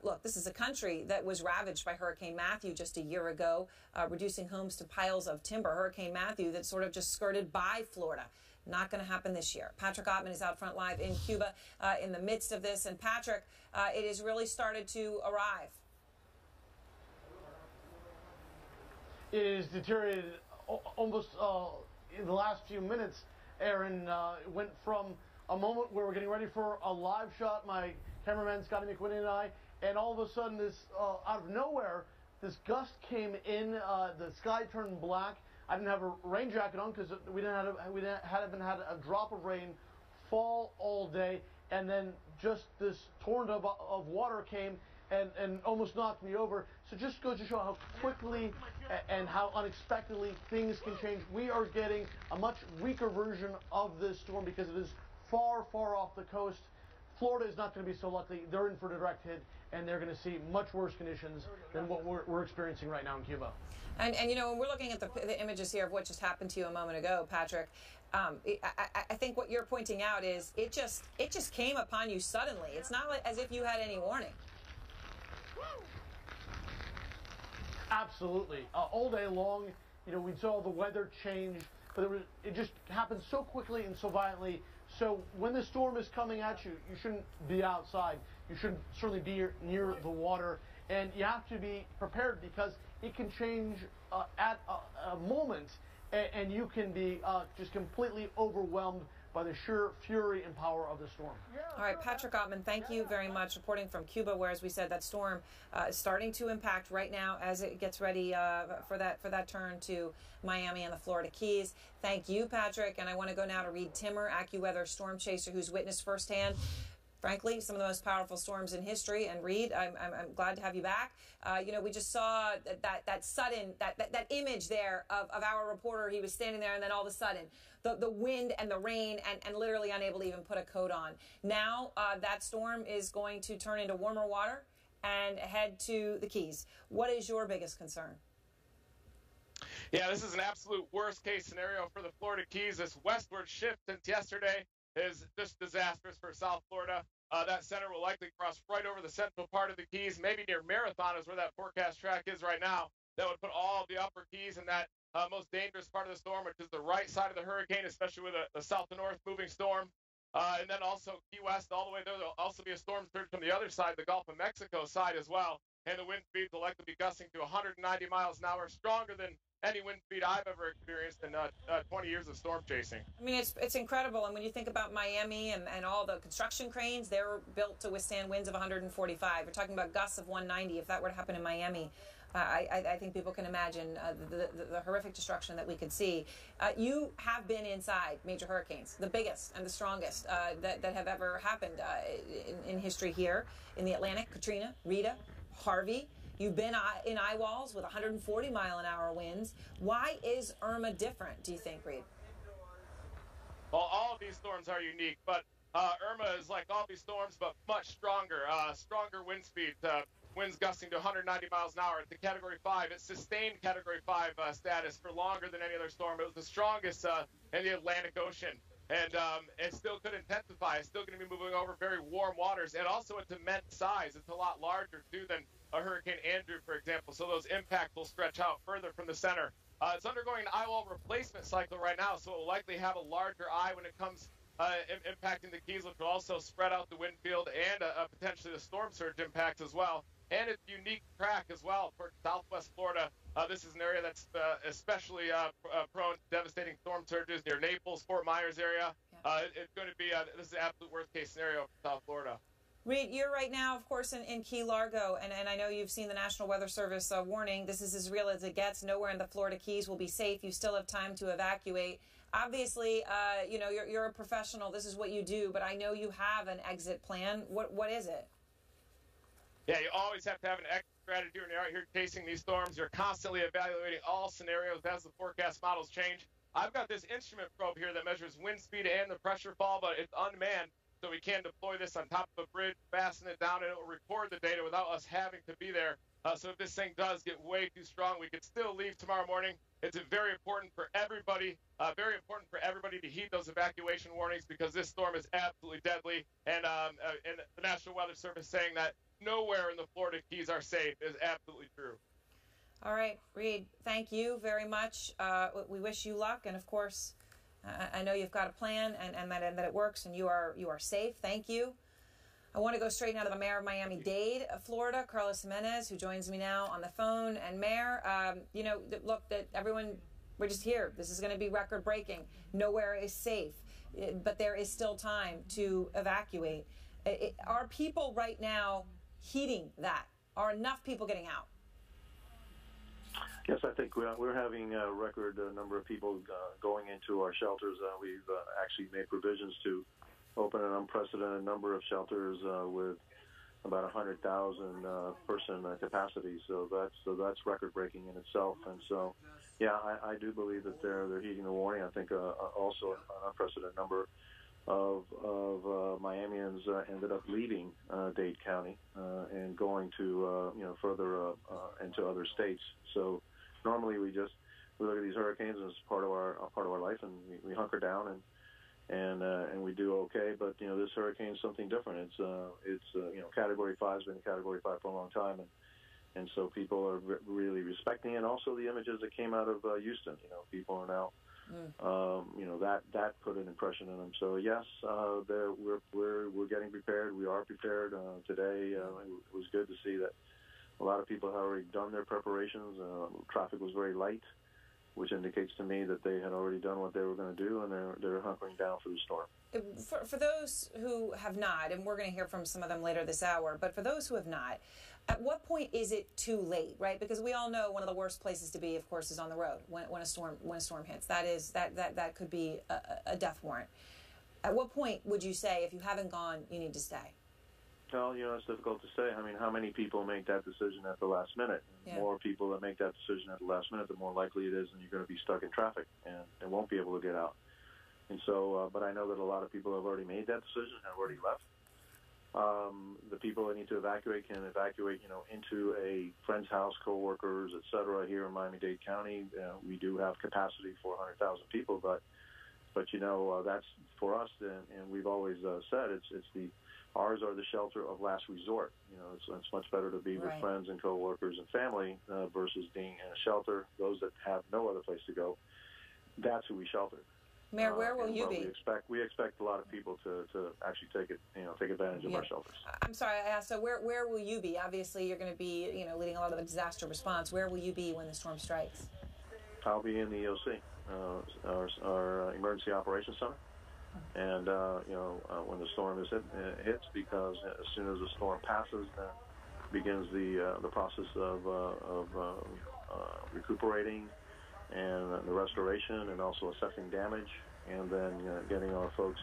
[SPEAKER 11] Look, this is a country that was ravaged by Hurricane Matthew just a year ago, reducing homes to piles of timber. Hurricane Matthew that sort of just skirted by Florida. Not going to happen this year. Patrick Ottman is out front live in Cuba in the midst of this. And Patrick, it has really started to arrive.
[SPEAKER 5] It is deteriorated almost in the last few minutes. Aaron, it went from a moment where we're getting ready for a live shot, my cameraman Scotty McWinney and I, and all of a sudden this, out of nowhere, this gust came in, the sky turned black. I didn't have a rain jacket on because we haven't had a drop of rain fall all day, and then just this torrent of water came and almost knocked me over. So just goes to show how quickly and how unexpectedly things can change. We are getting a much weaker version of this storm because it is far, far off the coast. Florida is not going to be so lucky. They're in for a direct hit, and they're going to see much worse conditions than what we're experiencing right now in Cuba.
[SPEAKER 11] And you know, when we're looking at the images here of what just happened to you a moment ago, Patrick, I think what you're pointing out is it just came upon you suddenly. It's not like as if you had any warning.
[SPEAKER 5] Absolutely. All day long, you know, we saw the weather change, but it just happened so quickly and so violently. So when the storm is coming at you, you shouldn't be outside. You shouldn't certainly be near the water. And you have to be prepared because it can change at a moment, and you can be just completely overwhelmed by the sheer fury and power of the storm.
[SPEAKER 11] All right, Patrick Ottman, thank you very much, reporting from Cuba, where, as we said, that storm is starting to impact right now as it gets ready for that turn to Miami and the Florida Keys. Thank you, Patrick, and I want to go now to Reed Timmer, AccuWeather storm chaser, who's witnessed firsthand, frankly, some of the most powerful storms in history. And Reed, I'm glad to have you back. You know, we just saw that sudden that image there of our reporter. He was standing there, and then all of a sudden, the wind and the rain, and literally unable to even put a coat on. Now that storm is going to turn into warmer water and head to the Keys. What is your biggest concern?
[SPEAKER 7] Yeah, this is an absolute worst-case scenario for the Florida Keys. This westward shift since yesterday is just disastrous for South Florida. That center will likely cross right over the central part of the Keys, maybe near Marathon is where that forecast track is right now. That would put all of the upper Keys in that most dangerous part of the storm, which is the right side of the hurricane, especially with a south to north moving storm. And then also Key West all the way there. There'll also be a storm surge from the other side, the Gulf of Mexico side as well. And the wind speeds will likely be gusting to 190 miles an hour, stronger than any wind speed I've ever experienced in 20 years of storm chasing.
[SPEAKER 11] I mean, it's incredible. And when you think about Miami and all the construction cranes, they're built to withstand winds of 145. You're talking about gusts of 190. If that were to happen in Miami, I think people can imagine the horrific destruction that we could see. You have been inside major hurricanes, the biggest and the strongest that have ever happened in history here in the Atlantic. Katrina, Rita, Harvey. You've been in eye walls with 140-mile-an-hour winds. Why is Irma different, do you think, Reed?
[SPEAKER 7] Well, all of these storms are unique, but Irma is like all these storms, but much stronger. Stronger wind speeds, winds gusting to 190 miles an hour. It's a Category 5. It sustained Category 5 status for longer than any other storm. It was the strongest in the Atlantic Ocean. And it still could intensify. It's still going to be moving over very warm waters. And also it's immense size. It's a lot larger, too, than a Hurricane Andrew, for example. So those impacts will stretch out further from the center. It's undergoing an eye wall replacement cycle right now, so it will likely have a larger eye when it comes impacting the Keys, which will also spread out the wind field and potentially the storm surge impacts as well. And it's a unique track as well for southwest Florida. This is an area that's especially prone to devastating storm surges near Naples, Fort Myers area. It's going to be this is the absolute worst case scenario for South Florida.
[SPEAKER 11] Reed, you're right now, of course, in Key Largo, and I know you've seen the National Weather Service warning. This is as real as it gets. Nowhere in the Florida Keys will be safe. You still have time to evacuate. Obviously, you're a professional. This is what you do, but I know you have an exit plan. What is it?
[SPEAKER 7] Yeah, you always have to have an exit strategy when you're out here chasing these storms. You're constantly evaluating all scenarios as the forecast models change. I've got this instrument probe here that measures wind speed and the pressure fall, but it's unmanned. So we can deploy this on top of a bridge, fasten it down, and it will record the data without us having to be there. So if this thing does get way too strong, we could still leave tomorrow morning. It's very important for everybody, to heed those evacuation warnings because this storm is absolutely deadly. And the National Weather Service saying that nowhere in the Florida Keys are safe is absolutely true.
[SPEAKER 11] All right, Reed, thank you very much. We wish you luck, and of course, I know you've got a plan and that it works and you are safe. Thank you. I want to go straight now to the mayor of Miami-Dade, Florida, Carlos Jimenez, who joins me now on the phone. And Mayor, look, that everyone, we're just here. This is going to be record-breaking. Nowhere is safe, but there is still time to evacuate. Are people right now heeding that? Are enough people getting out?
[SPEAKER 1] Yes, I think we're having a record number of people going into our shelters. We've actually made provisions to open an unprecedented number of shelters with about 100,000 person capacity. So that's record breaking in itself. And so, yeah, I do believe that they're heeding the warning. I think also an unprecedented number of Miamians ended up leaving Dade County and going to further into other states. So normally we look at these hurricanes as part of our life, and we hunker down and we do okay. But this hurricane is something different. It's Category 5 has been Category 5 for a long time, and so people are really respecting it. And also the images that came out of Houston. People are now that put an impression in them. So yes, we're getting prepared. We are prepared today. It was good to see that a lot of people had already done their preparations. Traffic was very light, which indicates to me that they had already done what they were going to do, and they're hunkering down for the storm.
[SPEAKER 11] For those who have not, and we're going to hear from some of them later this hour, but for those who have not, at what point is it too late, right? Because we all know one of the worst places to be, of course, is on the road when a storm hits. That could be a death warrant. At what point would you say, if you haven't gone, you need to stay?
[SPEAKER 1] Well, it's difficult to say. I mean, how many people make that decision at the last minute? The more people that make that decision at the last minute, the more likely it is that you're going to be stuck in traffic and won't be able to get out. And so, but I know that a lot of people have already made that decision, have already left. The people that need to evacuate can evacuate, into a friend's house, coworkers, et cetera. Here in Miami-Dade County, we do have capacity for 100,000 people, but that's for us. And we've always said ours are the shelter of last resort. It's much better to be with friends and coworkers and family versus being in a shelter. Those that have no other place to go, that's who we shelter.
[SPEAKER 11] Mayor, where will you be?
[SPEAKER 1] We expect a lot of people to actually take advantage of our shelters.
[SPEAKER 11] I'm sorry, I asked. So where will you be? Obviously, you're going to be leading a lot of the disaster response. Where will you be when the storm strikes?
[SPEAKER 1] I'll be in the EOC, our Emergency Operations Center, and when the storm hits, because as soon as the storm passes, then begins the process of recuperating and the restoration, and also assessing damage, and then getting our folks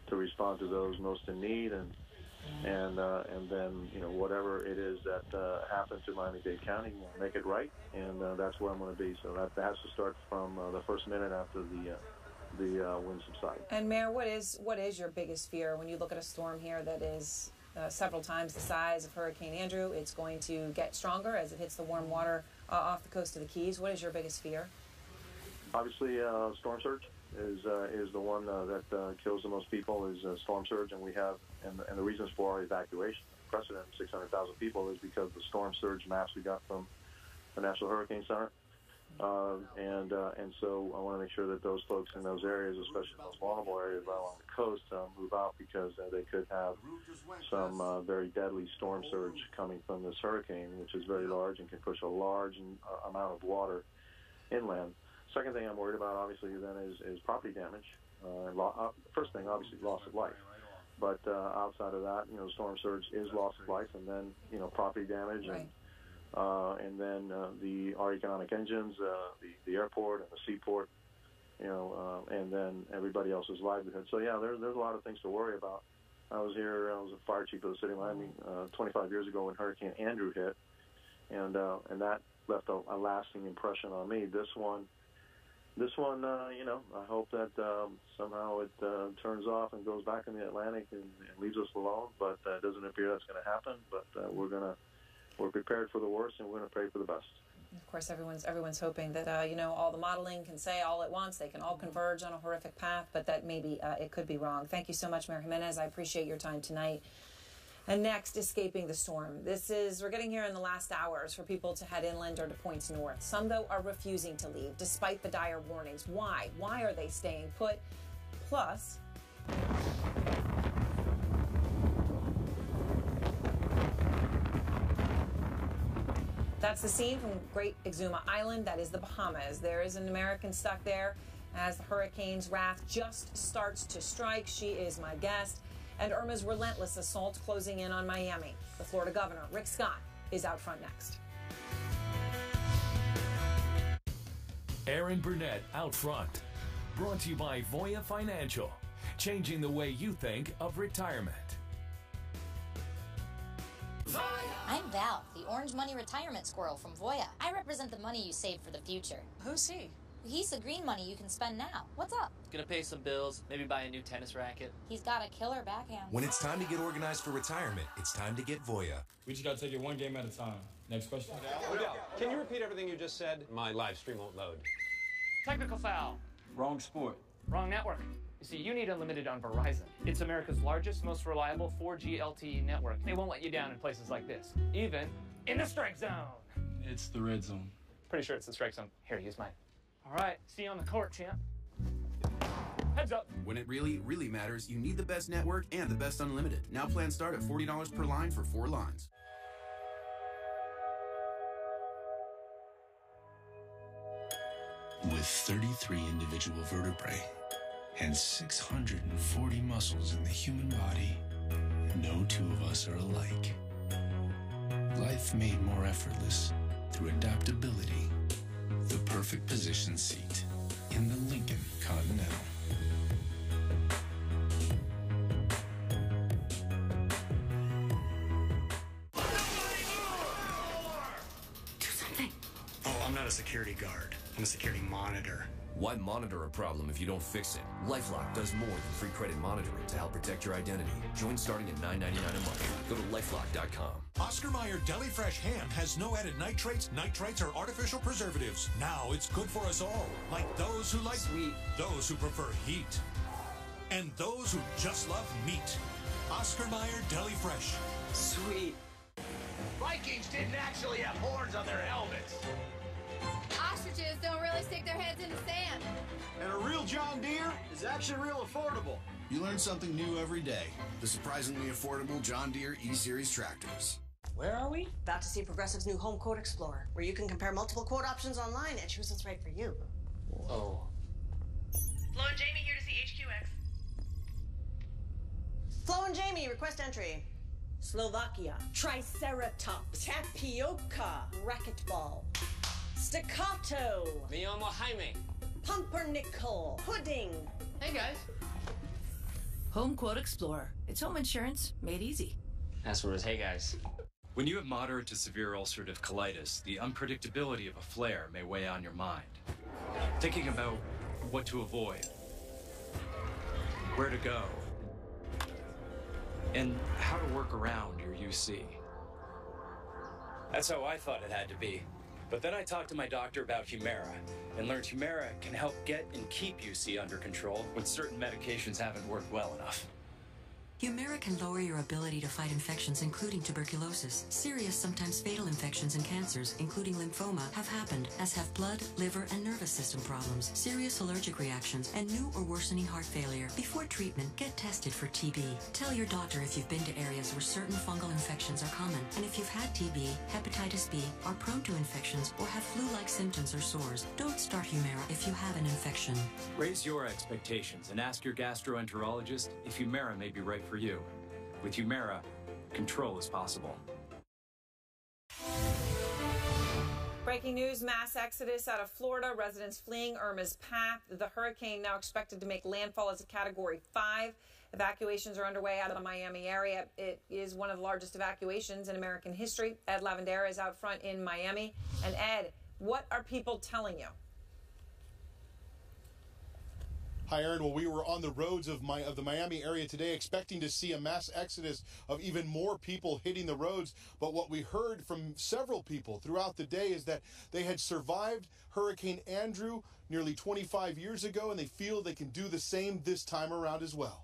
[SPEAKER 1] to respond to those most in need, and then whatever it is that happened to Miami-Dade County, make it right, and that's where I'm going to be. So that has to start from the first minute after the wind subside.
[SPEAKER 11] And Mayor, what is your biggest fear when you look at a storm here that is several times the size of Hurricane Andrew? It's going to get stronger as it hits the warm water off the coast of the Keys. What is your biggest fear?
[SPEAKER 1] Obviously, storm surge is the one that kills the most people. Is storm surge, and we have and the reasons for our evacuation, precedent 600,000 people, is because the storm surge maps we got from the National Hurricane Center, and so I want to make sure that those folks in those areas, especially those vulnerable areas along the coast, move out, because they could have some very deadly storm surge coming from this hurricane, which is very large and can push a large amount of water inland. Second thing I'm worried about, obviously, then is property damage. First thing, obviously, loss of life. But outside of that, storm surge is loss of life, and then property damage, and then our economic engines, the airport and the seaport, and then everybody else's livelihood. So yeah, there's a lot of things to worry about. I was a fire chief of the city of Miami 25 years ago when Hurricane Andrew hit, and that left a lasting impression on me. This one, I hope that somehow it turns off and goes back in the Atlantic and leaves us alone. But it doesn't appear that's going to happen. But we're prepared for the worst, and we're going to pray for the best.
[SPEAKER 11] Of course, everyone's hoping that all the modeling can say all at once. They can all converge on a horrific path, but that maybe it could be wrong. Thank you so much, Mayor Jimenez. I appreciate your time tonight. And next, escaping the storm. We're getting here in the last hours for people to head inland or to points north. Some, though, are refusing to leave despite the dire warnings. Why? Why are they staying put? Plus, that's the scene from Great Exuma Island. That is the Bahamas. There is an American stuck there as the hurricane's wrath just starts to strike. She is my guest. And Irma's relentless assault closing in on Miami. The Florida governor, Rick Scott, is out front next.
[SPEAKER 9] Aaron Burnett out front. Brought to you by Voya Financial. Changing the way you think of retirement.
[SPEAKER 8] I'm Val, the Orange Money Retirement Squirrel from Voya. I represent the money you save for the future.
[SPEAKER 13] Who's he?
[SPEAKER 8] He's the green money you can spend now. What's up?
[SPEAKER 13] Gonna pay some bills, maybe buy a new tennis racket.
[SPEAKER 8] He's got a killer backhand.
[SPEAKER 2] When it's time to get organized for retirement, it's time to get Voya.
[SPEAKER 20] We just gotta take it one game at a time. Next question.
[SPEAKER 21] Odell, can you repeat everything you just said? My live stream won't load.
[SPEAKER 13] Technical foul.
[SPEAKER 21] Wrong sport.
[SPEAKER 13] Wrong network. You see, you need unlimited on Verizon. It's America's largest, most reliable 4G LTE network. They won't let you down in places like this, even in the strike zone.
[SPEAKER 20] It's the red zone.
[SPEAKER 13] Pretty sure it's the strike zone. Here, use mine. All right, see you on the court, champ. Heads up.
[SPEAKER 2] When it really, really matters, you need the best network and the best unlimited. Now plans start at $40 per line for 4 lines.
[SPEAKER 22] With 33 individual vertebrae and 640 muscles in the human body, no two of us are alike. Life made more effortless through adaptability. The perfect position seat in the Lincoln Continental.
[SPEAKER 24] Do something. Oh, I'm not a security guard. I'm a security monitor.
[SPEAKER 2] Why monitor a problem if you don't fix it? LifeLock does more than free credit monitoring to help protect your identity. Join starting at $9.99 a month. Go to LifeLock.com.
[SPEAKER 25] Oscar Mayer Deli Fresh Ham has no added nitrates, or artificial preservatives. Now it's good for us all. Like those who like sweet, those who prefer heat, and those who just love meat. Oscar Mayer Deli Fresh.
[SPEAKER 24] Sweet.
[SPEAKER 26] Vikings didn't actually have horns on their helmets.
[SPEAKER 29] Ostriches don't really stick their heads in the sand.
[SPEAKER 25] And a real John Deere is actually real affordable.
[SPEAKER 15] You learn something new every day. The surprisingly affordable John Deere E-Series tractors.
[SPEAKER 13] Where are we?
[SPEAKER 30] About to see Progressive's new Home Quote Explorer, where you can compare multiple quote options online and choose what's right for you.
[SPEAKER 13] Whoa.
[SPEAKER 30] Flo and Jamie here to see HQX. Flo and Jamie, request entry. Slovakia. Triceratops. Tapioca. Racquetball. Staccato.
[SPEAKER 24] Me llamo Jaime.
[SPEAKER 30] Pumpernickel. Pudding.
[SPEAKER 29] Hey, guys.
[SPEAKER 31] Home Quote Explorer. It's home insurance made easy.
[SPEAKER 24] That's what it is. Hey, guys.
[SPEAKER 32] When you have moderate to severe ulcerative colitis, the unpredictability of a flare may weigh on your mind. Thinking about what to avoid, where to go, and how to work around your UC. That's how I thought it had to be. But then I talked to my doctor about Humira and learned Humira can help get and keep UC under control when certain medications haven't worked well enough.
[SPEAKER 3] Humira can lower your ability to fight infections, including tuberculosis. Serious, sometimes fatal infections and cancers, including lymphoma, have happened, as have blood, liver, and nervous system problems, serious allergic reactions, and new or worsening heart failure. Before treatment, get tested for TB. Tell your doctor if you've been to areas where certain fungal infections are common, and if you've had TB, hepatitis B, are prone to infections, or have flu-like symptoms or sores. Don't start Humira if you have an infection.
[SPEAKER 32] Raise your expectations and ask your gastroenterologist if Humira may be right for you. With Humira, control is possible.
[SPEAKER 11] Breaking news, mass exodus out of Florida. Residents fleeing Irma's path. The hurricane now expected to make landfall as a Category 5. Evacuations are underway out of the Miami area. It is one of the largest evacuations in American history. Ed Lavandera is out front in Miami. And Ed, what are people telling you?
[SPEAKER 4] Hi, Aaron. Well, we were on the roads of the Miami area today expecting to see a mass exodus of even more people hitting the roads. But what we heard from several people throughout the day is that they had survived Hurricane Andrew nearly 25 years ago, and they feel they can do the same this time around as well.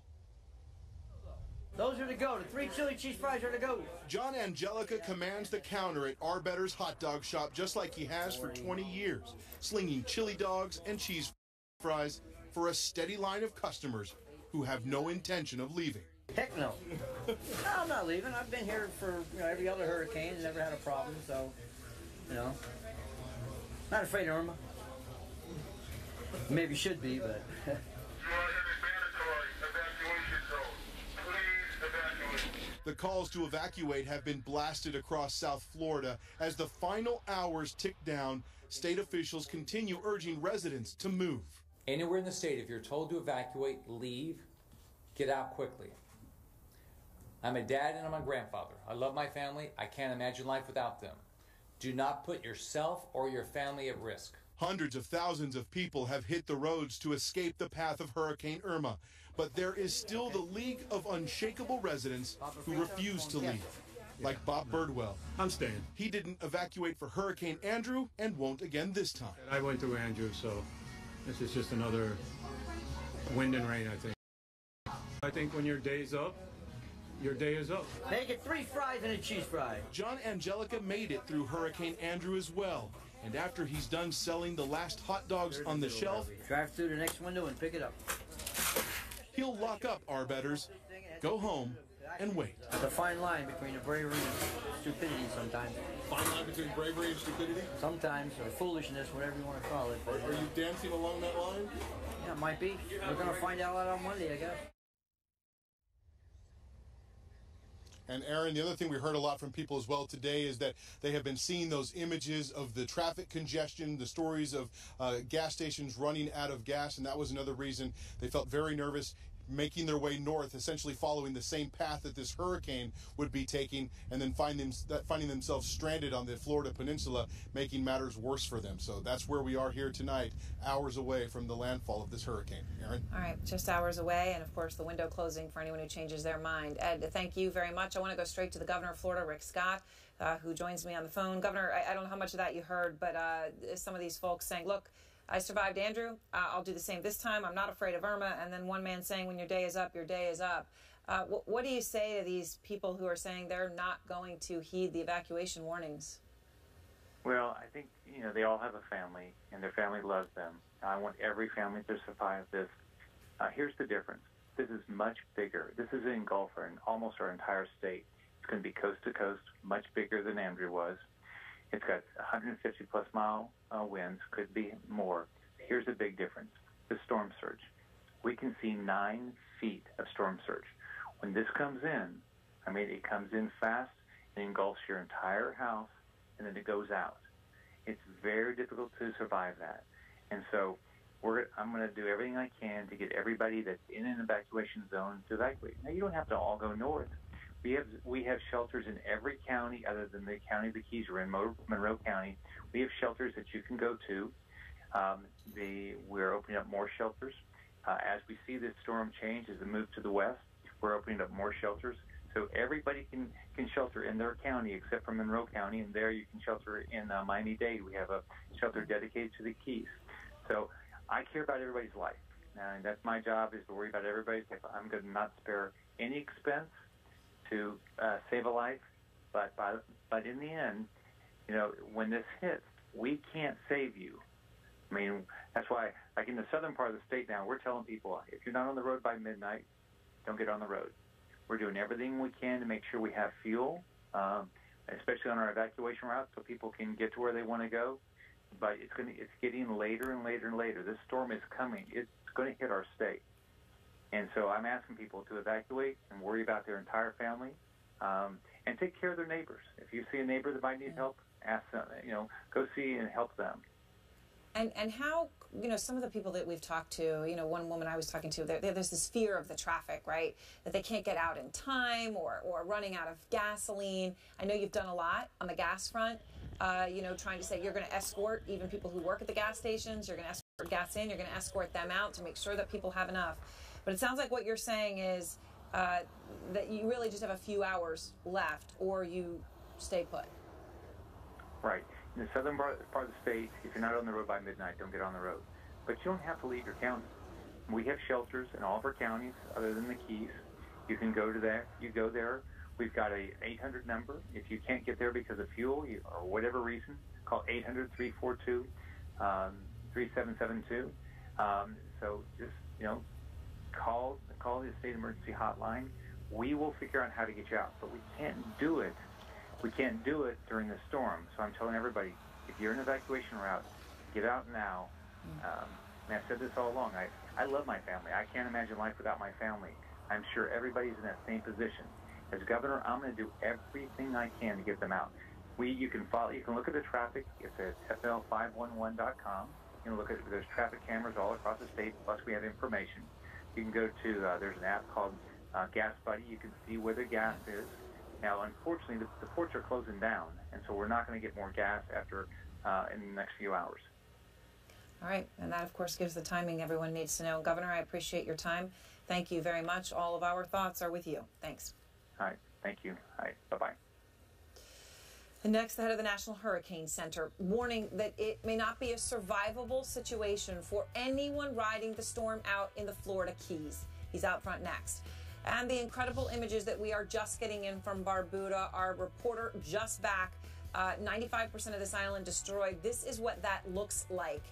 [SPEAKER 6] Those are to go. The 3 chili cheese fries are to go.
[SPEAKER 4] John Angelica commands the counter at Arbetter's hot dog shop just like he has for 20 years, slinging chili dogs and cheese fries for a steady line of customers who have no intention of leaving.
[SPEAKER 6] Heck no. No, I'm not leaving. I've been here for every other hurricane, never had a problem, so, not afraid of Irma. Maybe should be, but...
[SPEAKER 4] The calls to evacuate have been blasted across South Florida. As the final hours tick down, state officials continue urging residents to move.
[SPEAKER 10] Anywhere in the state, if you're told to evacuate, leave, get out quickly. I'm a dad and I'm a grandfather. I love my family. I can't imagine life without them. Do not put yourself or your family at risk.
[SPEAKER 4] Hundreds of thousands of people have hit the roads to escape the path of Hurricane Irma. But there is still the League of Unshakable Residents who refuse to leave. Like Bob Birdwell.
[SPEAKER 12] I'm staying.
[SPEAKER 4] He didn't evacuate for Hurricane Andrew and won't again this time.
[SPEAKER 12] I went through Andrew, so this is just another wind and rain, I think. I think when your day's up, your day is up.
[SPEAKER 6] Make it 3 fries and a cheese fry.
[SPEAKER 4] John Angelica made it through Hurricane Andrew as well. And after he's done selling the last hot dogs on the shelf,
[SPEAKER 6] drive through the next window and pick it up.
[SPEAKER 4] He'll lock up Arbetters, go home, and wait.
[SPEAKER 6] It's a fine line between bravery and stupidity sometimes.
[SPEAKER 4] Fine line between bravery and stupidity?
[SPEAKER 6] Sometimes, or foolishness, whatever you want to call it. But,
[SPEAKER 4] are you dancing along that line?
[SPEAKER 6] Yeah, it might be. We're going to find out on Monday, I guess.
[SPEAKER 4] And Aaron, the other thing we heard a lot from people as well today is that they have been seeing those images of the traffic congestion, the stories of gas stations running out of gas, and that was another reason they felt very nervous making their way north, essentially following the same path that this hurricane would be taking, and then finding themselves stranded on the Florida peninsula, making matters worse for them. So that's where we are here tonight, hours away from the landfall of this hurricane. Aaron?
[SPEAKER 11] All right, just hours away, and of course the window closing for anyone who changes their mind. Ed, thank you very much. I want to go straight to the governor of Florida, Rick Scott, who joins me on the phone. Governor, I don't know how much of that you heard, but some of these folks saying, look, I survived Andrew. I'll do the same this time. I'm not afraid of Irma. And then one man saying, when your day is up, your day is up. What do you say to these people who are saying they're not going to heed the evacuation warnings?
[SPEAKER 14] Well, I think, they all have a family, and their family loves them. I want every family to survive this. Here's the difference. This is much bigger. This is engulf almost our entire state. It's going to be coast to coast, much bigger than Andrew was. It's got 150-plus mile winds, could be more. Here's the big difference, the storm surge. We can see 9 feet of storm surge. When this comes in, it comes in fast and engulfs your entire house, and then it goes out. It's very difficult to survive that. And so I'm going to do everything I can to get everybody that's in an evacuation zone to evacuate. Now, you don't have to all go north. We have shelters in every county other than the county the Keys are in, Monroe County. We have shelters that you can go to. We're opening up more shelters. As we see this storm change, as it moves to the west, we're opening up more shelters. So everybody can shelter in their county except for Monroe County, and there you can shelter in Miami-Dade. We have a shelter dedicated to the Keys. So I care about everybody's life. And that's my job, is to worry about everybody's life. I'm going to not spare any expense to save a life, but in the end, you know, when this hits, we can't save you. I mean, that's why, like in the southern part of the state now, we're telling people, if you're not on the road by midnight, don't get on the road. We're doing everything we can to make sure we have fuel, especially on our evacuation routes, so people can get to where they want to go. But it's getting later and later and later. This storm is coming. It's going to hit our state. And so I'm asking people to evacuate and worry about their entire family, and take care of their neighbors. If you see a neighbor that might need help, ask them, you know, go see and help them.
[SPEAKER 11] And how, you know, some of the people that we've talked to, you know, one woman I was talking to, there's this fear of the traffic, right? That they can't get out in time or running out of gasoline. I know you've done a lot on the gas front, you know, trying to say you're going to escort even people who work at the gas stations. You're going to escort gas in. You're going to escort them out to make sure that people have enough. But it sounds like what you're saying is that you really just have a few hours left, or you stay put.
[SPEAKER 14] Right. In the southern part of the state, if you're not on the road by midnight, don't get on the road. But you don't have to leave your county. We have shelters in all of our counties other than the Keys. You can go to that. You go there. We've got a 800 number. If you can't get there because of fuel or whatever reason, call 800-342-3772. So just, you know, call the state emergency hotline. We will figure out how to get you out, but we can't do it. We can't do it during the storm. So I'm telling everybody, if you're in an evacuation route, get out now. And I've said this all along. I love my family. I can't imagine life without my family. I'm sure everybody's in that same position. As governor, I'm going to do everything I can to get them out. You can look at the traffic. It's at fl511.com. You can look at, there's traffic cameras all across the state, plus we have information. You can go to, there's an app called Gas Buddy. You can see where the gas is. Now, unfortunately, the ports are closing down, and so we're not going to get more gas after in the next few hours.
[SPEAKER 11] All right, and that, of course, gives the timing everyone needs to know. Governor, I appreciate your time. Thank you very much. All of our thoughts are with you. Thanks.
[SPEAKER 14] All right, thank you. All right, bye-bye.
[SPEAKER 11] And next, the head of the National Hurricane Center warning that it may not be a survivable situation for anyone riding the storm out in the Florida Keys. He's out front next. And the incredible images that we are just getting in from Barbuda, our reporter just back, 95% of this island destroyed. This is what that looks like.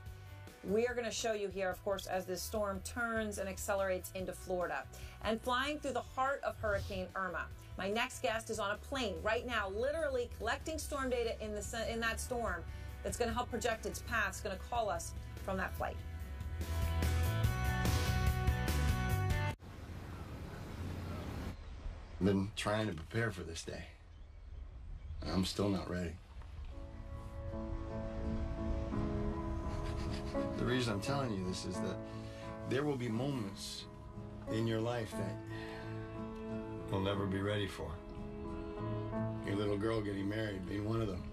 [SPEAKER 11] We are going to show you here, of course, as this storm turns and accelerates into Florida. And flying through the heart of Hurricane Irma. My next guest is on a plane right now, literally collecting storm data in that storm that's going to help project its path. It's going to call us from that flight.
[SPEAKER 15] I've been trying to prepare for this day. I'm still not ready. The reason I'm telling you this is that there will be moments in your life that you'll never be ready for. Your little girl getting married being one of them.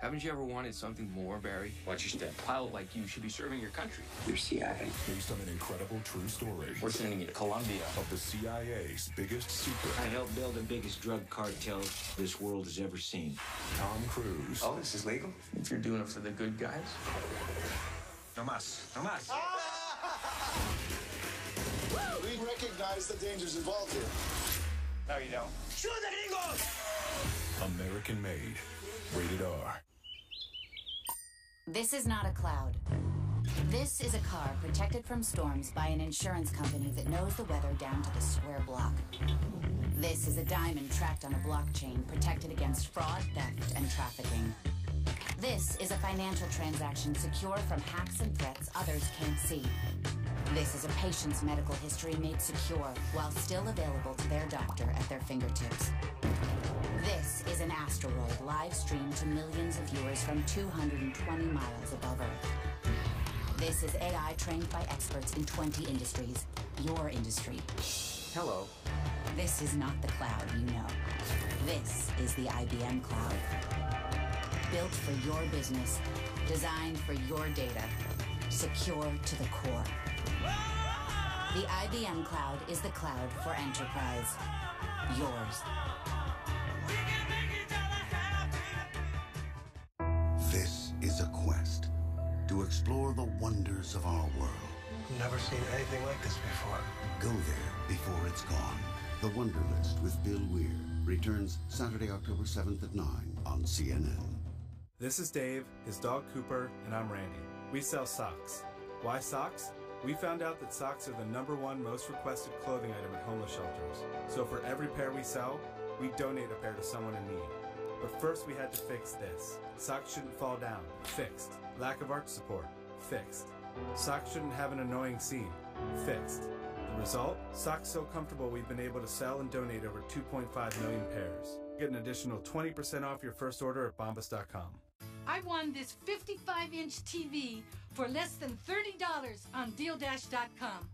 [SPEAKER 1] Haven't you ever wanted something more, Barry? Watch your step. A pilot like you should be serving your country.
[SPEAKER 5] You're CIA. Based on an incredible true story.
[SPEAKER 1] We're sending you to Colombia.
[SPEAKER 5] Of the CIA's biggest secret. I helped build the biggest drug cartel this world has ever seen. Tom Cruise.
[SPEAKER 1] Oh, this is legal? If you're doing it for the good guys.
[SPEAKER 5] No mas. No mas.
[SPEAKER 7] We recognize the dangers involved here.
[SPEAKER 1] No, you don't.
[SPEAKER 5] Shoot the gringos! American made. Rated R.
[SPEAKER 8] This is not a cloud. This is a car protected from storms by an insurance company that knows the weather down to the square block. This is a diamond tracked on a blockchain protected against fraud, theft, and trafficking. This is a financial transaction secure from hacks and threats others can't see. This is a patient's medical history made secure while still available to their doctor at their fingertips. This is an asteroid live streamed to millions of viewers from 220 miles above Earth. This is AI trained by experts in 20 industries. Your industry.
[SPEAKER 1] Hello.
[SPEAKER 8] This is not the cloud you know. This is the IBM Cloud. Built for your business, designed for your data, secure to the core. The IBM Cloud is the cloud for enterprise. Yours.
[SPEAKER 7] This is a quest.
[SPEAKER 2] explore the wonders of our world.
[SPEAKER 9] Never seen anything like this before.
[SPEAKER 2] Go there before it's gone. The Wonder List with Bill Weir returns Saturday, October 7th at 9 on CNN.
[SPEAKER 16] This is Dave, his dog Cooper, and I'm Randy. We sell socks. Why socks? We found out that socks are the #1 most requested clothing item at homeless shelters. So for every pair we sell, we donate a pair to someone in need. But first we had to fix this. Socks shouldn't fall down. Fixed. Lack of arch support. Fixed. Socks shouldn't have an annoying seam. Fixed. The result? Socks so comfortable we've been able to sell and donate over 2.5 million pairs. Get an additional 20% off your first order at bombas.com.
[SPEAKER 17] I won this 55-inch TV for less than $30 on DealDash.com.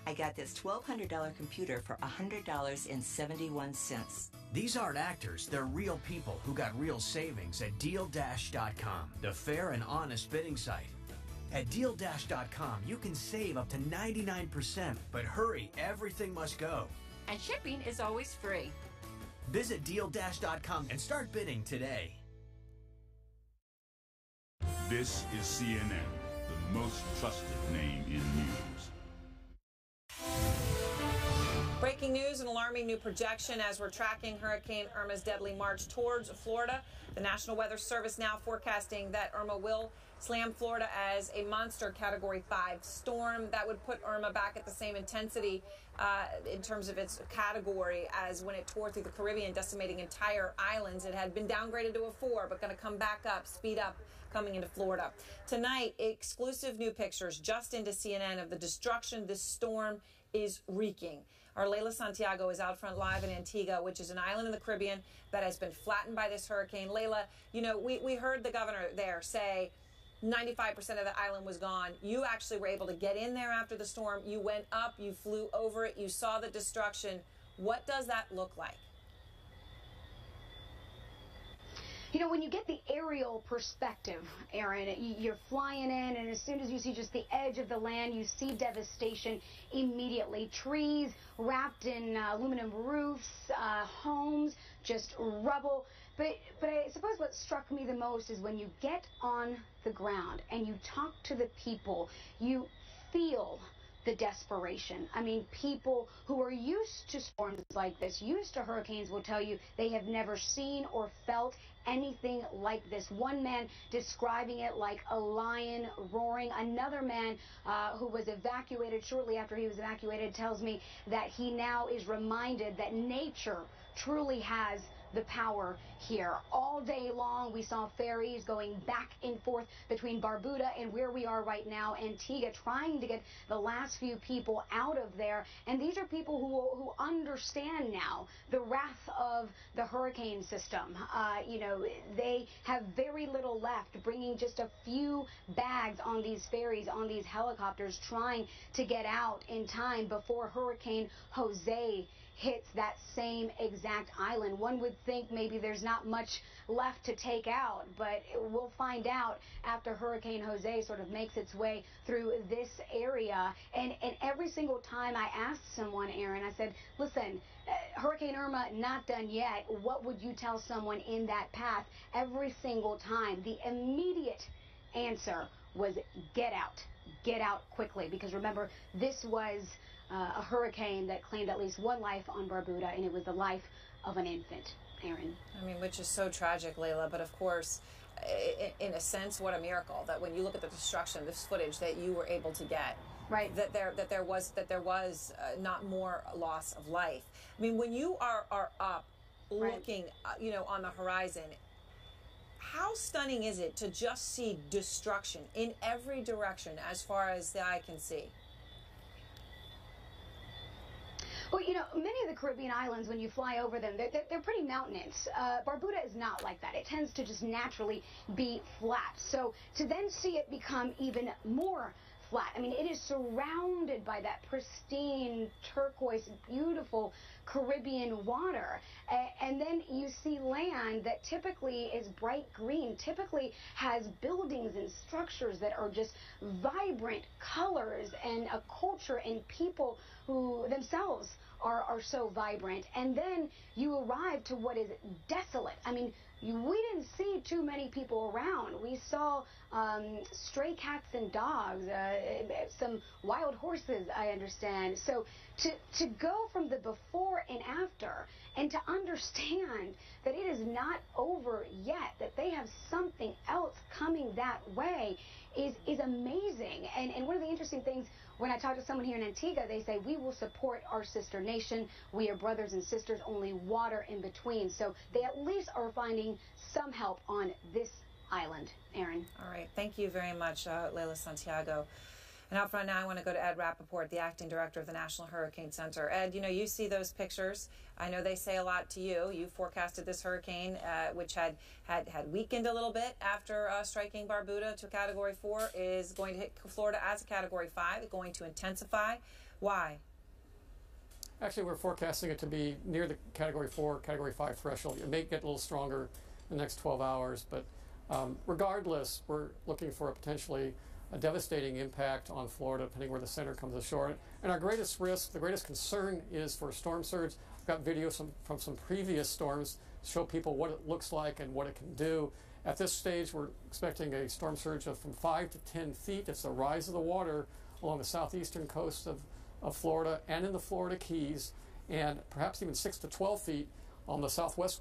[SPEAKER 18] I got this $1,200 computer for $100.71.
[SPEAKER 19] These aren't actors, they're real people who got real savings at DealDash.com, the fair and honest bidding site. At DealDash.com, you can save up to 99%, but hurry, everything must go.
[SPEAKER 29] And shipping is always free.
[SPEAKER 19] Visit DealDash.com and start bidding today.
[SPEAKER 20] This is CNN, the most trusted name in news.
[SPEAKER 11] Breaking news, an alarming new projection as we're tracking Hurricane Irma's deadly march towards Florida. The National Weather Service now forecasting that Irma will slam Florida as a monster Category 5 storm. That would put Irma back at the same intensity in terms of its category as when it tore through the Caribbean, decimating entire islands. It had been downgraded to a 4, but going to come back up, speed up, coming into Florida. Tonight, exclusive new pictures just into CNN of the destruction this storm is wreaking. Our Leila Santiago is out front live in Antigua, which is an island in the Caribbean that has been flattened by this hurricane. Leila, you know, we heard the governor there say 95% of the island was gone. You actually were able to get in there after the storm. You went up, you flew over it, you saw the destruction. What does that look like?
[SPEAKER 21] You know, when you get the aerial perspective, Aaron, you're flying in, and as soon as you see just the edge of the land, you see devastation immediately. Trees wrapped in aluminum roofs, homes, just rubble. But I suppose what struck me the most is when you get on the ground and you talk to the people, you feel the desperation. I mean, people who are used to storms like this, used to hurricanes, will tell you they have never seen or felt anything like this. One man describing it like a lion roaring. Another man who was evacuated shortly after he was evacuated tells me that he now is reminded that nature truly has the power here. All day long, we saw ferries going back and forth between Barbuda and where we are right now, Antigua, trying to get the last few people out of there. And these are people who understand now the wrath of the hurricane system. You know, they have very little left, bringing just a few bags on these ferries, on these helicopters, trying to get out in time before Hurricane Jose hits that same exact island. One would think maybe there's not much left to take out, but we'll find out after Hurricane Jose sort of makes its way through this area. And every single time I asked someone, Aaron, I said, listen, Hurricane Irma not done yet. What would you tell someone in that path? Every single time, the immediate answer was get out. Get out quickly, because remember, this was a hurricane that claimed at least one life on Barbuda, and it was the life of an infant, Aaron.
[SPEAKER 11] I mean, which is so tragic, Leila, but of course, in a sense, what a miracle that when you look at the destruction, this footage that you were able to get, right, that there was not more loss of life. I mean, when you are up looking, you know, on the horizon, how stunning is it to just see destruction in every direction as far as the eye can see?
[SPEAKER 21] Well, you know, many of the Caribbean islands, when you fly over them, they're pretty mountainous. Barbuda is not like that. It tends to just naturally be flat. So to then see it become even more flat, I mean, it is surrounded by that pristine, turquoise, beautiful Caribbean water. And then you see land that typically is bright green, typically has buildings and structures that are just vibrant colors, and a culture and people who themselves are so vibrant. And then you arrive to what is desolate. I mean, we didn't see too many people around. We saw stray cats and dogs, some wild horses, I understand. So to go from the before and after, and to understand that it is not over yet, that they have something else coming that way, is amazing. And one of the interesting things, when I talk to someone here in Antigua, they say, we will support our sister nation. We are brothers and sisters, only water in between. So they at least are finding some help on this island. Aaron.
[SPEAKER 11] All right. Thank you very much, Leila Santiago. And out front now, I want to go to Ed Rappaport, the acting director of the National Hurricane Center. Ed, you know, you see those pictures. I know they say a lot to you. You forecasted this hurricane, which had weakened a little bit after striking Barbuda to Category 4, is going to hit Florida as a Category 5, going to intensify. Why?
[SPEAKER 3] Actually, we're forecasting it to be near the Category 4, Category 5 threshold. It may get a little stronger in the next 12 hours, but regardless, we're looking for a potentially a devastating impact on Florida, depending where the center comes ashore. And our greatest risk, the greatest concern, is for storm surge. I've got videos from some previous storms to show people what it looks like and what it can do. At this stage, we're expecting a storm surge of from 5 to 10 feet. It's the rise of the water along the southeastern coast of Florida and in the Florida Keys, and perhaps even 6 to 12 feet on the southwest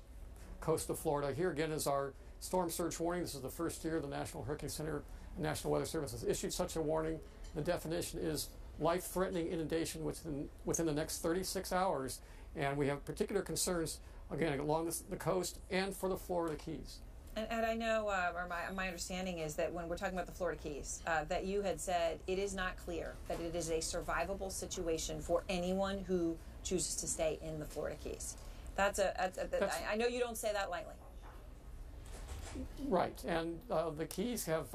[SPEAKER 3] coast of Florida. Here again is our storm surge warning. This is the first year the National Hurricane Center and National Weather Service has issued such a warning. The definition is life-threatening inundation within the next 36 hours, and we have particular concerns, again, along the coast and for the Florida Keys.
[SPEAKER 11] And I know, or my understanding is that when we're talking about the Florida Keys, that you had said it is not clear that it is a survivable situation for anyone who chooses to stay in the Florida Keys. I know you don't say that lightly.
[SPEAKER 3] Right, and the Keys have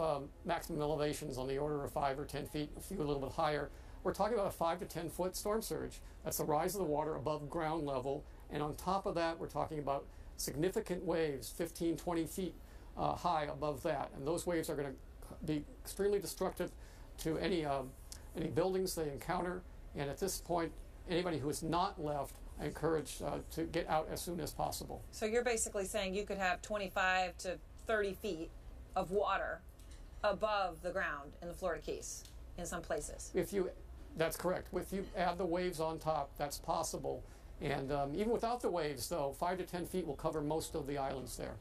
[SPEAKER 3] maximum elevations on the order of 5 or 10 feet, a few a little bit higher. We're talking about a 5 to 10 foot storm surge. That's the rise of the water above ground level, and on top of that, we're talking about significant waves, 15, 20 feet high above that, and those waves are going to be extremely destructive to any buildings they encounter. And at this point, anybody who is not left, I encourage to get out as soon as possible.
[SPEAKER 11] So you're basically saying you could have 25 to 30 feet of water above the ground in the Florida Keys in some places.
[SPEAKER 3] That's correct. If you add the waves on top, that's possible. And even without the waves, though, 5 to 10 feet will cover most of the islands there.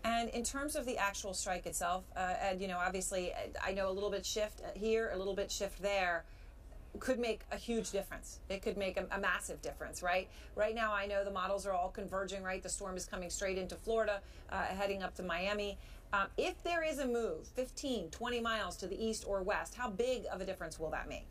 [SPEAKER 11] And in terms of the actual strike itself, Ed, you know, obviously, I know a little bit shift here, a little bit shift there, could make a huge difference. It could make a massive difference, right? Right now, I know the models are all converging, right? The storm is coming straight into Florida, heading up to Miami. If there is a move 15, 20 miles to the east or west, how big of a difference will that make?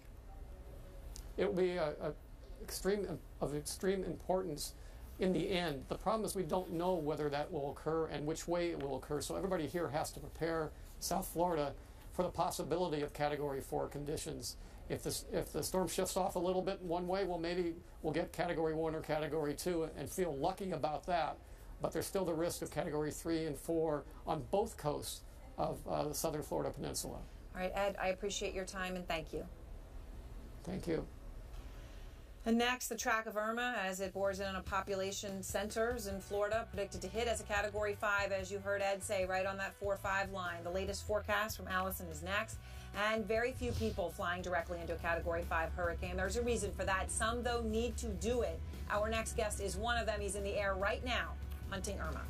[SPEAKER 3] It will be of extreme importance in the end. The problem is we don't know whether that will occur and which way it will occur. So everybody here has to prepare South Florida for the possibility of Category 4 conditions. If the storm shifts off a little bit one way, well, maybe we'll get Category 1 or Category 2 and feel lucky about that. But there's still the risk of Category 3 and 4 on both coasts of the southern Florida Peninsula.
[SPEAKER 11] All right, Ed, I appreciate your time and thank you.
[SPEAKER 3] Thank you.
[SPEAKER 11] And next, the track of Irma as it bores in on population centers in Florida, predicted to hit as a Category 5, as you heard Ed say, right on that 4-5 line. The latest forecast from Allison is next. And very few people flying directly into a Category 5 hurricane. There's a reason for that. Some, though, need to do it. Our next guest is one of them. He's in the air right now, hunting Irma.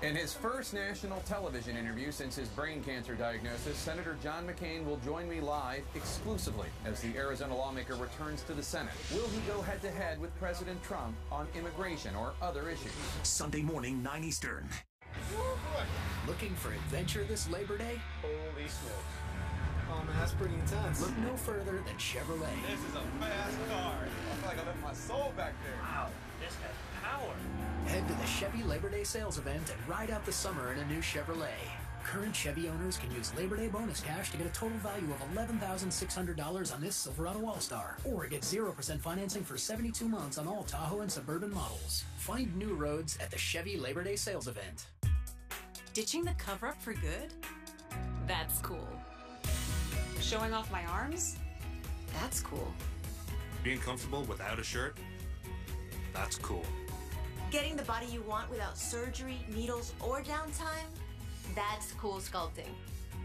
[SPEAKER 13] In his first national television interview since his brain cancer diagnosis, Senator John McCain will join me live exclusively as the Arizona lawmaker returns to the Senate. Will he go head-to-head with President Trump on immigration or other issues?
[SPEAKER 22] Sunday morning, 9 Eastern. Looking for adventure this Labor Day?
[SPEAKER 9] Holy smokes. Oh man, that's pretty intense.
[SPEAKER 22] Look no further than Chevrolet.
[SPEAKER 23] This is a fast car. I feel like I left my soul back there.
[SPEAKER 9] Wow, this has power.
[SPEAKER 22] Head to the Chevy Labor Day sales event and ride out the summer in a new Chevrolet. Current Chevy owners can use Labor Day bonus cash to get a total value of $11,600 on this Silverado All-Star, or get 0% financing for 72 months on all Tahoe and Suburban models. Find new roads at the Chevy Labor Day sales event.
[SPEAKER 24] Ditching the cover-up for good? That's cool. Showing off my arms? That's cool.
[SPEAKER 25] Being comfortable without a shirt? That's cool.
[SPEAKER 4] Getting the body you want without surgery, needles, or downtime? That's Cool Sculpting.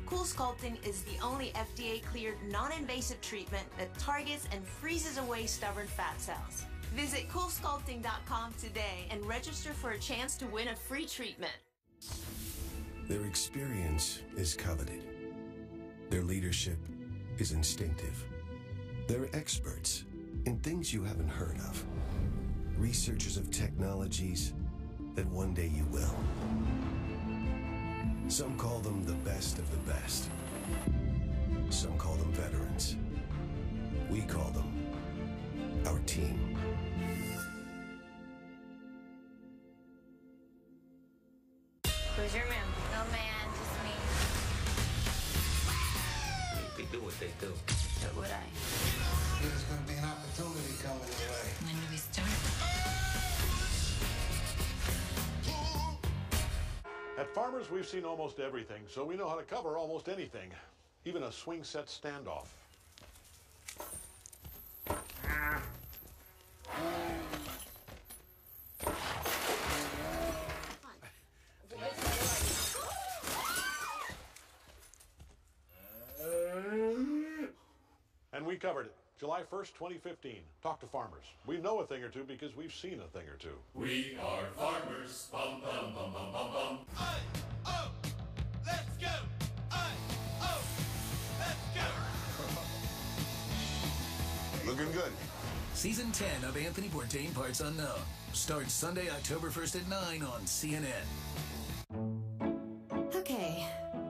[SPEAKER 4] Cool Sculpting is the only FDA-cleared, non-invasive treatment that targets and freezes away stubborn fat cells. Visit CoolSculpting.com today and register for a chance to win a free treatment.
[SPEAKER 6] Their experience is coveted. Their leadership is instinctive. They're experts in things you haven't heard of. Researchers of technologies that one day you will. Some call them the best of the best. Some call them veterans. We call them our team.
[SPEAKER 4] Who's your man? No man, just me.
[SPEAKER 5] They do what they do.
[SPEAKER 4] So would I.
[SPEAKER 10] There's going to be an opportunity coming your way.
[SPEAKER 4] When do we start?
[SPEAKER 12] At Farmers, we've seen almost everything, so we know how to cover almost anything, even a swing set standoff. And we covered it. July 1st, 2015. Talk to Farmers. We know a thing or two because we've seen a thing or two.
[SPEAKER 14] We are farmers. Bum, bum, bum, bum, bum, bum.
[SPEAKER 25] I-O, let's go. I-O, let's go.
[SPEAKER 6] Looking good.
[SPEAKER 22] Season 10 of Anthony Bourdain Parts Unknown starts Sunday, October 1st at 9 on CNN.
[SPEAKER 26] Okay,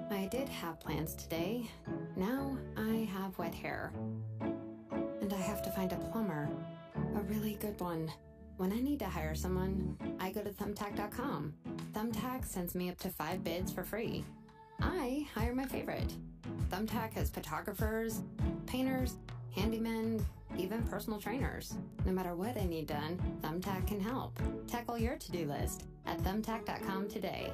[SPEAKER 26] I did have plans today. Now I have wet hair. And I have to find a plumber. A really good one. When I need to hire someone, I go to Thumbtack.com. Thumbtack sends me up to 5 bids for free. I hire my favorite. Thumbtack has photographers, painters, handymen, even personal trainers. No matter what I need done, Thumbtack can help. Tackle your to-do list at Thumbtack.com today.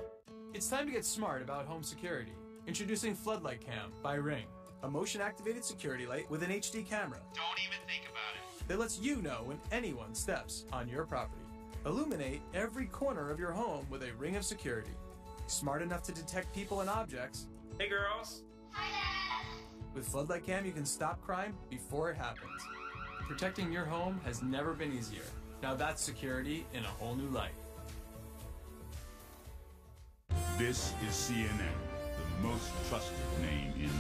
[SPEAKER 9] It's time to get smart about home security. Introducing Floodlight Cam by Ring, a motion-activated security light with an HD camera.
[SPEAKER 25] Don't even think about it.
[SPEAKER 9] That lets you know when anyone steps on your property. Illuminate every corner of your home with a ring of security. Smart enough to detect people and objects.
[SPEAKER 25] Hey, girls.
[SPEAKER 9] Hi, Dad. With Floodlight Cam, you can stop crime before it happens. Protecting your home has never been easier. Now that's security in a whole new light.
[SPEAKER 20] This is CNN, the most trusted name in news.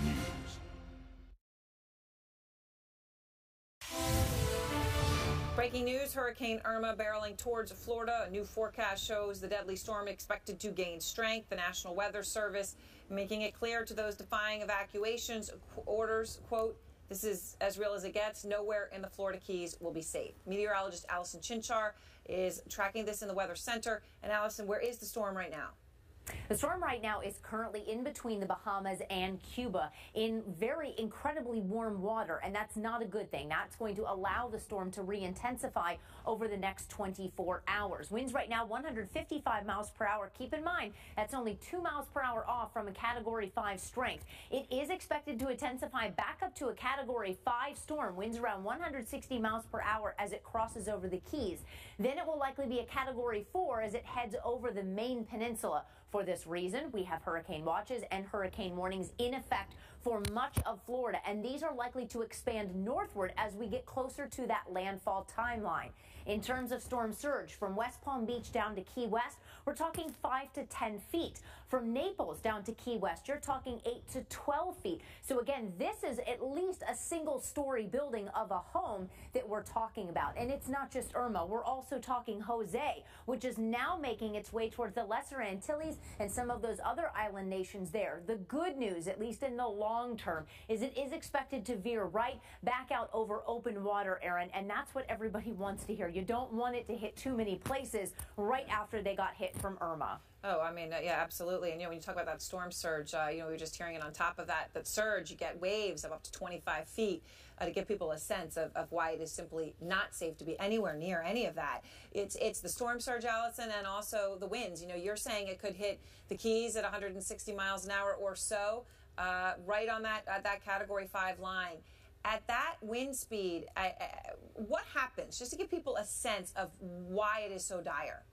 [SPEAKER 11] Breaking news, Hurricane Irma barreling towards Florida. A new forecast shows the deadly storm expected to gain strength. The National Weather Service making it clear to those defying evacuations orders, quote, "This is as real as it gets. Nowhere in the Florida Keys will be safe." Meteorologist Allison Chinchar is tracking this in the Weather Center. And Allison, where is the storm right now?
[SPEAKER 27] The storm right now is currently in between the Bahamas and Cuba in very incredibly warm water, and that's not a good thing. That's going to allow the storm to re-intensify over the next 24 hours. Winds right now 155 miles per hour. Keep in mind, that's only 2 miles per hour off from a Category 5 strength. It is expected to intensify back up to a Category 5 storm. Winds around 160 miles per hour as it crosses over the Keys. Then it will likely be a Category 4 as it heads over the Maine Peninsula. For this reason, we have hurricane watches and hurricane warnings in effect for much of Florida, and these are likely to expand northward as we get closer to that landfall timeline. In terms of storm surge, from West Palm Beach down to Key West, we're talking 5 to 10 feet. From Naples down to Key West, you're talking 8 to 12 feet. So again, this is at least a single-story building of a home that we're talking about. And it's not just Irma. We're also talking Jose, which is now making its way towards the Lesser Antilles and some of those other island nations there. The good news, at least in the long term, is it is expected to veer right back out over open water, Aaron, and that's what everybody wants to hear. You don't want it to hit too many places right after they got hit from Irma.
[SPEAKER 11] Oh, I mean, yeah, absolutely. And, when you talk about that storm surge, we were just hearing it on top of that surge, you get waves of up to 25 feet to give people a sense of why it is simply not safe to be anywhere near any of that. It's the storm surge, Allison, and also the winds. You're saying it could hit the Keys at 160 miles an hour or so, right on that Category 5 line. At that wind speed, what happens? Just to give people a sense of why it is so dire.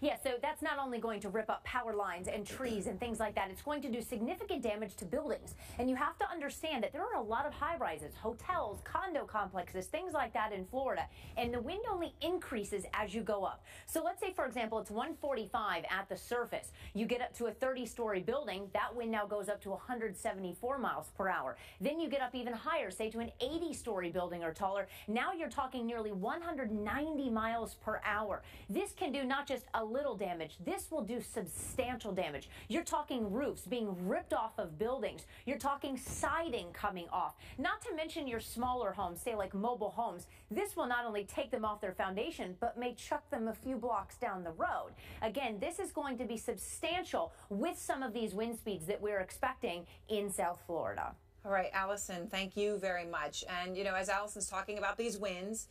[SPEAKER 27] Yeah, so that's not only going to rip up power lines and trees and things like that, it's going to do significant damage to buildings. And you have to understand that there are a lot of high-rises, hotels, condo complexes, things like that in Florida, and the wind only increases as you go up. So let's say, for example, it's 145 at the surface. You get up to a 30-story building, that wind now goes up to 174 miles per hour. Then you get up even higher, say to an 80-story building or taller. Now you're talking nearly 190 miles per hour. This can do not just a little damage, this will do substantial damage. You're talking roofs being ripped off of buildings. You're talking siding coming off. Not to mention your smaller homes, say like mobile homes. This will not only take them off their foundation, but may chuck them a few blocks down the road. Again, this is going to be substantial with some of these wind speeds that we're expecting in South Florida.
[SPEAKER 11] All right, Allison, thank you very much. And, you know, as Allison's talking about these winds,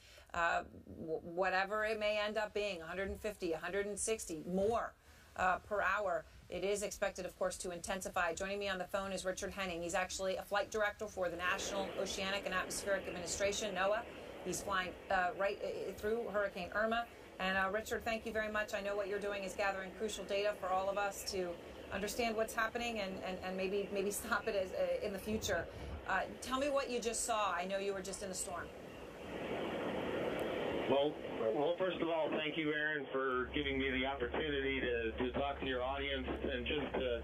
[SPEAKER 11] whatever it may end up being, 150, 160, more per hour, it is expected, of course, to intensify. Joining me on the phone is Richard Henning. He's actually a flight director for the National Oceanic and Atmospheric Administration, NOAA. He's flying right through Hurricane Irma. And Richard, thank you very much. I know what you're doing is gathering crucial data for all of us to understand what's happening and maybe stop it as, in the future. Tell me what you just saw. I know you were just in the storm.
[SPEAKER 1] Well, first of all, thank you, Aaron, for giving me the opportunity to talk to your audience and just to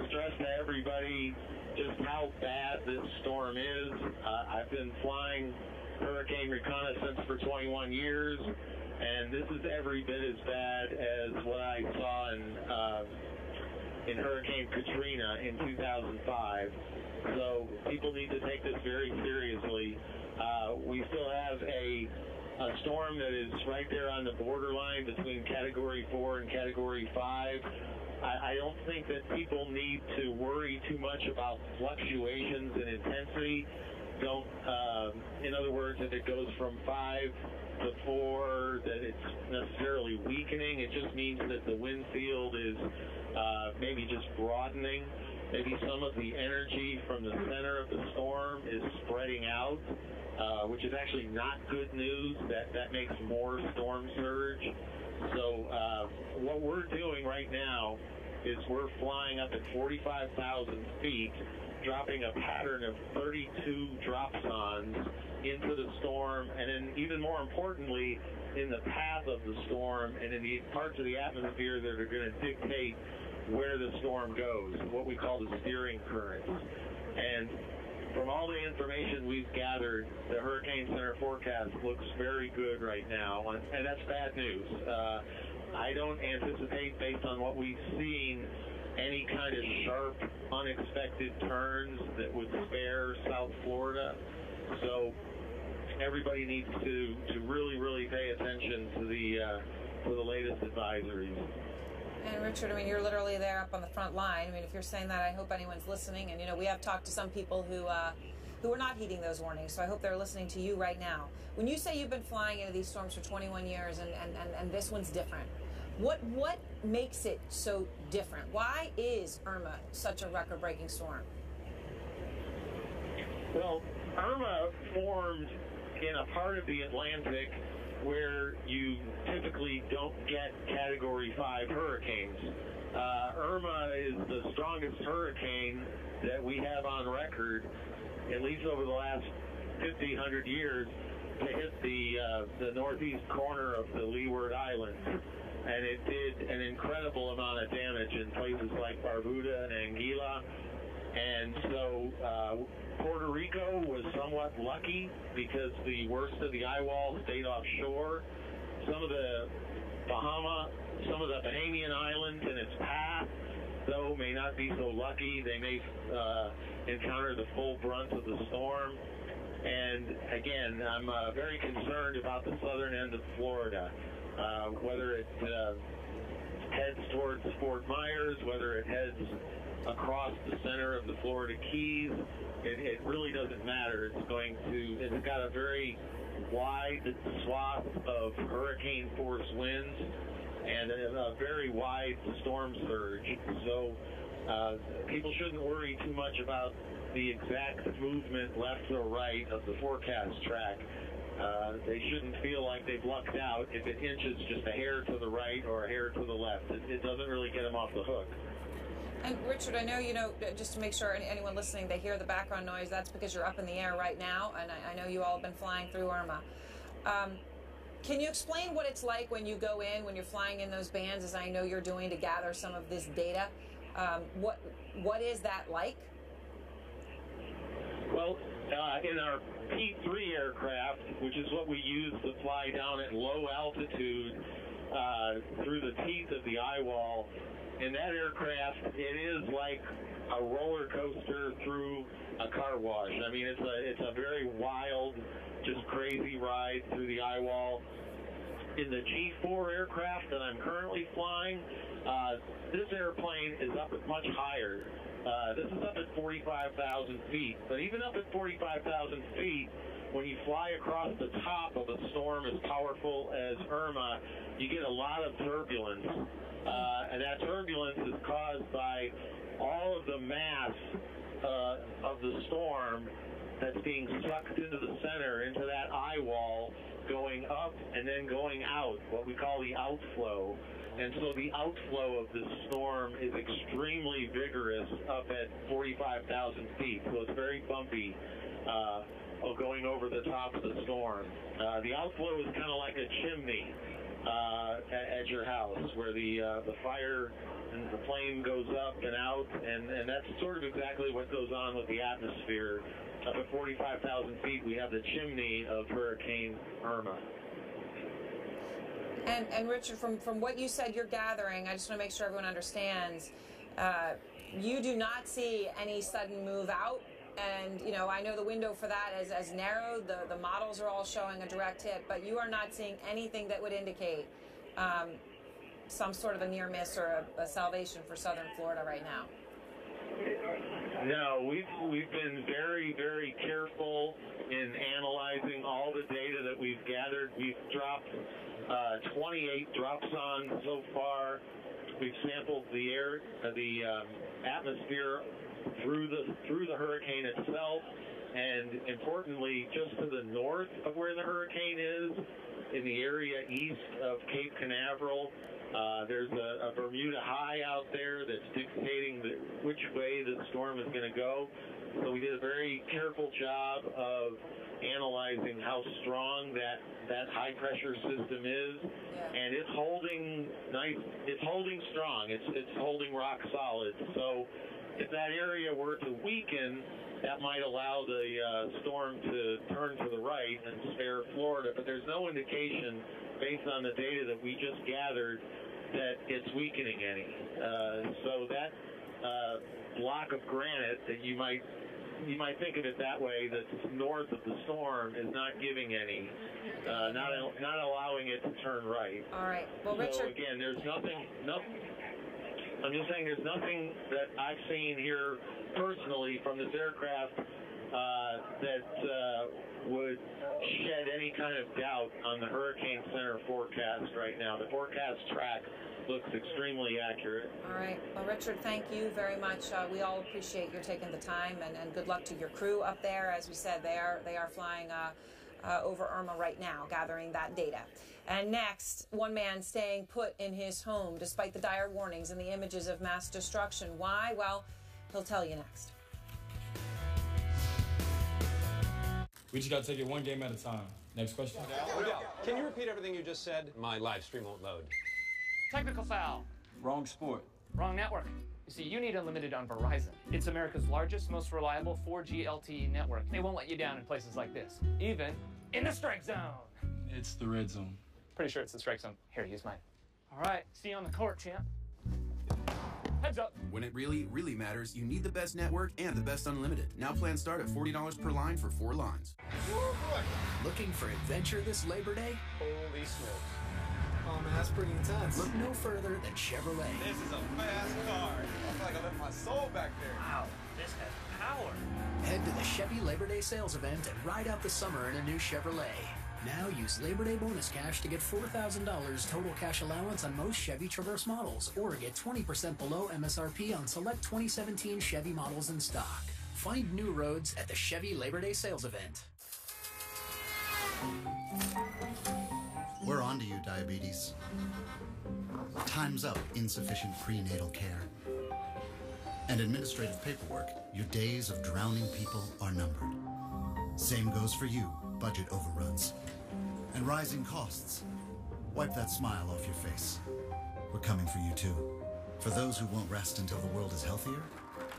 [SPEAKER 1] stress to everybody just how bad this storm is. I've been flying hurricane reconnaissance for 21 years, and this is every bit as bad as what I saw in Hurricane Katrina in 2005. So people need to take this very seriously. We still have a storm that is right there on the borderline between Category 4 and Category 5. I don't think that people need to worry too much about fluctuations in intensity. In other words, if it goes from 5 to 4, that it's necessarily weakening. It just means that the wind field is maybe just broadening. Maybe some of the energy from the center of the storm is spreading out, which is actually not good news. That makes more storm surge. So what we're doing right now is we're flying up at 45,000 feet, dropping a pattern of 32 dropsons into the storm, and then even more importantly, in the path of the storm and in the parts of the atmosphere that are going to dictate where the storm goes, what we call the steering currents. And from all the information we've gathered, the Hurricane Center forecast looks very good right now, and that's bad news. I don't anticipate, based on what we've seen, any kind of sharp, unexpected turns that would spare South Florida. So everybody needs to really, really pay attention to the latest advisories.
[SPEAKER 11] And Richard, I mean, you're literally there up on the front line. I mean, if you're saying that, I hope anyone's listening. And, you know, we have talked to some people who are not heeding those warnings, so I hope they're listening to you right now. When you say you've been flying into these storms for 21 years and this one's different, what makes it so different? Why is Irma such a record-breaking storm?
[SPEAKER 1] Well, Irma formed in a part of the Atlantic where you typically don't get Category 5 hurricanes. Irma is the strongest hurricane that we have on record, at least over the last 50, 100 years, to hit the northeast corner of the Leeward Islands. And it did an incredible amount of damage in places like Barbuda and Anguilla. And so Puerto Rico was somewhat lucky because the worst of the eye wall stayed offshore. Some of the Bahamian islands in its path, though, may not be so lucky. They may encounter the full brunt of the storm. And again, I'm very concerned about the southern end of Florida, whether it heads towards Fort Myers, whether it heads across the center of the Florida Keys. It really doesn't matter. It's got a very wide swath of hurricane force winds and a very wide storm surge. So people shouldn't worry too much about the exact movement left or right of the forecast track. They shouldn't feel like they've lucked out if it inches just a hair to the right or a hair to the left. It doesn't really get them off the hook.
[SPEAKER 11] And Richard, I know, just to make sure anyone listening, they hear the background noise, that's because you're up in the air right now, and I know you all have been flying through Irma. Can you explain what it's like when you go in, when you're flying in those bands, as I know you're doing to gather some of this data? What is that like?
[SPEAKER 1] Well, in our P3 aircraft, which is what we use to fly down at low altitude through the teeth of the eye wall, in that aircraft, it is like a roller coaster through a car wash. I mean, it's a very wild, just crazy ride through the eye wall. In the G4 aircraft that I'm currently flying, this airplane is up at much higher. This is up at 45,000 feet. But even up at 45,000 feet, when you fly across the top of a storm as powerful as Irma, you get a lot of turbulence. And that turbulence is caused by all of the mass of the storm that's being sucked into the center, into that eye wall, going up and then going out, what we call the outflow. And so the outflow of this storm is extremely vigorous up at 45,000 feet. So it's very bumpy going over the top of the storm. The outflow is kind of like a chimney at your house, where the fire and the flame goes up and out, and that's sort of exactly what goes on with the atmosphere. Up at 45,000 feet, we have the chimney of Hurricane Irma.
[SPEAKER 11] And Richard, from what you said you're gathering, I just want to make sure everyone understands, you do not see any sudden move out. And, I know the window for that is as narrow. The models are all showing a direct hit, but you are not seeing anything that would indicate some sort of a near miss or a salvation for southern Florida right now.
[SPEAKER 1] No, we've been very, very careful in analyzing all the data that we've gathered. We've dropped 28 drop zones so far. We've sampled the air, the atmosphere through the hurricane itself, and importantly, just to the north of where the hurricane is, in the area east of Cape Canaveral, there's a Bermuda high out there that's dictating which way the storm is going to go. So we did a very careful job of analyzing how strong that high pressure system is, and it's holding nice. It's holding strong. It's holding rock solid. So if that area were to weaken, that might allow the storm to turn to the right and spare Florida. But there's no indication, based on the data that we just gathered, that it's weakening any. So that block of granite that you might think of it that way, that's north of the storm, is not giving any, not allowing it to turn right.
[SPEAKER 11] All right. Well, Richard.
[SPEAKER 1] So again, there's nothing. I'm just saying there's nothing that I've seen here personally from this aircraft that would shed any kind of doubt on the Hurricane Center forecast right now. The forecast track looks extremely accurate.
[SPEAKER 11] All right. Well, Richard, thank you very much. We all appreciate your taking the time, and good luck to your crew up there. As we said, they are flying over Irma right now, gathering that data. And next, one man staying put in his home despite the dire warnings and the images of mass destruction. Why? Well, he'll tell you next.
[SPEAKER 2] We just got to take it one game at a time. Next question.
[SPEAKER 7] Odell, can you repeat everything you just said? My live stream won't load.
[SPEAKER 8] Technical foul.
[SPEAKER 2] Wrong sport.
[SPEAKER 8] Wrong network. You see, you need unlimited on Verizon. It's America's largest, most reliable 4G LTE network. They won't let you down in places like this, even in the strike zone.
[SPEAKER 2] It's the red zone.
[SPEAKER 8] Pretty sure it's the strike zone. Here, use mine. All right, see you on the court, champ. Heads up.
[SPEAKER 15] When it really, really matters, you need the best network and the best unlimited. Now plans start at $40 per line for 4 lines.
[SPEAKER 22] Looking for adventure this Labor Day?
[SPEAKER 7] Holy smokes.
[SPEAKER 22] Oh man, that's pretty intense. Look no further than Chevrolet.
[SPEAKER 23] This is a fast car. I feel like I left my soul back there.
[SPEAKER 8] Wow, this has power.
[SPEAKER 22] Head to the Chevy Labor Day sales event and ride out the summer in a new Chevrolet. Now use Labor Day bonus cash to get $4,000 total cash allowance on most Chevy Traverse models, or get 20% below MSRP on select 2017 Chevy models in stock. Find new roads at the Chevy Labor Day sales event.
[SPEAKER 3] We're on to you, diabetes. Time's up insufficient prenatal care. And administrative paperwork, your days of drowning people are numbered. Same goes for you, budget overruns. And rising costs. Wipe that smile off your face. We're coming for you too. For those who won't rest until the world is healthier,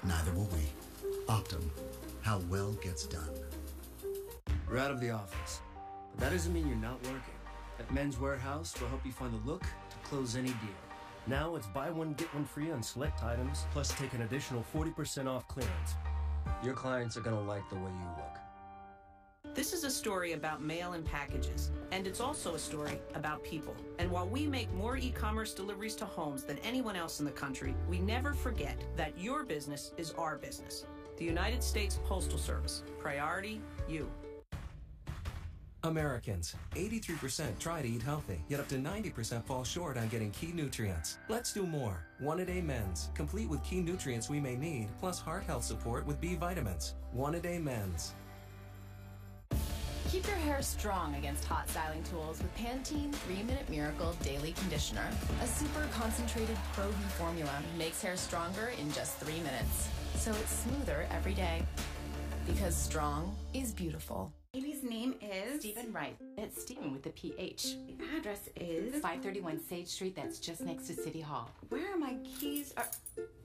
[SPEAKER 3] neither will we. Optum, how well gets done.
[SPEAKER 13] We're out of the office, but that doesn't mean you're not working. At Men's Warehouse, we'll help you find the look to close any deal. Now it's buy one, get one free on select items, plus take an additional 40% off clearance. Your clients are gonna like the way you look.
[SPEAKER 16] This is a story about mail and packages, and it's also a story about people. And while we make more e-commerce deliveries to homes than anyone else in the country, we never forget that your business is our business. The United States Postal Service. Priority, you.
[SPEAKER 17] Americans, 83% try to eat healthy, yet up to 90% fall short on getting key nutrients. Let's do more. One-A-Day Men's, complete with key nutrients we may need, plus heart health support with B vitamins. One-A-Day Men's.
[SPEAKER 18] Keep your hair strong against hot styling tools with Pantene 3-Minute Miracle Daily Conditioner. A super concentrated Pro-V formula makes hair stronger in just 3 minutes, so it's smoother every day. Because strong is beautiful.
[SPEAKER 19] Baby's name is
[SPEAKER 18] Stephen Wright. It's Stephen with the PH.
[SPEAKER 19] The address is
[SPEAKER 18] 531 Sage Street. That's just next to City Hall.
[SPEAKER 19] Where are my keys?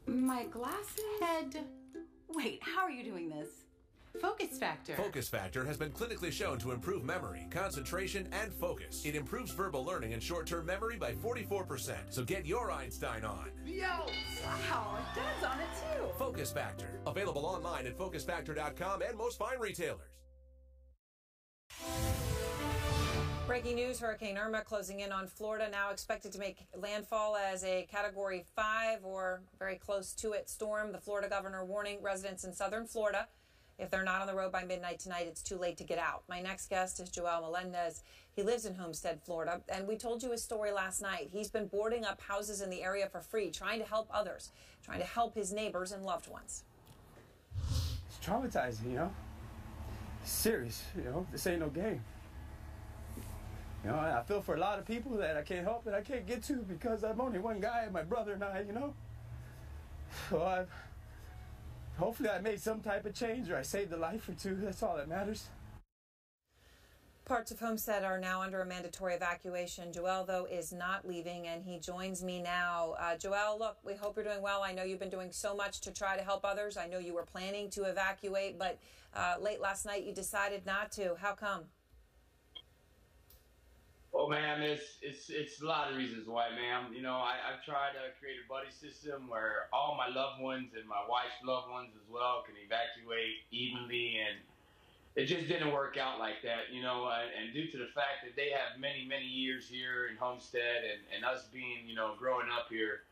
[SPEAKER 19] My glasses?
[SPEAKER 18] Head. Wait, how are you doing this? Focus Factor.
[SPEAKER 21] Focus Factor has been clinically shown to improve memory, concentration, and focus. It improves verbal learning and short-term memory by 44%. So get your Einstein on.
[SPEAKER 19] Yo! Wow, Dad's on it too.
[SPEAKER 21] Focus Factor. Available online at focusfactor.com and most fine retailers.
[SPEAKER 11] Breaking news, Hurricane Irma closing in on Florida, now expected to make landfall as a Category 5 or very close to it storm. The Florida governor warning residents in southern Florida, if they're not on the road by midnight tonight, it's too late to get out. My next guest is Joel Melendez. He lives in Homestead, Florida, and we told you his story last night. He's been boarding up houses in the area for free, trying to help others, trying to help his neighbors and loved ones.
[SPEAKER 28] It's traumatizing, you know? It's serious, you know? This ain't no game. You know, I feel for a lot of people that I can't help, that I can't get to because I'm only one guy, my brother and I, you know? So hopefully I made some type of change or I saved a life or two. That's all that matters.
[SPEAKER 11] Parts of Homestead are now under a mandatory evacuation. Joel, though, is not leaving, and he joins me now. Joel, look, we hope you're doing well. I know you've been doing so much to try to help others. I know you were planning to evacuate, but late last night you decided not to. How come?
[SPEAKER 29] Well, ma'am, it's a lot of reasons why, ma'am. You know, I've tried to create a buddy system where all my loved ones and my wife's loved ones as well can evacuate evenly, and it just didn't work out like that, you know, and due to the fact that they have many, many years here in Homestead and us being, you know, growing up here,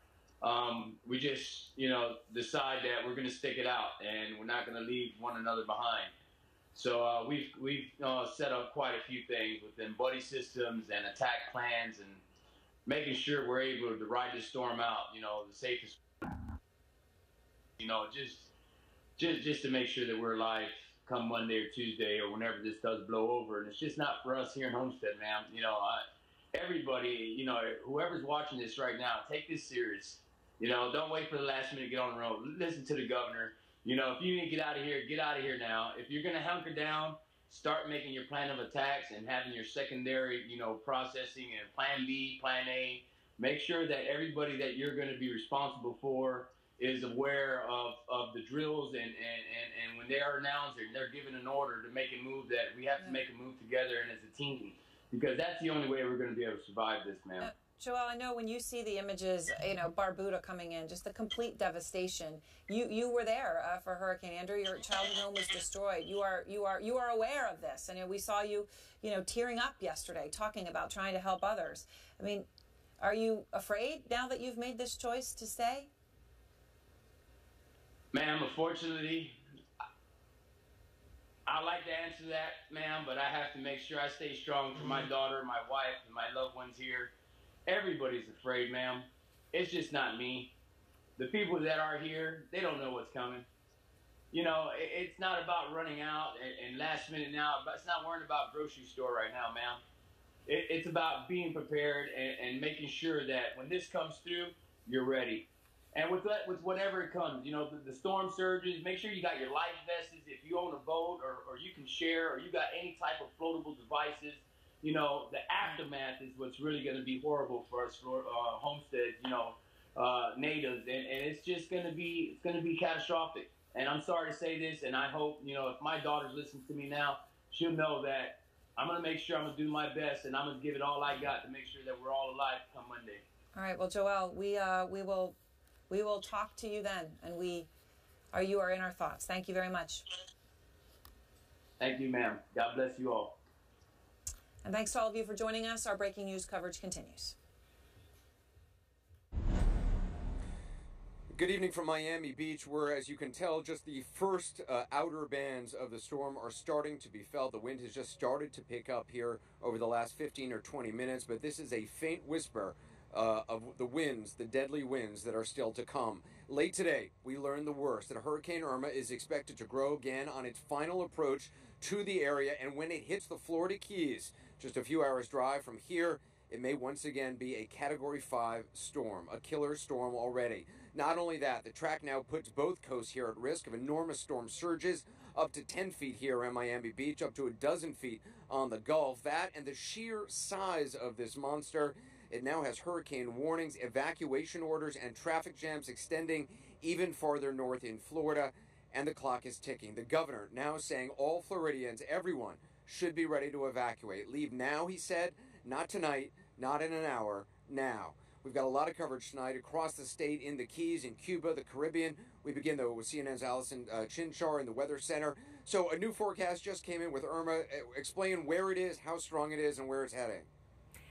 [SPEAKER 29] we just, you know, decide that we're going to stick it out and we're not going to leave one another behind. So we've set up quite a few things within buddy systems and attack plans and making sure we're able to ride this storm out, you know, the safest, you know, just to make sure that we're alive come Monday or Tuesday or whenever this does blow over. And it's just not for us here in Homestead, man. You know, everybody, you know, whoever's watching this right now, take this serious. You know, don't wait for the last minute to get on the road. Listen to the governor. You know, if you need to get out of here now. If you're going to hunker down, start making your plan of attacks and having your secondary, you know, processing and plan B, plan A. Make sure that everybody that you're going to be responsible for is aware of the drills and when they are announced and they're given an order to make a move, that we have to make a move together and as a team, because that's the only way we're going to be able to survive this, man.
[SPEAKER 11] Joel, I know when you see the images, you know, Barbuda coming in, just the complete devastation. You were there for Hurricane Andrew. Your childhood home was destroyed. You are aware of this, and we saw you, you know, tearing up yesterday, talking about trying to help others. I mean, are you afraid now that you've made this choice to stay?
[SPEAKER 29] Ma'am, unfortunately, I like to answer that, ma'am, but I have to make sure I stay strong for my daughter, my wife, and my loved ones here. Everybody's afraid, ma'am. It's just not me. The people that are here, they don't know what's coming. you know, it's not about running out and last minute now. But it's not worrying about grocery store right now, man. It's about being prepared and making sure that when this comes through, you're ready. And with whatever it comes, you know, the storm surges, make sure you got your life vests. If you own a boat or you can share or you got any type of floatable devices, you know, the aftermath is what's really going to be horrible for us homestead, you know, natives. And it's just going to be catastrophic. And I'm sorry to say this, and I hope, you know, if my daughter listens to me now, she'll know that I'm going to make sure I'm going to do my best, and I'm going to give it all I got to make sure that we're all alive come Monday.
[SPEAKER 11] All right. Well, Joel, we will talk to you then, and you are in our thoughts. Thank you very much.
[SPEAKER 29] Thank you, ma'am. God bless you all.
[SPEAKER 11] And thanks to all of you for joining us. Our breaking news coverage continues.
[SPEAKER 4] Good evening from Miami Beach, where, as you can tell, just the first outer bands of the storm are starting to be felt. The wind has just started to pick up here over the last 15 or 20 minutes, but this is a faint whisper of the winds, the deadly winds that are still to come. Late today, we learned the worst, that Hurricane Irma is expected to grow again on its final approach to the area, and when it hits the Florida Keys, just a few hours drive from here, it may once again be a Category 5 storm, a killer storm already. Not only that, the track now puts both coasts here at risk of enormous storm surges, up to 10 feet here on Miami Beach, up to a dozen feet on the Gulf. That and the sheer size of this monster, it now has hurricane warnings, evacuation orders, and traffic jams extending even farther north in Florida, and the clock is ticking. The governor now saying all Floridians, everyone, should be ready to evacuate. Leave now, he said, not tonight, not in an hour, now. We've got a lot of coverage tonight across the state, in the Keys, in Cuba, the Caribbean. We begin, though, with CNN's Allison Chinchar in the Weather Center. So a new forecast just came in with Irma. Explain where it is, how strong it is, and where it's heading.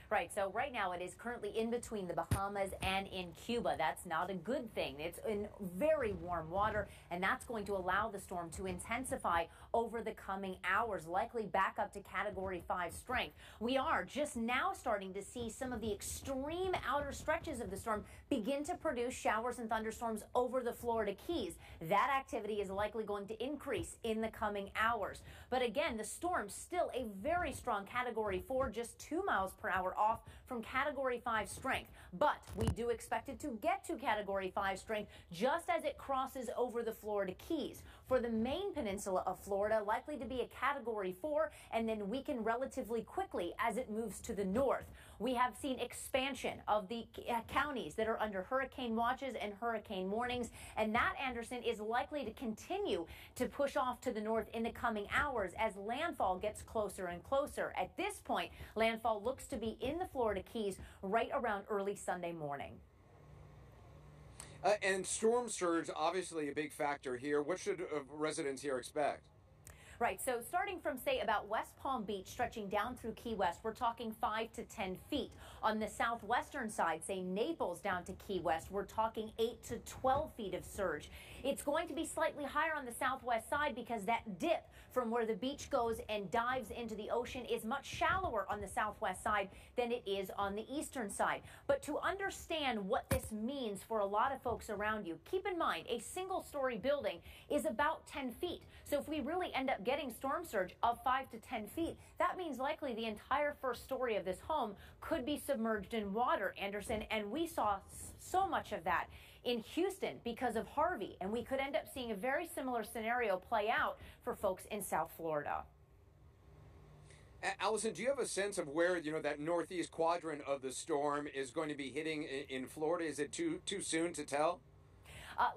[SPEAKER 27] Right, so right now it is currently in between the Bahamas and in Cuba. That's not a good thing. It's in very warm water, and that's going to allow the storm to intensify over the coming hours, likely back up to Category 5 strength. We are just now starting to see some of the extreme outer stretches of the storm begin to produce showers and thunderstorms over the Florida Keys. That activity is likely going to increase in the coming hours. But again, the storm's still a very strong Category 4, just 2 miles per hour off from Category 5 strength. But we do expect it to get to Category 5 strength just as it crosses over the Florida Keys. For the main peninsula of Florida, likely to be a Category 4 and then weaken relatively quickly as it moves to the north. We have seen expansion of the counties that are under hurricane watches and hurricane warnings, and that, Anderson, is likely to continue to push off to the north in the coming hours as landfall gets closer and closer. At this point, landfall looks to be in the Florida Keys right around early Sunday morning.
[SPEAKER 4] And storm surge, obviously a big factor here. What should residents here expect?
[SPEAKER 27] Right, so starting from, say, about West Palm Beach, stretching down through Key West, we're talking 5 to 10 feet. On the southwestern side, say Naples down to Key West, we're talking 8 to 12 feet of surge. It's going to be slightly higher on the southwest side because that dip from where the beach goes and dives into the ocean is much shallower on the southwest side than it is on the eastern side. But to understand what this means for a lot of folks around you, keep in mind a single-story building is about 10 feet. So if we really end up getting storm surge of 5 to 10 feet, that means likely the entire first story of this home could be submerged in water, Anderson, and we saw so much of that in Houston because of Harvey, and we could end up seeing a very similar scenario play out for folks in South Florida.
[SPEAKER 4] Allison, do you have a sense of where, you know, that northeast quadrant of the storm is going to be hitting in Florida? Is it too soon to tell?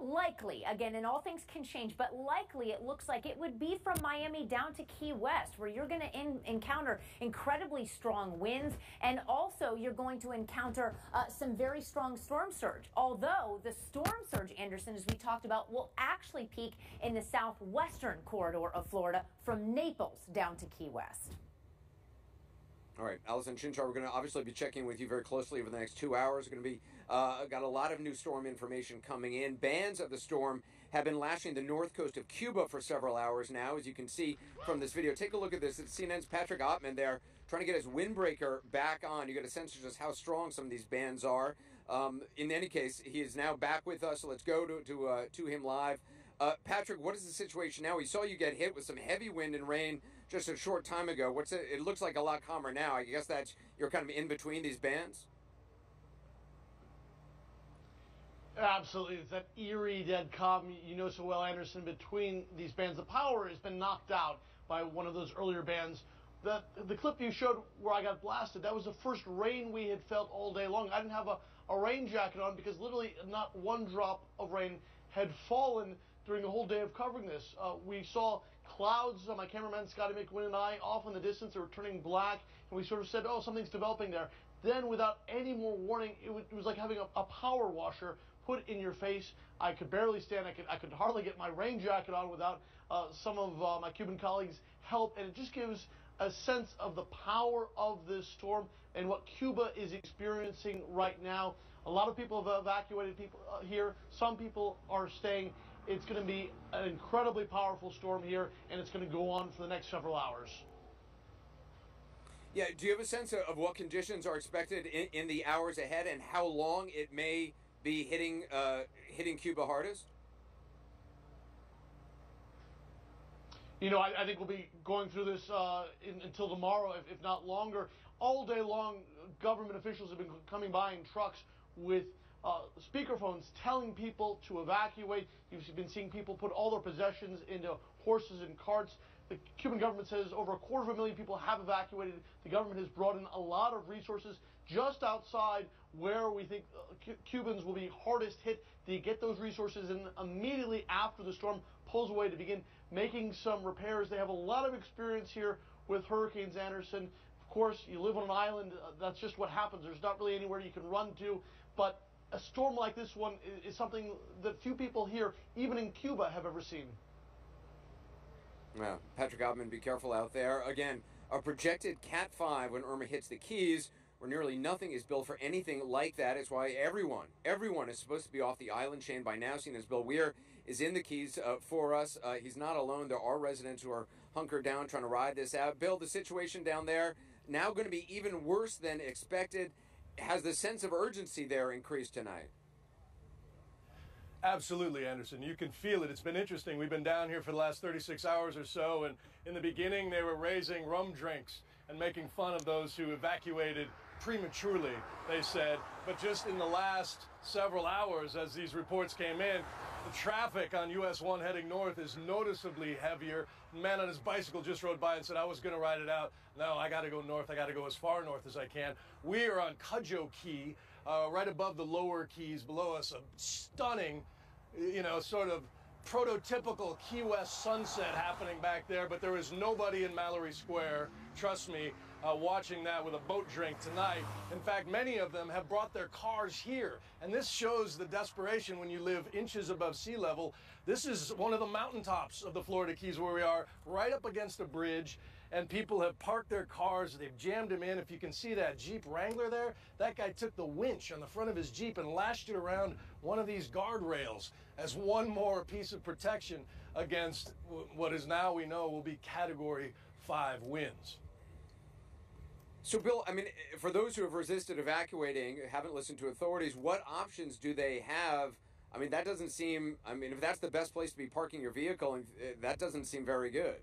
[SPEAKER 27] Likely, again, and all things can change, but likely it looks like it would be from Miami down to Key West, where you're going to encounter incredibly strong winds, and also you're going to encounter some very strong storm surge. Although the storm surge, Anderson, as we talked about, will actually peak in the southwestern corridor of Florida from Naples down to Key West.
[SPEAKER 4] All right, Allison Chinchar, we're going to obviously be checking with you very closely over the next 2 hours. We're going to be got a lot of new storm information coming in. Bands of the storm have been lashing the north coast of Cuba for several hours now, as you can see from this video. Take a look at this. It's CNN's Patrick Ottman there trying to get his windbreaker back on. You get a sense of just how strong some of these bands are. In any case, he is now back with us, so let's go to him live. Patrick, what is the situation now? We saw you get hit with some heavy wind and rain just a short time ago. What's it? It looks like a lot calmer now. I guess that's you're kind of in between these bands.
[SPEAKER 5] Absolutely. It's that eerie dead calm you know so well, Anderson, between these bands. The power has been knocked out by one of those earlier bands. The clip you showed where I got blasted, that was the first rain we had felt all day long. I didn't have a rain jacket on because literally not one drop of rain had fallen during the whole day of covering this. We saw clouds. My cameraman, Scotty McWin, and I, off in the distance, they were turning black, and we sort of said, oh, something's developing there. Then, without any more warning, it was like having a power washer put in your face. I could barely stand. I could hardly get my rain jacket on without some of my Cuban colleagues' help, and it just gives a sense of the power of this storm and what Cuba is experiencing right now. A lot of people have evacuated people here. Some people are staying. It's going to be an incredibly powerful storm here, and it's going to go on for the next several hours.
[SPEAKER 4] Yeah, do you have a sense of what conditions are expected in the hours ahead and how long it may be hitting Cuba hardest?
[SPEAKER 5] You know, I think we'll be going through this until tomorrow, if not longer. All day long, government officials have been coming by in trucks with speakerphones telling people to evacuate. You've been seeing people put all their possessions into horses and carts. The Cuban government says over 250,000 people have evacuated. The government has brought in a lot of resources just outside where we think Cubans will be hardest hit. They get those resources in immediately after the storm pulls away to begin making some repairs. They have a lot of experience here with hurricanes, Anderson. Of course, you live on an island. That's just what happens. There's not really anywhere you can run to. But a storm like this one is something that few people here, even in Cuba, have ever seen.
[SPEAKER 4] Yeah, Patrick Ottman, be careful out there. Again, a projected Cat 5 when Irma hits the Keys, where nearly nothing is built for anything like that. It's why everyone is supposed to be off the island chain by now, seeing as Bill Weir is in the Keys for us. He's not alone. There are residents who are hunkered down trying to ride this out. Bill, the situation down there now going to be even worse than expected. Has the sense of urgency there increased tonight?
[SPEAKER 6] Absolutely, Anderson. You can feel it. It's been interesting. We've been down here for the last 36 hours or so, and in the beginning they were raising rum drinks and making fun of those who evacuated prematurely, they said. But just in the last several hours, as these reports came in, the traffic on US 1 heading north is noticeably heavier. The man on his bicycle just rode by and said, I was going to ride it out. No, I got to go north. I got to go as far north as I can. We are on Cudjoe Key, right above the lower Keys below us. A stunning, sort of prototypical Key West sunset happening back there, but there is nobody in Mallory Square, trust me, watching that with a boat drink tonight. In fact, many of them have brought their cars here, and this shows the desperation when you live inches above sea level. This is one of the mountaintops of the Florida Keys where we are, right up against a bridge, and people have parked their cars, they've jammed them in. If you can see that Jeep Wrangler there, that guy took the winch on the front of his Jeep and lashed it around one of these guardrails as one more piece of protection against what is now we know will be Category 5 winds.
[SPEAKER 4] So, Bill, I mean, for those who have resisted evacuating, haven't listened to authorities, what options do they have? I mean, that doesn't seem, I mean, if that's the best place to be parking your vehicle, that doesn't seem very good.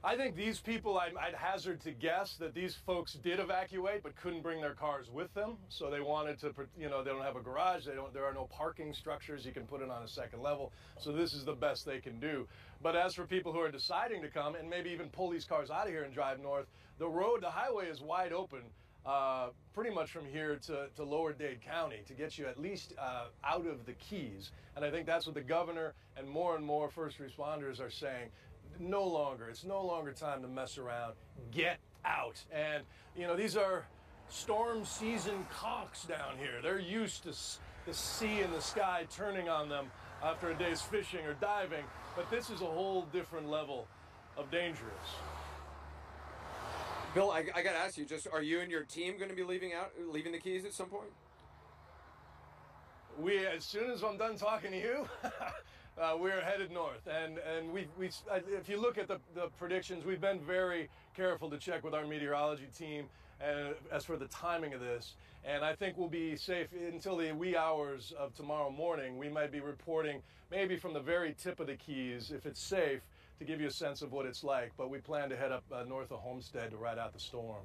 [SPEAKER 6] I think these people, I'd hazard to guess that these folks did evacuate but couldn't bring their cars with them. So they wanted to, they don't have a garage. There are no parking structures. You can put it on a second level. So this is the best they can do. But as for people who are deciding to come and maybe even pull these cars out of here and drive north, the highway is wide open pretty much from here to Lower Dade County to get you at least out of the Keys. And I think that's what the governor and more first responders are saying. It's no longer time to mess around. Get out. And, these are storm season conchs down here. They're used to the sea and the sky turning on them after a day's fishing or diving. But this is a whole different level of dangerous.
[SPEAKER 4] Bill, I got to ask you, are you and your team going to be leaving the Keys at some point?
[SPEAKER 6] As soon as I'm done talking to you, we're headed north, and if you look at the predictions, we've been very careful to check with our meteorology team. as for the timing of this. And I think we'll be safe until the wee hours of tomorrow morning. We might be reporting maybe from the very tip of the Keys, if it's safe, to give you a sense of what it's like. But we plan to head up north of Homestead to ride out the storm.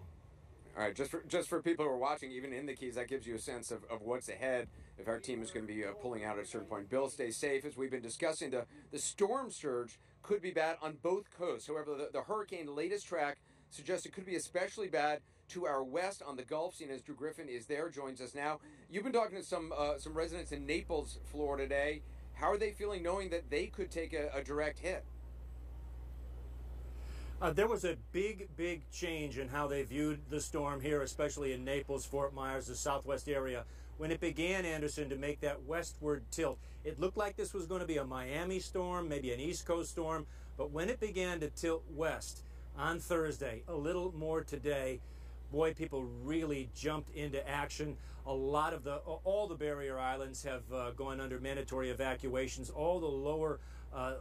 [SPEAKER 4] All right, just for people who are watching, even in the Keys, that gives you a sense of what's ahead if our team is going to be pulling out at a certain point. Bill, stay safe. As we've been discussing, the storm surge could be bad on both coasts. However, the hurricane latest track suggests it could be especially bad to our west on the Gulf. Seeing as Drew Griffin is there, joins us now. You've been talking to some residents in Naples, Florida today. How are they feeling knowing that they could take a direct hit?
[SPEAKER 1] There was a big change in how they viewed the storm here, especially in Naples, Fort Myers, the southwest area. When it began, Anderson, to make that westward tilt, it looked like this was going to be a Miami storm, maybe an East Coast storm. But when it began to tilt west on Thursday, a little more today, boy, people really jumped into action. All the barrier islands have gone under mandatory evacuations. All the lower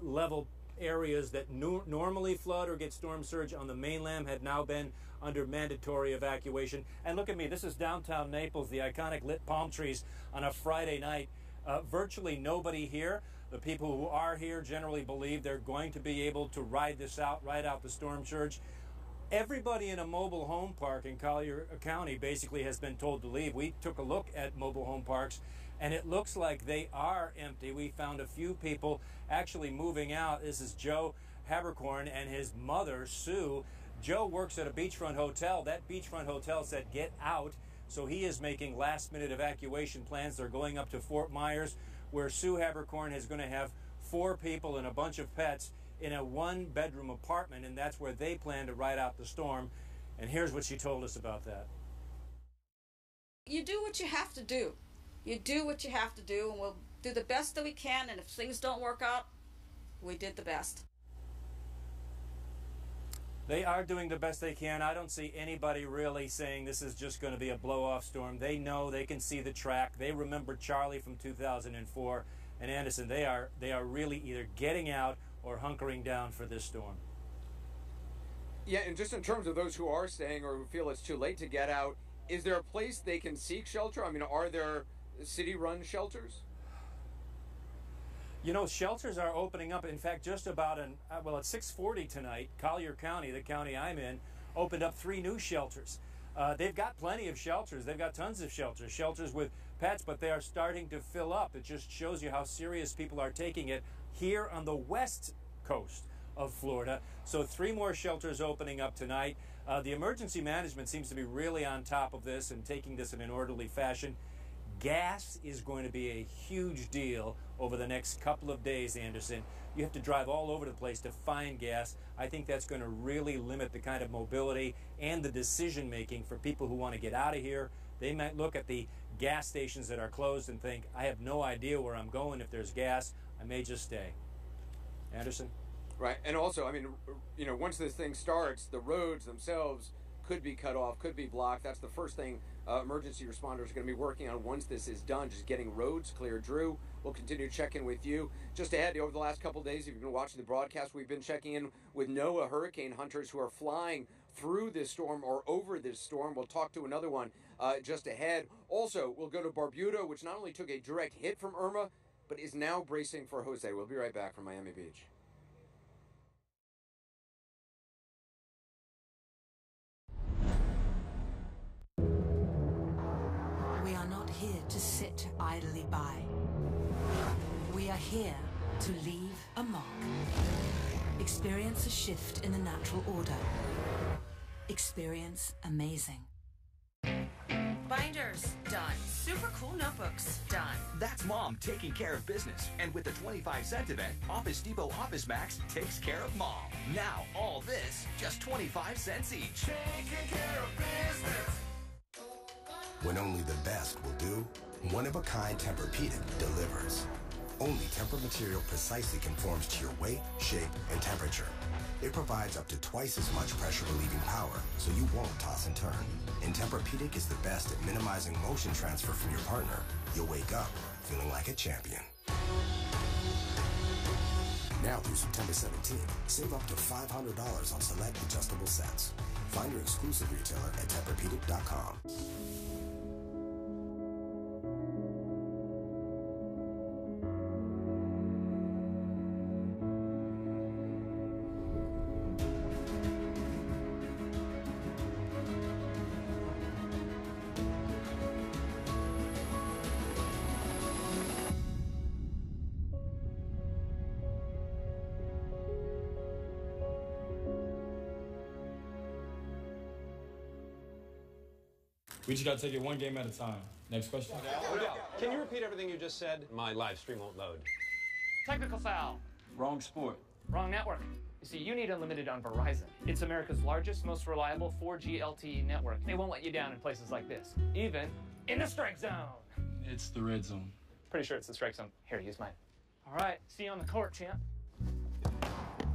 [SPEAKER 1] level areas that normally flood or get storm surge on the mainland had now been under mandatory evacuation. And look at me, this is downtown Naples, the iconic lit palm trees on a Friday night. Virtually nobody here. The people who are here generally believe they're going to be able to ride out the storm surge. Everybody in a mobile home park in Collier County basically has been told to leave. We took a look at mobile home parks, and it looks like they are empty. We found a few people actually moving out. This is Joe Habercorn and his mother, Sue. Joe works at a beachfront hotel. That beachfront hotel said, get out. So he is making last-minute evacuation plans. They're going up to Fort Myers, where Sue Habercorn is going to have 4 people and a bunch of pets in a 1-bedroom apartment, and that's where they plan to ride out the storm. And here's what she told us about that.
[SPEAKER 9] You do what you have to do. You do what you have to do, and we'll do the best that we can, and if things don't work out, we did the best.
[SPEAKER 1] They are doing the best they can. I don't see anybody really saying this is just going to be a blow-off storm. They know, they can see the track. They remember Charlie from 2004. And Anderson, they are really either getting out or hunkering down for this storm.
[SPEAKER 4] Yeah, and just in terms of those who are staying or who feel it's too late to get out, is there a place they can seek shelter? I mean, are there city-run shelters?
[SPEAKER 1] You know, shelters are opening up. In fact, just about at 6:40 tonight, Collier County, the county I'm in, opened up 3 new shelters. They've got plenty of shelters. They've got tons of shelters with pets, but they are starting to fill up. It just shows you how serious people are taking it here on the west coast of Florida. So 3 more shelters opening up tonight. The emergency management seems to be really on top of this and taking this in an orderly fashion. Gas is going to be a huge deal over the next couple of days, Anderson. You have to drive all over the place to find gas. I think that's going to really limit the kind of mobility and the decision-making for people who want to get out of here. They might look at the gas stations that are closed and think, I have no idea where I'm going if there's gas. I may just stay. Anderson?
[SPEAKER 4] Right, and also, I mean, you know, once this thing starts, the roads themselves could be cut off, could be blocked. That's the first thing emergency responders are going to be working on once this is done, just getting roads clear. Drew, we'll continue checking with you. Just ahead, over the last couple of days, if you've been watching the broadcast, we've been checking in with NOAA hurricane hunters who are flying through this storm or over this storm. We'll talk to another one just ahead. Also, we'll go to Barbuda, which not only took a direct hit from Irma, but is now bracing for Jose. We'll be right back from Miami Beach.
[SPEAKER 10] We are not here to sit idly by. We are here to leave a mark. Experience a shift in the natural order. Experience amazing.
[SPEAKER 16] Binders, done. Super cool notebooks, done.
[SPEAKER 12] That's Mom taking care of business. And with the 25-cent event, Office Depot Office Max takes care of Mom. Now, all this, just 25 cents each. Taking care of business.
[SPEAKER 14] When only the best will do, one-of-a-kind Tempur-Pedic delivers. Only Tempur material precisely conforms to your weight, shape, and temperature. It provides up to twice as much pressure-relieving power, so you won't toss and turn. And Tempur-Pedic is the best at minimizing motion transfer from your partner. You'll wake up feeling like a champion. Now through September 17th, save up to $500 on select adjustable sets. Find your exclusive retailer at Tempur-Pedic.com.
[SPEAKER 2] We just got to take it one game at a time. Next question.
[SPEAKER 7] Can you repeat everything you just said? My live stream won't load.
[SPEAKER 8] Technical foul.
[SPEAKER 2] Wrong sport.
[SPEAKER 8] Wrong network. You see, you need unlimited on Verizon. It's America's largest, most reliable 4G LTE network. They won't let you down in places like this, even in the strike zone.
[SPEAKER 2] It's the red zone.
[SPEAKER 8] Pretty sure it's the strike zone. Here, use mine. All right, see you on the court, champ.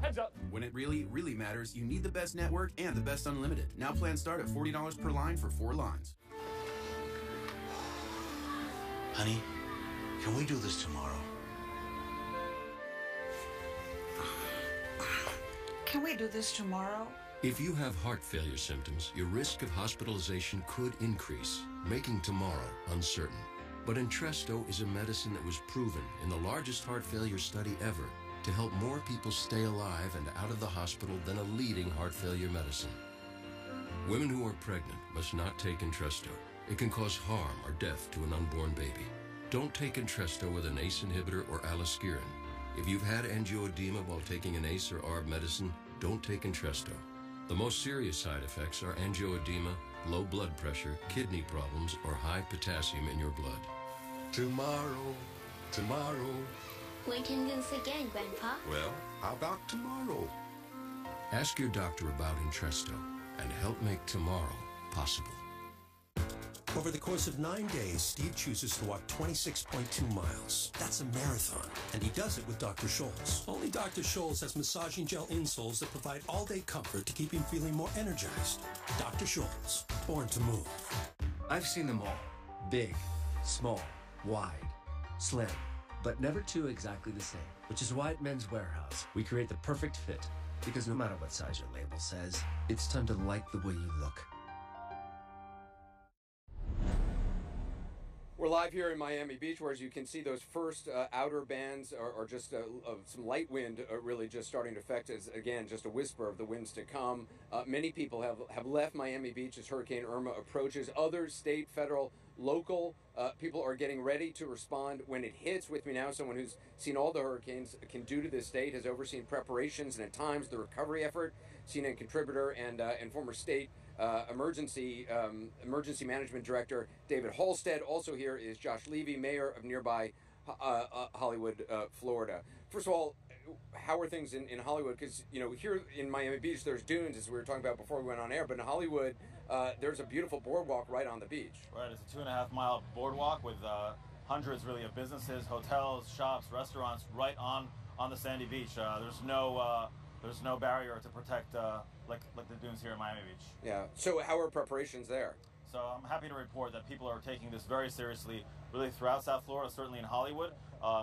[SPEAKER 8] Heads up.
[SPEAKER 15] When it really, really matters, you need the best network and the best unlimited. Now plans start at $40 per line for 4 lines.
[SPEAKER 20] Honey, can we do this tomorrow?
[SPEAKER 23] Can we do this tomorrow?
[SPEAKER 24] If you have heart failure symptoms, your risk of hospitalization could increase, making tomorrow uncertain. But Entresto is a medicine that was proven in the largest heart failure study ever to help more people stay alive and out of the hospital than a leading heart failure medicine. Women who are pregnant must not take Entresto. It can cause harm or death to an unborn baby. Don't take Entresto with an ACE inhibitor or aliskiren. If you've had angioedema while taking an ACE or ARB medicine, don't take Entresto. The most serious side effects are angioedema, low blood pressure, kidney problems, or high potassium in your blood.
[SPEAKER 20] Tomorrow, tomorrow.
[SPEAKER 25] When can this again, Grandpa?
[SPEAKER 20] Well, how about tomorrow?
[SPEAKER 24] Ask your doctor about Entresto and help make tomorrow possible.
[SPEAKER 26] Over the course of 9 days, Steve chooses to walk 26.2 miles. That's a marathon, and he does it with Dr. Scholl's. Only Dr. Scholl's has massaging gel insoles that provide all-day comfort to keep him feeling more energized. Dr. Scholl's, born to move.
[SPEAKER 13] I've seen them all. Big, small, wide, slim, but never two exactly the same. Which is why at Men's Warehouse, we create the perfect fit. Because no matter what size your label says, it's time to like the way you look.
[SPEAKER 4] We're live here in Miami Beach, where as you can see, those first outer bands are just some light wind really just starting to affect us. Again, just a whisper of the winds to come. Many people have left Miami Beach as Hurricane Irma approaches. Other state, federal, local people are getting ready to respond when it hits. With me now, someone who's seen all the hurricanes can do to this state, has overseen preparations and at times the recovery effort. CNN contributor and former state emergency management director David Halstead. Also here is Josh Levy, mayor of nearby Hollywood, Florida. First of all, how are things in Hollywood? Because, you know, here in Miami Beach, there's dunes, as we were talking about before we went on air, but in Hollywood, there's a beautiful boardwalk right on the beach.
[SPEAKER 30] Right, it's a 2.5-mile boardwalk with hundreds, really, of businesses, hotels, shops, restaurants right on the sandy beach. There's no barrier to protect like the dunes here in Miami Beach.
[SPEAKER 4] Yeah. So how are preparations there?
[SPEAKER 30] So I'm happy to report that people are taking this very seriously, really throughout South Florida, certainly in Hollywood.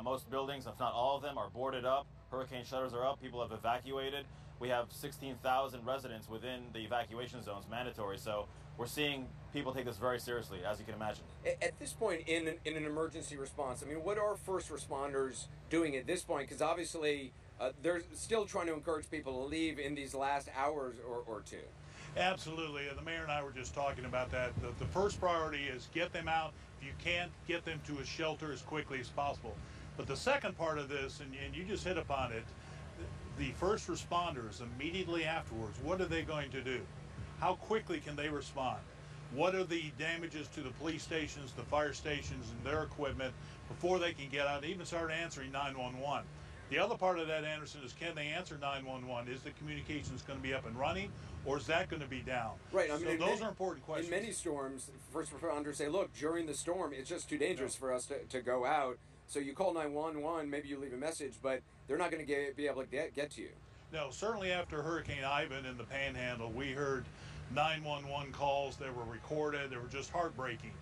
[SPEAKER 30] Most buildings, if not all of them, are boarded up. Hurricane shutters are up. People have evacuated. We have 16,000 residents within the evacuation zones, mandatory. So we're seeing people take this very seriously, as you can imagine.
[SPEAKER 4] At this point in an emergency response, I mean, what are first responders doing at this point? Because obviously they're still trying to encourage people to leave in these last hours or two.
[SPEAKER 31] Absolutely. The mayor and I were just talking about that. The first priority is get them out. If you can't, get them to a shelter as quickly as possible. But the second part of this, and you just hit upon it, the first responders immediately afterwards, what are they going to do? How quickly can they respond? What are the damages to the police stations, the fire stations, and their equipment before they can get out and even start answering 911? The other part of that, Anderson, is can they answer 911? Is the communications going to be up and running, or is that going to be down?
[SPEAKER 4] Right. I mean,
[SPEAKER 31] so those are important questions.
[SPEAKER 4] In many storms, first responders say, look, during the storm, it's just too dangerous for us to go out. So you call 911, maybe you leave a message, but they're not going to be able to get to you.
[SPEAKER 31] No, certainly after Hurricane Ivan in the Panhandle, we heard 911 calls that were recorded. They were just heartbreaking.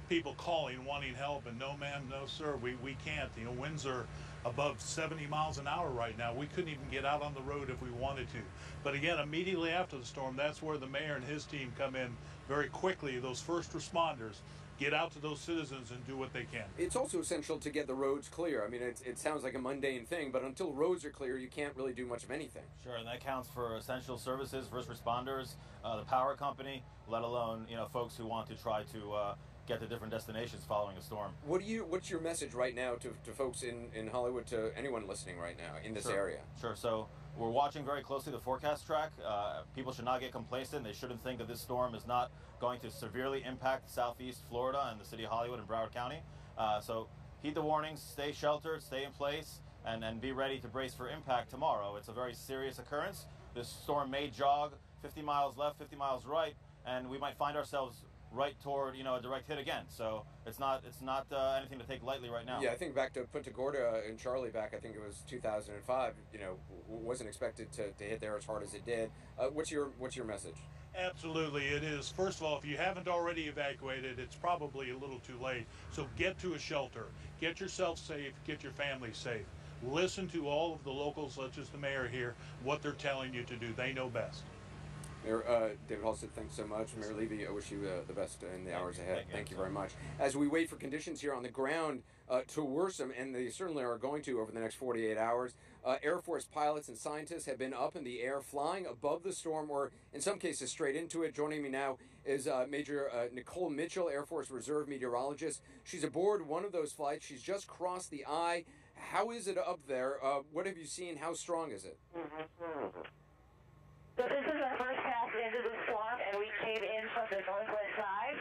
[SPEAKER 31] People calling, wanting help, and no, ma'am, no, sir, we can't. You know, winds are above 70 miles an hour right now. We couldn't even get out on the road if we wanted to. But again, immediately after the storm, that's where the mayor and his team come in very quickly. Those first responders get out to those citizens and do what they can.
[SPEAKER 4] It's also essential to get the roads clear. I mean, it sounds like a mundane thing, but until roads are clear, you can't really do much of anything.
[SPEAKER 30] Sure, and that counts for essential services, first responders, the power company, let alone folks who want to try to get to different destinations following a storm.
[SPEAKER 4] What's your message right now to folks in Hollywood, to anyone listening right now in this area?
[SPEAKER 30] Sure. So we're watching very closely the forecast track. People should not get complacent. They shouldn't think that this storm is not going to severely impact southeast Florida and the city of Hollywood and Broward County. So heed the warnings, stay sheltered, stay in place, and be ready to brace for impact tomorrow. It's a very serious occurrence. This storm may jog 50 miles left, 50 miles right, and we might find ourselves right toward a direct hit again. So it's not anything to take lightly right now.
[SPEAKER 4] Yeah, I think back to Punta Gorda and Charlie back, I think it was 2005. Wasn't expected to hit there as hard as it did. What's your message?
[SPEAKER 31] Absolutely, it is. First of all, if you haven't already evacuated, it's probably a little too late. So get to a shelter. Get yourself safe. Get your family safe. Listen to all of the locals, such as the mayor here, what they're telling you to do. They know best.
[SPEAKER 4] Mayor David Halstead, thanks so much. Mayor Levy, I wish you the best in the hours ahead. Thank you very much. As we wait for conditions here on the ground to worsen, and they certainly are going to over the next 48 hours, Air Force pilots and scientists have been up in the air, flying above the storm, or in some cases straight into it. Joining me now is Major Nicole Mitchell, Air Force Reserve meteorologist. She's aboard one of those flights. She's just crossed the eye. How is it up there? What have you seen? How strong is it?
[SPEAKER 3] So this is our first pass into the storm, and we came in from the northwest side.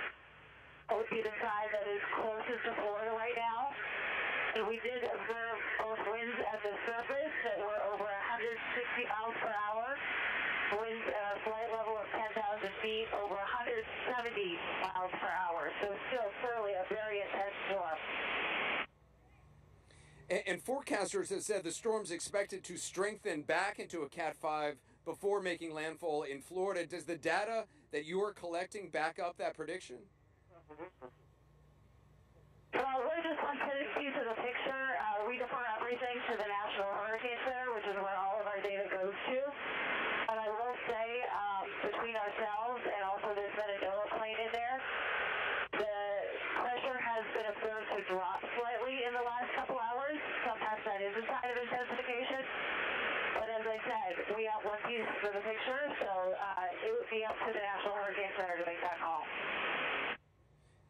[SPEAKER 3] It would be the side that is closest to Florida right now. And we did observe both winds at the surface that were over 160 miles per hour, winds at a flight level of 10,000 feet over 170 miles per hour. So still certainly a very intense storm.
[SPEAKER 4] And forecasters have said the storm's expected to strengthen back into a Cat 5 before making landfall in Florida. Does the data that you are collecting back up that prediction?
[SPEAKER 3] Well, we're just one piece of the picture. We defer everything to the National Hurricane Center, which is where all of our data goes to. And I will say, between ourselves and also there's been an airplane in there, the pressure has been observed to drop slightly in the last couple hours. Sometimes that is a sign of intensification. But as I said, we have one piece for the picture, so it would be up to the National Hurricane Center to make that call.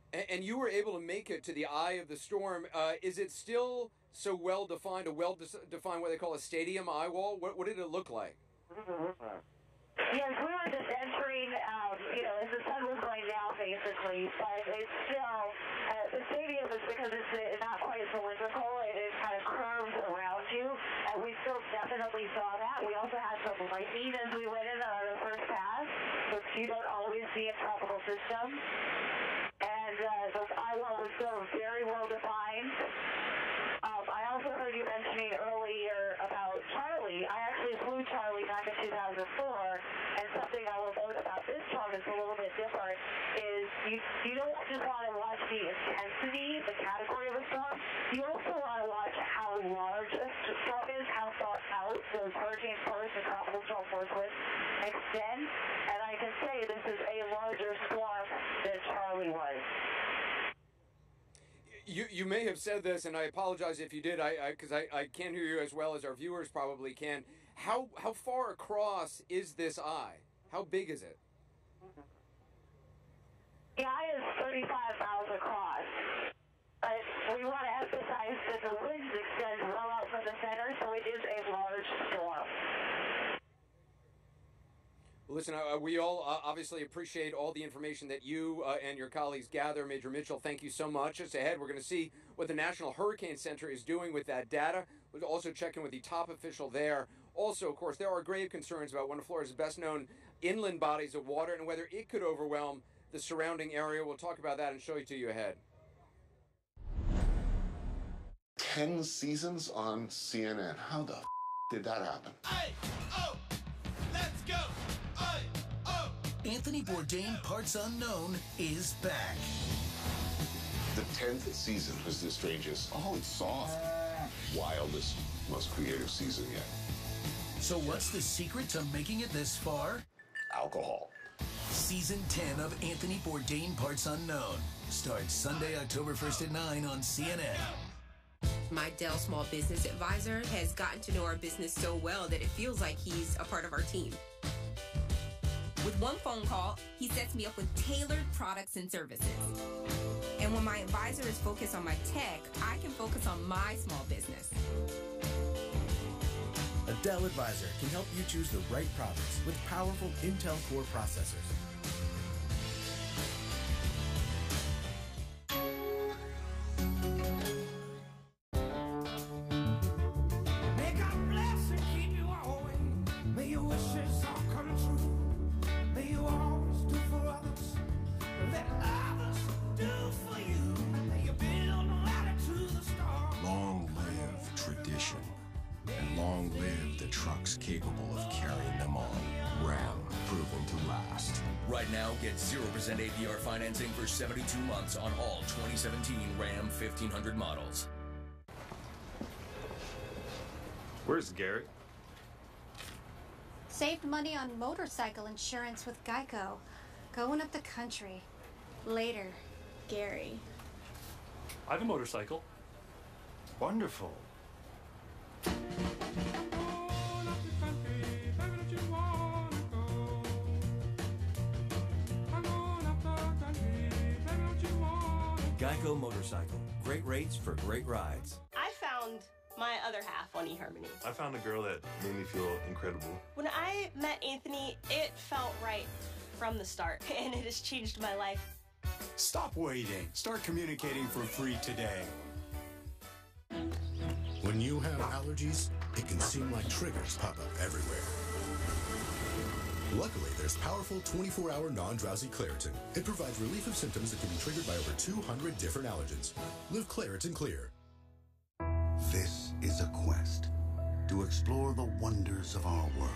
[SPEAKER 4] And you were able to make it to the eye of the storm. Is it still so well defined, defined what they call a stadium eye wall? What did it look like?
[SPEAKER 3] Yes, we were just entering, as the sun was going down, basically, but it's still, the stadium is, because it's not quite cylindrical, it kind of curves around you, and we still definitely saw that. We also had some lightning as we went in on our first pass, which you don't always see in tropical systems. And the eye wall was still very well defined. I also heard you mentioning earlier about Charlie. I actually flew Charlie back in 2004, and something I will note about this storm is a little bit different, is you don't just want to watch the intensity, the category of a storm, you also want to watch how large a storm is, how far out those hurricane force and tropical storm force winds extend, and I can say this is a larger storm than Charlie was.
[SPEAKER 4] You may have said this, and I apologize if you did, because I can't hear you as well as our viewers probably can. How far across is this eye? How big is it?
[SPEAKER 3] The eye is 35 miles across. But we want to emphasize that the winds extend well out from the center, so it is a large storm.
[SPEAKER 4] Listen, we all obviously appreciate all the information that you and your colleagues gather. Major Mitchell, thank you so much. Just ahead, we're going to see what the National Hurricane Center is doing with that data. We'll also check in with the top official there. Also, of course, there are grave concerns about one of Florida's best-known inland bodies of water and whether it could overwhelm the surrounding area. We'll talk about that and show it to you ahead.
[SPEAKER 5] 10 seasons on CNN. How the did that happen?
[SPEAKER 12] Let's go! Anthony Bourdain, Parts Unknown, is back.
[SPEAKER 5] The 10th season was the strangest. Oh, it's soft. wildest, most creative season yet.
[SPEAKER 12] So what's the secret to making it this far?
[SPEAKER 5] Alcohol.
[SPEAKER 12] Season 10 of Anthony Bourdain Parts Unknown starts Sunday, October 1st at 9 on CNN.
[SPEAKER 6] My Dell Small Business Advisor has gotten to know our business so well that it feels like he's a part of our team. With one phone call, he sets me up with tailored products and services. And when my advisor is focused on my tech, I can focus on my small business.
[SPEAKER 9] A Dell Advisor can help you choose the right products with powerful Intel Core processors.
[SPEAKER 11] May God bless and keep you always. May your wishes all come true. May you always do for others. Let others do for you. May you build a ladder to the stars.
[SPEAKER 14] Long live tradition. And long live the trucks capable of carrying them on. Ram, proven to last.
[SPEAKER 12] Right now, get 0% APR financing for 72 months on all 2017 Ram 1500 models.
[SPEAKER 17] Where's Garrett?
[SPEAKER 18] Saved money on motorcycle insurance with Geico. Going up the country. Later, Gary.
[SPEAKER 17] I have a motorcycle. Wonderful.
[SPEAKER 13] Geico Motorcycle. Great rates for great rides.
[SPEAKER 19] I found my other half on eHarmony.
[SPEAKER 17] I found a girl that made me feel incredible.
[SPEAKER 19] When I met Anthony, it felt right from the start, and it has changed my life.
[SPEAKER 21] Stop waiting. Start communicating for free today.
[SPEAKER 14] When you have allergies, it can seem like triggers pop up everywhere. Luckily, there's powerful 24-hour non-drowsy Claritin. It provides relief of symptoms that can be triggered by over 200 different allergens. Live Claritin Clear.
[SPEAKER 20] This is a quest to explore the wonders of our world.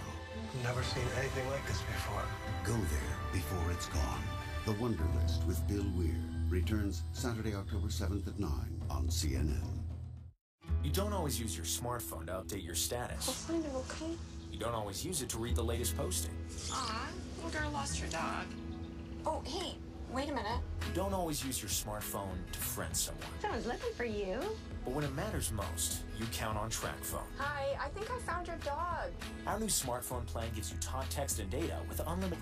[SPEAKER 22] Never seen anything like this before.
[SPEAKER 20] Go there before it's gone. The Wonder List with Bill Weir returns Saturday, October 7th at 9 on CNN.
[SPEAKER 27] You don't always use your smartphone to update your status.
[SPEAKER 23] I'll find it, okay?
[SPEAKER 27] You don't always use it to read the latest posting.
[SPEAKER 23] Aw, little girl lost her dog. Oh, hey, wait a minute.
[SPEAKER 27] You don't always use your smartphone to friend someone.
[SPEAKER 23] Someone's looking for you.
[SPEAKER 27] But when it matters most, you count on TrackPhone.
[SPEAKER 23] Hi, I think I found your dog.
[SPEAKER 27] Our new smartphone plan gives you talk, text, and data with unlimited